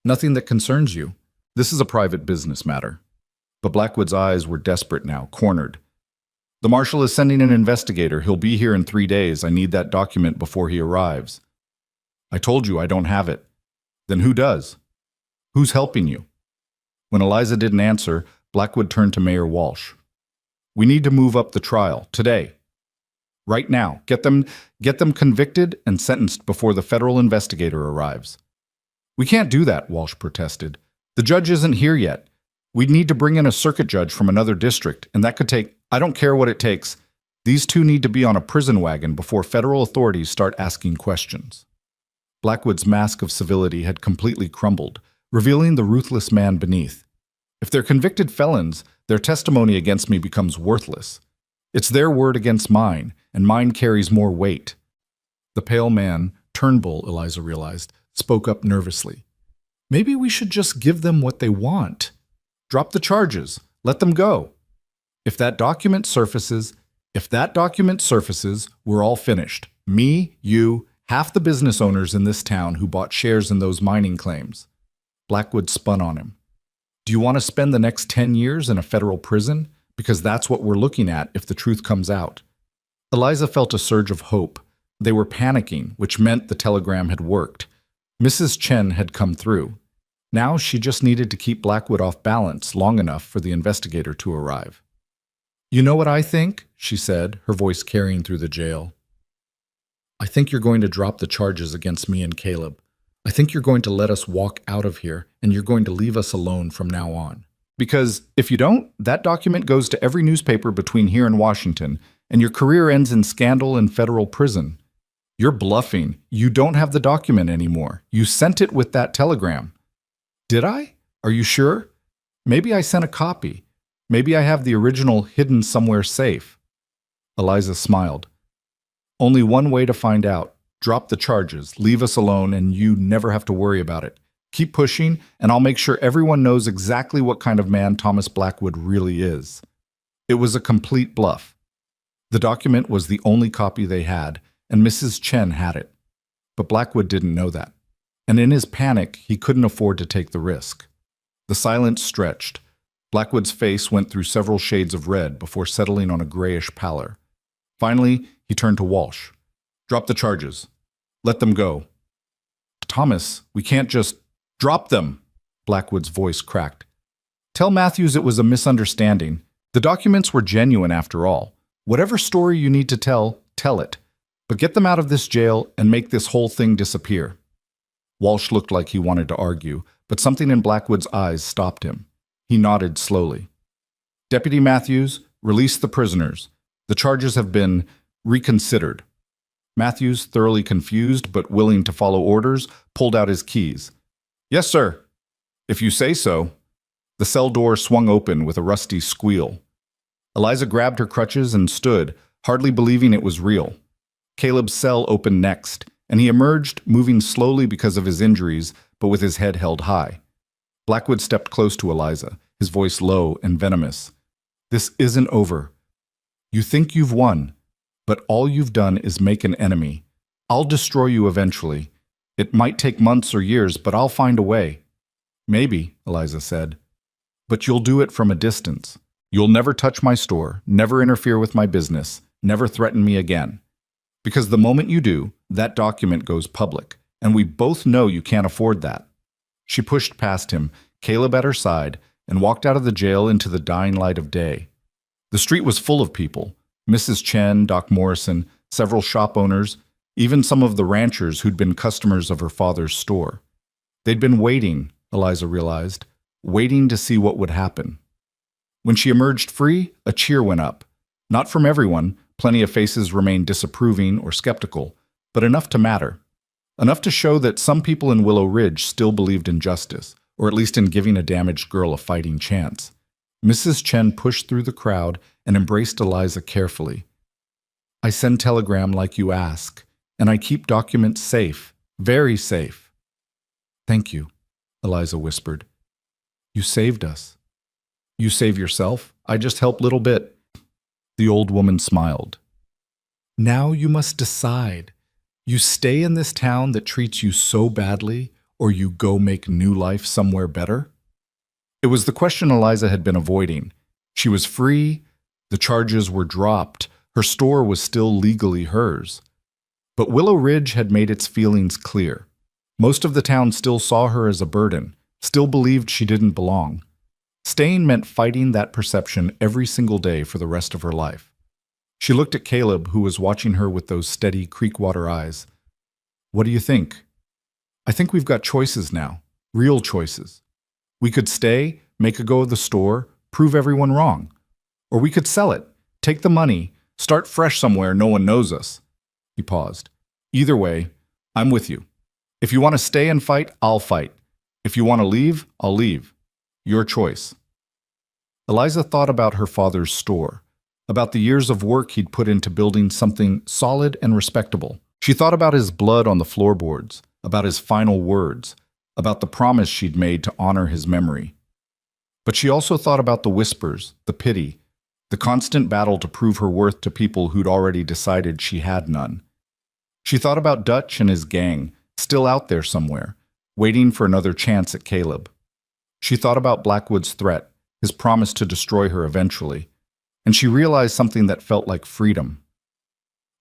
"Nothing that concerns you. This is a private business matter." But Blackwood's eyes were desperate now, cornered. "The marshal is sending an investigator. He'll be here in 3 days. I need that document before he arrives." "I told you I don't have it." "Then who does? Who's helping you?" When Eliza didn't answer, Blackwood turned to Mayor Walsh. "We need to move up the trial, today. Right now. Get them convicted and sentenced before the federal investigator arrives." "We can't do that," Walsh protested. "The judge isn't here yet. We'd need to bring in a circuit judge from another district, and that could take— I don't care what it takes. These two need to be on a prison wagon before federal authorities start asking questions." Blackwood's mask of civility had completely crumbled, revealing the ruthless man beneath. "If they're convicted felons, their testimony against me becomes worthless. It's their word against mine, and mine carries more weight." The pale man, Turnbull, Eliza realized, spoke up nervously. "Maybe we should just give them what they want. Drop the charges. Let them go. If that document surfaces, we're all finished. Me, you, half the business owners in this town who bought shares in those mining claims." Blackwood spun on him. "Do you want to spend the next 10 years in a federal prison? Because that's what we're looking at if the truth comes out." Eliza felt a surge of hope. They were panicking, which meant the telegram had worked. Mrs. Chen had come through. Now she just needed to keep Blackwood off balance long enough for the investigator to arrive. "You know what I think?" she said, her voice carrying through the jail. "I think you're going to drop the charges against me and Caleb. I think you're going to let us walk out of here, and you're going to leave us alone from now on. Because if you don't, that document goes to every newspaper between here and Washington, and your career ends in scandal and federal prison. You're bluffing. You don't have the document anymore. You sent it with that telegram." "Did I? Are you sure? Maybe I sent a copy. Maybe I have the original hidden somewhere safe." Eliza smiled. "Only one way to find out. Drop the charges, leave us alone, and you never have to worry about it. Keep pushing, and I'll make sure everyone knows exactly what kind of man Thomas Blackwood really is." It was a complete bluff. The document was the only copy they had, and Mrs. Chen had it. But Blackwood didn't know that. And in his panic, he couldn't afford to take the risk. The silence stretched. Blackwood's face went through several shades of red before settling on a grayish pallor. Finally, he turned to Walsh. "Drop the charges. Let them go." "Thomas, we can't just— "Drop them!" Blackwood's voice cracked. "Tell Matthews it was a misunderstanding. The documents were genuine after all. Whatever story you need to tell, tell it. But get them out of this jail and make this whole thing disappear." Walsh looked like he wanted to argue, but something in Blackwood's eyes stopped him. He nodded slowly. "Deputy Matthews, release the prisoners. The charges have been reconsidered." Matthews, thoroughly confused but willing to follow orders, pulled out his keys. "Yes, sir." "If you say so." The cell door swung open with a rusty squeal. Eliza grabbed her crutches and stood, hardly believing it was real. Caleb's cell opened next, and he emerged, moving slowly because of his injuries, but with his head held high. Blackwood stepped close to Eliza, his voice low and venomous. "This isn't over. You think you've won, but all you've done is make an enemy. I'll destroy you eventually. It might take months or years, but I'll find a way." "Maybe," Eliza said. "But you'll do it from a distance. You'll never touch my store, never interfere with my business, never threaten me again. Because the moment you do, that document goes public, and we both know you can't afford that." She pushed past him, Caleb at her side, and walked out of the jail into the dying light of day. The street was full of people: Mrs. Chen, Doc Morrison, several shop owners, even some of the ranchers who'd been customers of her father's store. They'd been waiting, Eliza realized, waiting to see what would happen. When she emerged free, a cheer went up. Not from everyone, plenty of faces remained disapproving or skeptical, but enough to matter. Enough to show that some people in Willow Ridge still believed in justice, or at least in giving a damaged girl a fighting chance. Mrs. Chen pushed through the crowd and embraced Eliza carefully. "I send telegram like you ask, and I keep documents safe, very safe." "Thank you," Eliza whispered. "You saved us." "You save yourself. I just help little bit." The old woman smiled. "Now you must decide. You stay in this town that treats you so badly, or you go make new life somewhere better?" It was the question Eliza had been avoiding. She was free, the charges were dropped, her store was still legally hers. But Willow Ridge had made its feelings clear. Most of the town still saw her as a burden, still believed she didn't belong. Staying meant fighting that perception every single day for the rest of her life. She looked at Caleb, who was watching her with those steady creekwater eyes. "What do you think?" "I think we've got choices now, real choices. We could stay, make a go of the store, prove everyone wrong. Or we could sell it, take the money, start fresh somewhere no one knows us." He paused. "Either way, I'm with you. If you want to stay and fight, I'll fight. If you want to leave, I'll leave. Your choice." Eliza thought about her father's store, about the years of work he'd put into building something solid and respectable. She thought about his blood on the floorboards, about his final words, about the promise she'd made to honor his memory. But she also thought about the whispers, the pity, the constant battle to prove her worth to people who'd already decided she had none. She thought about Dutch and his gang, still out there somewhere, waiting for another chance at Caleb. She thought about Blackwood's threat, his promise to destroy her eventually, and she realized something that felt like freedom.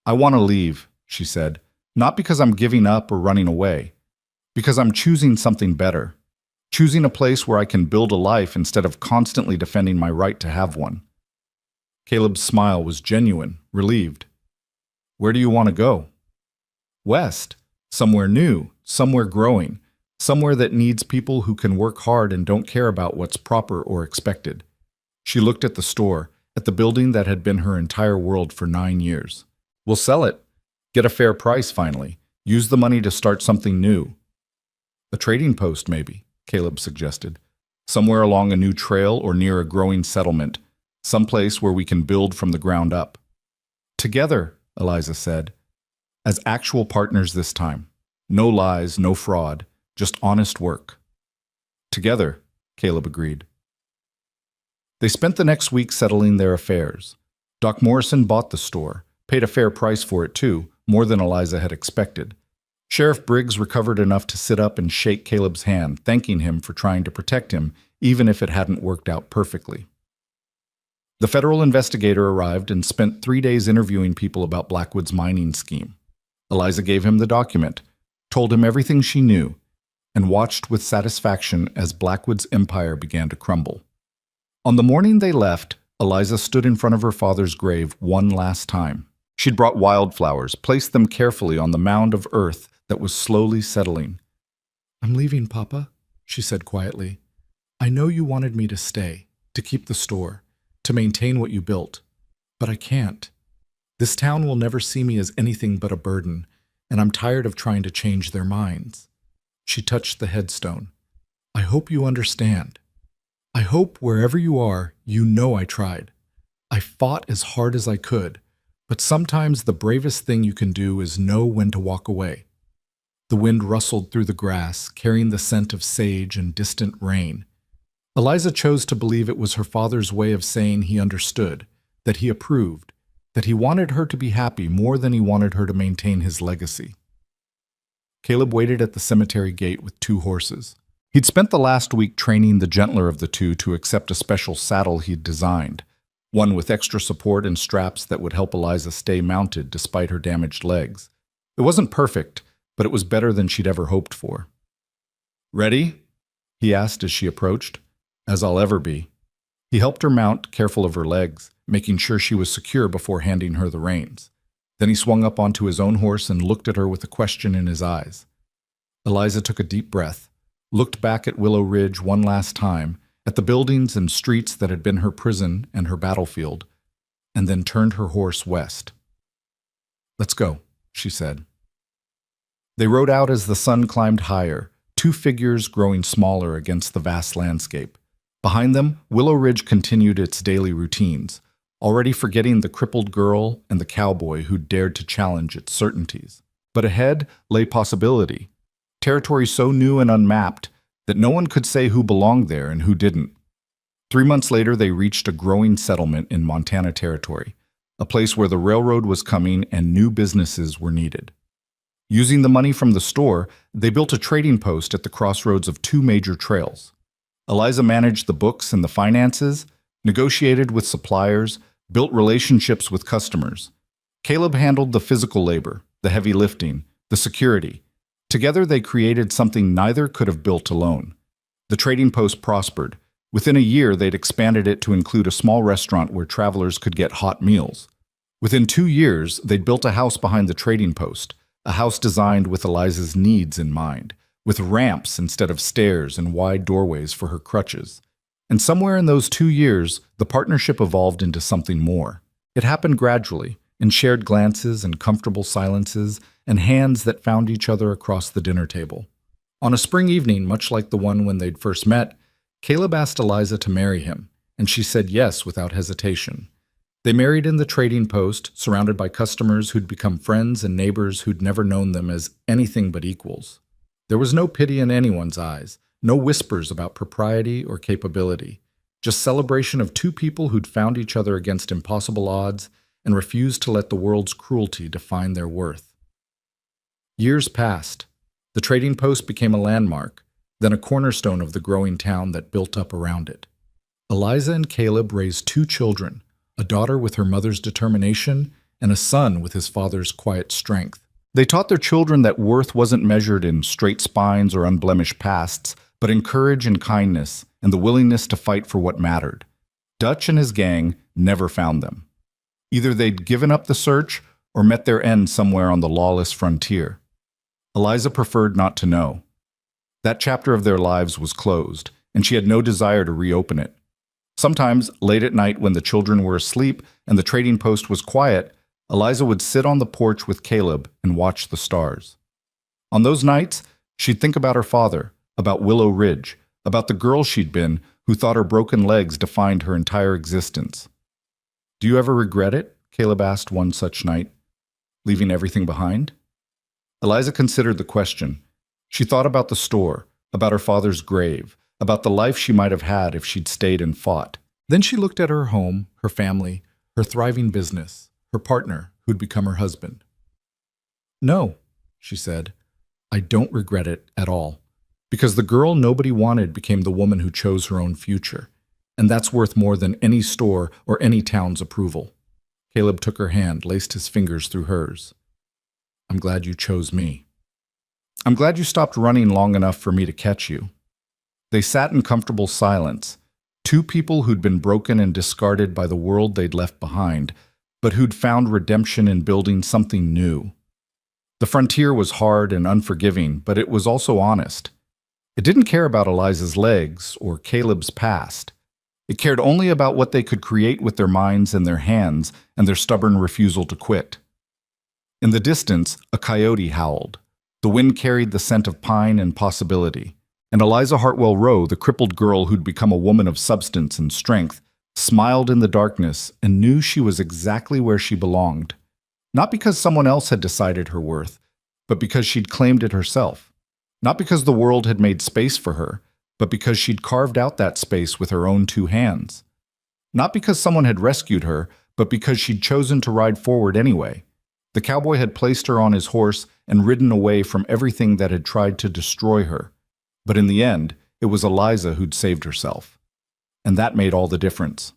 "I want to leave," she said, "not because I'm giving up or running away, because I'm choosing something better, choosing a place where I can build a life instead of constantly defending my right to have one." Caleb's smile was genuine, relieved. "Where do you want to go?" "West. Somewhere new, somewhere growing, somewhere that needs people who can work hard and don't care about what's proper or expected." She looked at the store, at the building that had been her entire world for 9 years. "We'll sell it. Get a fair price finally. Use the money to start something new." "A trading post, maybe," Caleb suggested. "Somewhere along a new trail or near a growing settlement, someplace where we can build from the ground up." "Together," Eliza said. "As actual partners this time. No lies, no fraud, just honest work." "Together," Caleb agreed. They spent the next week settling their affairs. Doc Morrison bought the store, paid a fair price for it too, more than Eliza had expected. Sheriff Briggs recovered enough to sit up and shake Caleb's hand, thanking him for trying to protect him, even if it hadn't worked out perfectly. The federal investigator arrived and spent 3 days interviewing people about Blackwood's mining scheme. Eliza gave him the document, told him everything she knew, and watched with satisfaction as Blackwood's empire began to crumble. On the morning they left, Eliza stood in front of her father's grave one last time. She'd brought wildflowers, placed them carefully on the mound of earth that was slowly settling. "I'm leaving, Papa," she said quietly. "I know you wanted me to stay, to keep the store, to maintain what you built, but I can't. This town will never see me as anything but a burden, and I'm tired of trying to change their minds." She touched the headstone. "I hope you understand. I hope wherever you are, you know I tried. I fought as hard as I could, but sometimes the bravest thing you can do is know when to walk away." The wind rustled through the grass, carrying the scent of sage and distant rain. Eliza chose to believe it was her father's way of saying he understood, that he approved, that he wanted her to be happy more than he wanted her to maintain his legacy. Caleb waited at the cemetery gate with 2 horses. He'd spent the last week training the gentler of the 2 to accept a special saddle he'd designed, one with extra support and straps that would help Eliza stay mounted despite her damaged legs. It wasn't perfect, but it was better than she'd ever hoped for. "Ready?" he asked as she approached. "As I'll ever be." He helped her mount, careful of her legs, making sure she was secure before handing her the reins. Then he swung up onto his own horse and looked at her with a question in his eyes. Eliza took a deep breath, looked back at Willow Ridge one last time, at the buildings and streets that had been her prison and her battlefield, and then turned her horse west. "Let's go," she said. They rode out as the sun climbed higher, two figures growing smaller against the vast landscape. Behind them, Willow Ridge continued its daily routines, already forgetting the crippled girl and the cowboy who dared to challenge its certainties. But ahead lay possibility, territory so new and unmapped that no one could say who belonged there and who didn't. 3 months later, they reached a growing settlement in Montana Territory, a place where the railroad was coming and new businesses were needed. Using the money from the store, they built a trading post at the crossroads of two major trails. Eliza managed the books and the finances, negotiated with suppliers, built relationships with customers. Caleb handled the physical labor, the heavy lifting, the security. Together they created something neither could have built alone. The trading post prospered. Within a year, they'd expanded it to include a small restaurant where travelers could get hot meals. Within 2 years, they'd built a house behind the trading post, a house designed with Eliza's needs in mind, with ramps instead of stairs and wide doorways for her crutches. And somewhere in those 2 years, the partnership evolved into something more. It happened gradually, in shared glances and comfortable silences, and hands that found each other across the dinner table. On a spring evening, much like the one when they'd first met, Caleb asked Eliza to marry him, and she said yes without hesitation. They married in the trading post, surrounded by customers who'd become friends and neighbors who'd never known them as anything but equals. There was no pity in anyone's eyes, no whispers about propriety or capability, just celebration of two people who'd found each other against impossible odds and refused to let the world's cruelty define their worth. Years passed. The trading post became a landmark, then a cornerstone of the growing town that built up around it. Eliza and Caleb raised 2 children, a daughter with her mother's determination and a son with his father's quiet strength. They taught their children that worth wasn't measured in straight spines or unblemished pasts, but in courage and kindness and the willingness to fight for what mattered. Dutch and his gang never found them. Either they'd given up the search or met their end somewhere on the lawless frontier. Eliza preferred not to know. That chapter of their lives was closed, and she had no desire to reopen it. Sometimes, late at night when the children were asleep and the trading post was quiet, Eliza would sit on the porch with Caleb and watch the stars. On those nights, she'd think about her father, about Willow Ridge, about the girl she'd been who thought her broken legs defined her entire existence. "Do you ever regret it?" Caleb asked one such night. "Leaving everything behind?" Eliza considered the question. She thought about the store, about her father's grave, about the life she might have had if she'd stayed and fought. Then she looked at her home, her family, her thriving business, her partner who'd become her husband. "No," she said, "I don't regret it at all, because the girl nobody wanted became the woman who chose her own future, and that's worth more than any store or any town's approval." Caleb took her hand, laced his fingers through hers. "I'm glad you chose me. I'm glad you stopped running long enough for me to catch you." They sat in comfortable silence, 2 people who'd been broken and discarded by the world they'd left behind, but who'd found redemption in building something new. The frontier was hard and unforgiving, but it was also honest. It didn't care about Eliza's legs or Caleb's past. It cared only about what they could create with their minds and their hands and their stubborn refusal to quit. In the distance, a coyote howled. The wind carried the scent of pine and possibility. And Eliza Hartwell Rowe, the crippled girl who'd become a woman of substance and strength, smiled in the darkness and knew she was exactly where she belonged. Not because someone else had decided her worth, but because she'd claimed it herself. Not because the world had made space for her, but because she'd carved out that space with her own 2 hands. Not because someone had rescued her, but because she'd chosen to ride forward anyway. The cowboy had placed her on his horse and ridden away from everything that had tried to destroy her. But in the end, it was Eliza who'd saved herself. And that made all the difference.